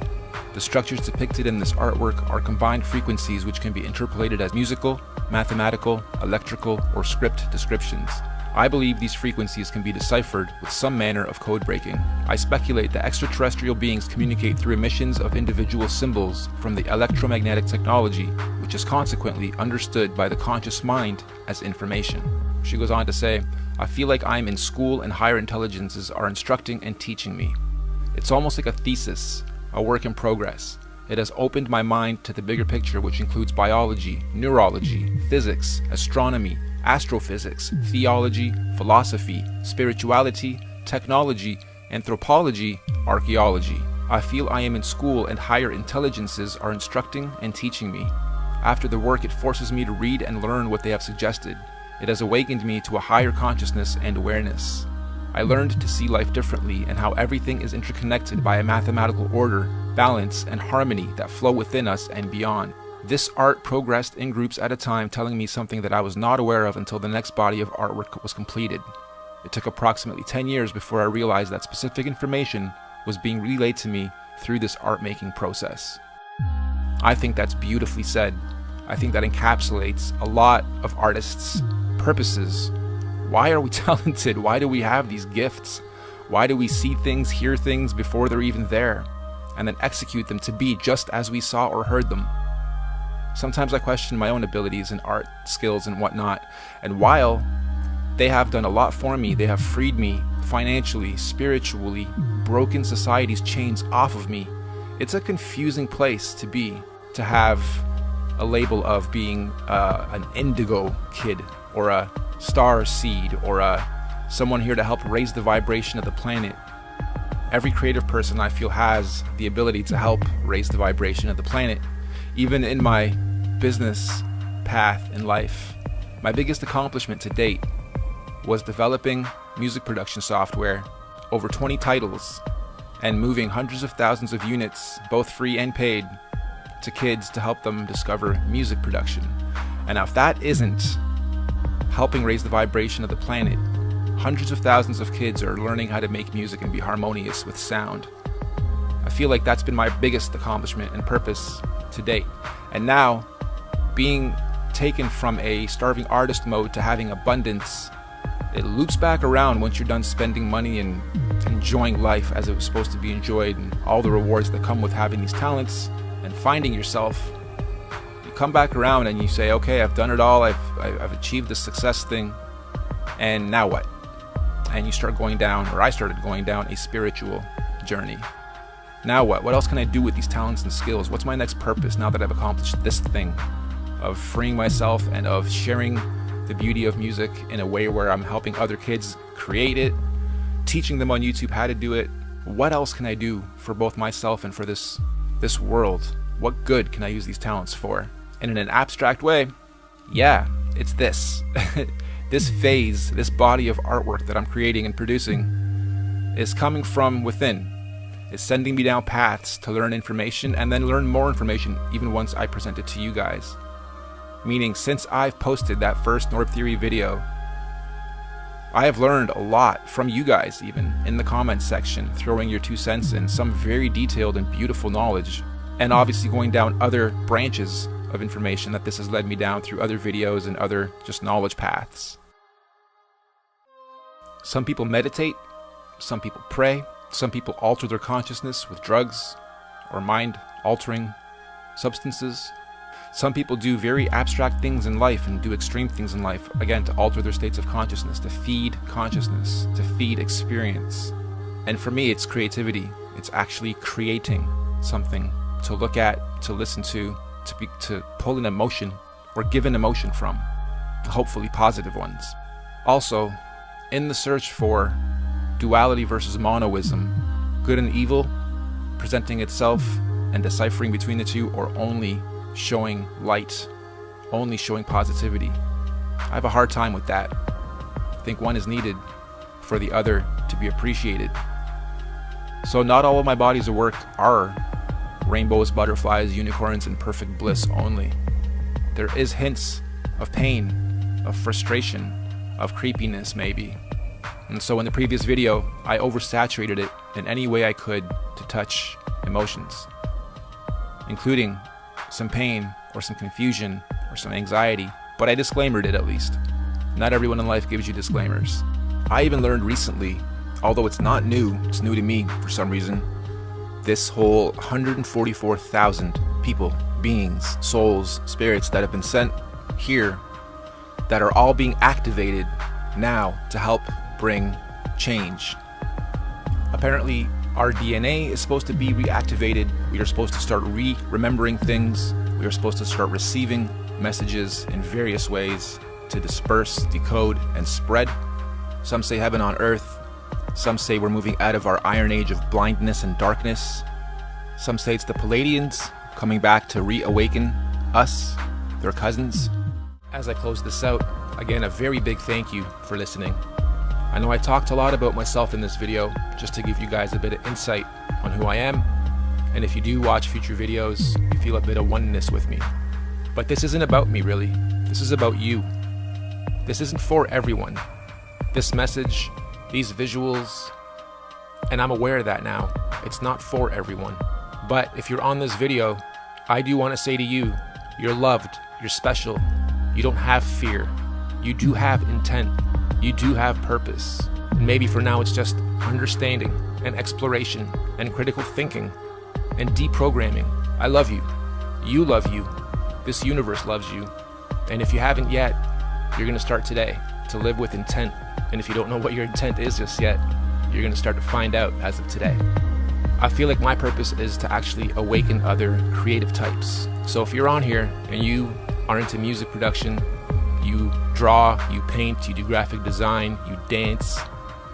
The structures depicted in this artwork are combined frequencies which can be interpolated as musical, mathematical, electrical, or script descriptions. I believe these frequencies can be deciphered with some manner of code breaking. I speculate that extraterrestrial beings communicate through emissions of individual symbols from the electromagnetic technology, which is consequently understood by the conscious mind as information. She goes on to say, I feel like I'm in school and higher intelligences are instructing and teaching me. It's almost like a thesis, a work in progress. It has opened my mind to the bigger picture, which includes biology, neurology, physics, astronomy, astrophysics, theology, philosophy, spirituality, technology, anthropology, archaeology. I feel I am in school and higher intelligences are instructing and teaching me. After the work, it forces me to read and learn what they have suggested. It has awakened me to a higher consciousness and awareness. I learned to see life differently and how everything is interconnected by a mathematical order, balance, and harmony that flow within us and beyond. This art progressed in groups at a time, telling me something that I was not aware of until the next body of artwork was completed. It took approximately 10 years before I realized that specific information was being relayed to me through this art-making process. I think that's beautifully said. I think that encapsulates a lot of artists' purposes. Why are we talented? Why do we have these gifts? Why do we see things, hear things before they're even there, and then execute them to be just as we saw or heard them? Sometimes I question my own abilities and art skills and whatnot, and while they have done a lot for me, they have freed me financially, spiritually, broken society's chains off of me, it's a confusing place to be, to have a label of being an indigo kid, or a star seed, or someone here to help raise the vibration of the planet. Every creative person I feel has the ability to help raise the vibration of the planet. Even in my business path in life, my biggest accomplishment to date was developing music production software, over 20 titles, and moving hundreds of thousands of units, both free and paid, to kids to help them discover music production. And now if that isn't helping raise the vibration of the planet, hundreds of thousands of kids are learning how to make music and be harmonious with sound. I feel like that's been my biggest accomplishment and purpose to date. And now, being taken from a starving artist mode to having abundance, it loops back around once you're done spending money and enjoying life as it was supposed to be enjoyed, and all the rewards that come with having these talents and finding yourself. You come back around and you say, okay, I've done it all, I've achieved this success thing, and now what? And you start going down, or I started going down, a spiritual journey. Now what? What else can I do with these talents and skills? What's my next purpose now that I've accomplished this thing of freeing myself and of sharing the beauty of music in a way where I'm helping other kids create it, teaching them on YouTube how to do it? What else can I do for both myself and for this world? What good can I use these talents for? And in an abstract way, yeah, it's this. This phase, this body of artwork that I'm creating and producing is coming from within. It's sending me down paths to learn information and then learn more information even once I present it to you guys. Meaning, since I've posted that first Norb Theory video, I have learned a lot from you guys, even in the comments section, throwing your 2 cents in, some very detailed and beautiful knowledge, and obviously going down other branches of information that this has led me down through other videos and other just knowledge paths. Some people meditate, some people pray, some people alter their consciousness with drugs or mind-altering substances. Some people do very abstract things in life and do extreme things in life, again, to alter their states of consciousness, to feed consciousness, to feed experience. And for me, it's creativity. It's actually creating something to look at, to listen to pull an emotion or give an emotion from, hopefully positive ones. Also, in the search for duality versus monoism, good and evil, presenting itself and deciphering between the two, or only showing light, only showing positivity, I have a hard time with that. I think one is needed for the other to be appreciated. So not all of my bodies of work are rainbows, butterflies, unicorns, and perfect bliss only. There is hints of pain, of frustration, of creepiness maybe. And so in the previous video, I oversaturated it in any way I could to touch emotions, including some pain or some confusion or some anxiety, but I disclaimered it at least. Not everyone in life gives you disclaimers. I even learned recently, although it's not new, it's new to me for some reason, this whole 144,000 people, beings, souls, spirits that have been sent here that are all being activated now to help bring change. Apparently, our DNA is supposed to be reactivated. We are supposed to start remembering things. We are supposed to start receiving messages in various ways to disperse, decode, and spread. Some say heaven on earth. Some say we're moving out of our iron age of blindness and darkness. Some say it's the Palladians coming back to reawaken us, their cousins. As I close this out, again, a very big thank you for listening. I know I talked a lot about myself in this video, just to give you guys a bit of insight on who I am. And if you do watch future videos, you feel a bit of oneness with me. But this isn't about me, really. This is about you. This isn't for everyone. This message, these visuals, and I'm aware of that now, it's not for everyone. But if you're on this video, I do want to say to you, you're loved, you're special, you don't have fear, you do have intent, you do have purpose. And maybe for now it's just understanding and exploration and critical thinking and deprogramming. I love you, you love you, this universe loves you. And if you haven't yet, you're going to start today to live with intent. And if you don't know what your intent is just yet, you're going to start to find out as of today. I feel like my purpose is to actually awaken other creative types. So if you're on here and you are into music production, you draw, you paint, you do graphic design, you dance,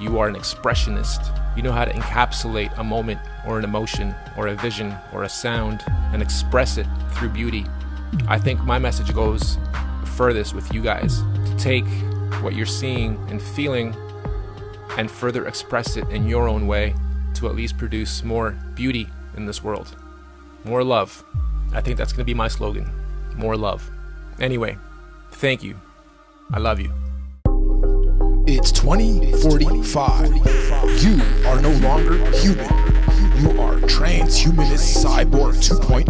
you are an expressionist, you know how to encapsulate a moment or an emotion or a vision or a sound and express it through beauty, I think my message goes furthest with you guys, to take what you're seeing and feeling and further express it in your own way to at least produce more beauty in this world. More love. I think that's going to be my slogan. More love. Anyway, thank you. I love you. It's 2045. You are no longer human. You are transhumanist cyborg 2.0.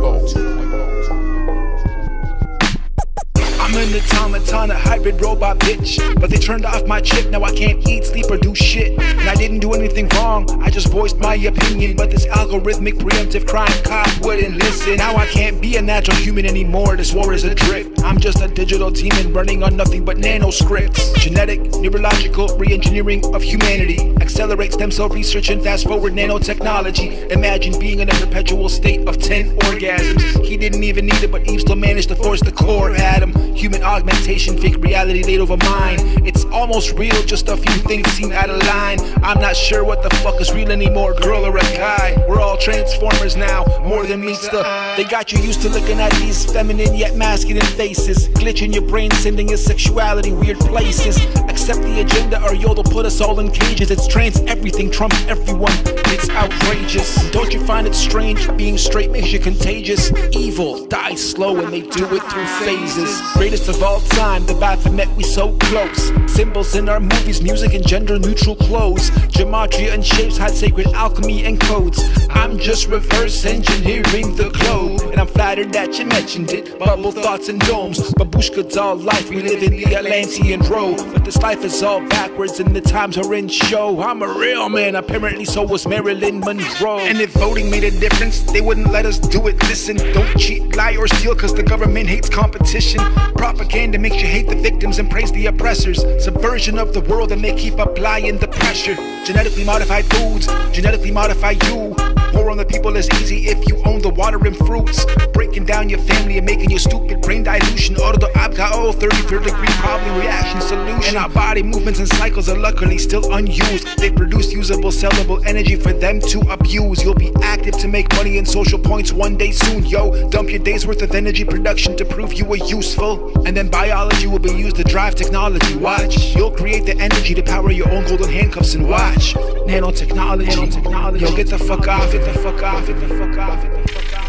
an automaton, a hybrid robot bitch. But they turned off my chip, now I can't eat, sleep, or do shit. And I didn't do anything wrong, I just voiced my opinion. But this algorithmic preemptive crime cop wouldn't listen. Now I can't be a natural human anymore, this war is a drip. I'm just a digital demon running on nothing but nanoscripts. Genetic, neurological re-engineering of humanity. Accelerate stem cell research and fast forward nanotechnology. Imagine being in a perpetual state of 10 orgasms. He didn't even need it, but Eve still managed to force the core at him. Human augmentation, fake reality laid over mine. It's almost real, just a few things seem out of line. I'm not sure what the fuck is real anymore, girl or a guy. We're all transformers now, more than meets the. They got you used to looking at these feminine yet masculine faces. Glitch in your brain, sending your sexuality weird places. Accept the agenda or you'll put us all in cages. It's trans everything, trumps everyone. It's outrageous. Don't you find it strange? Being straight makes you contagious. Evil dies slow and they do it through phases. Greatest of all time, the Baphomet, we so close. Symbols in our movies, music and gender neutral clothes. Gematria and shapes hide sacred alchemy and codes. I'm just reverse engineering the globe. And I'm flattered that you mentioned it. Bubble thoughts and domes. Babushka doll life, we live in the Atlantean row. But this life is all backwards and the times are in show. I'm a real man, apparently so was Marilyn Monroe. And if voting made a difference, they wouldn't let us do it. Listen, don't cheat, lie or steal, cause the government hates competition. Propaganda makes you hate the victims and praise the oppressors. Subversion of the world and they keep applying the pressure. Genetically modified foods, genetically modify you. War on the people is easy if you own the water and fruits. Breaking down your family and making your stupid brain dilution. Order the ABCA 33rd degree problem reaction solution. And our body movements and cycles are luckily still unused. They produce usable sellable energy for them to abuse. You'll be active to make money and social points one day soon, yo. Dump your day's worth of energy production to prove you were useful. And then biology will be used to drive technology. Watch, you'll create the energy to power your own golden handcuffs and watch. Nanotechnology. Yo, get the fuck off, get the fuck off, get the fuck off, get the fuck off.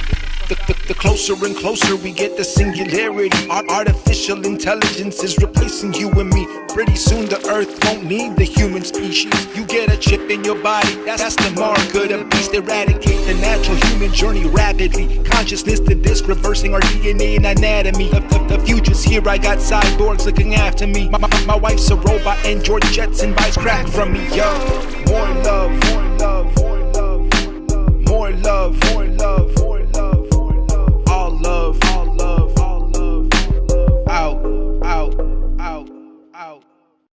The closer and closer we get to singularity. Artificial intelligence is replacing you and me. Pretty soon the earth won't need the human species. You get a chip in your body, that's the mark of the beast. Eradicate the natural human journey rapidly. Consciousness to disc, reversing our DNA and anatomy. The future's here, I got cyborgs looking after me. My wife's a robot and George Jetson buys crack from me, yo. More love.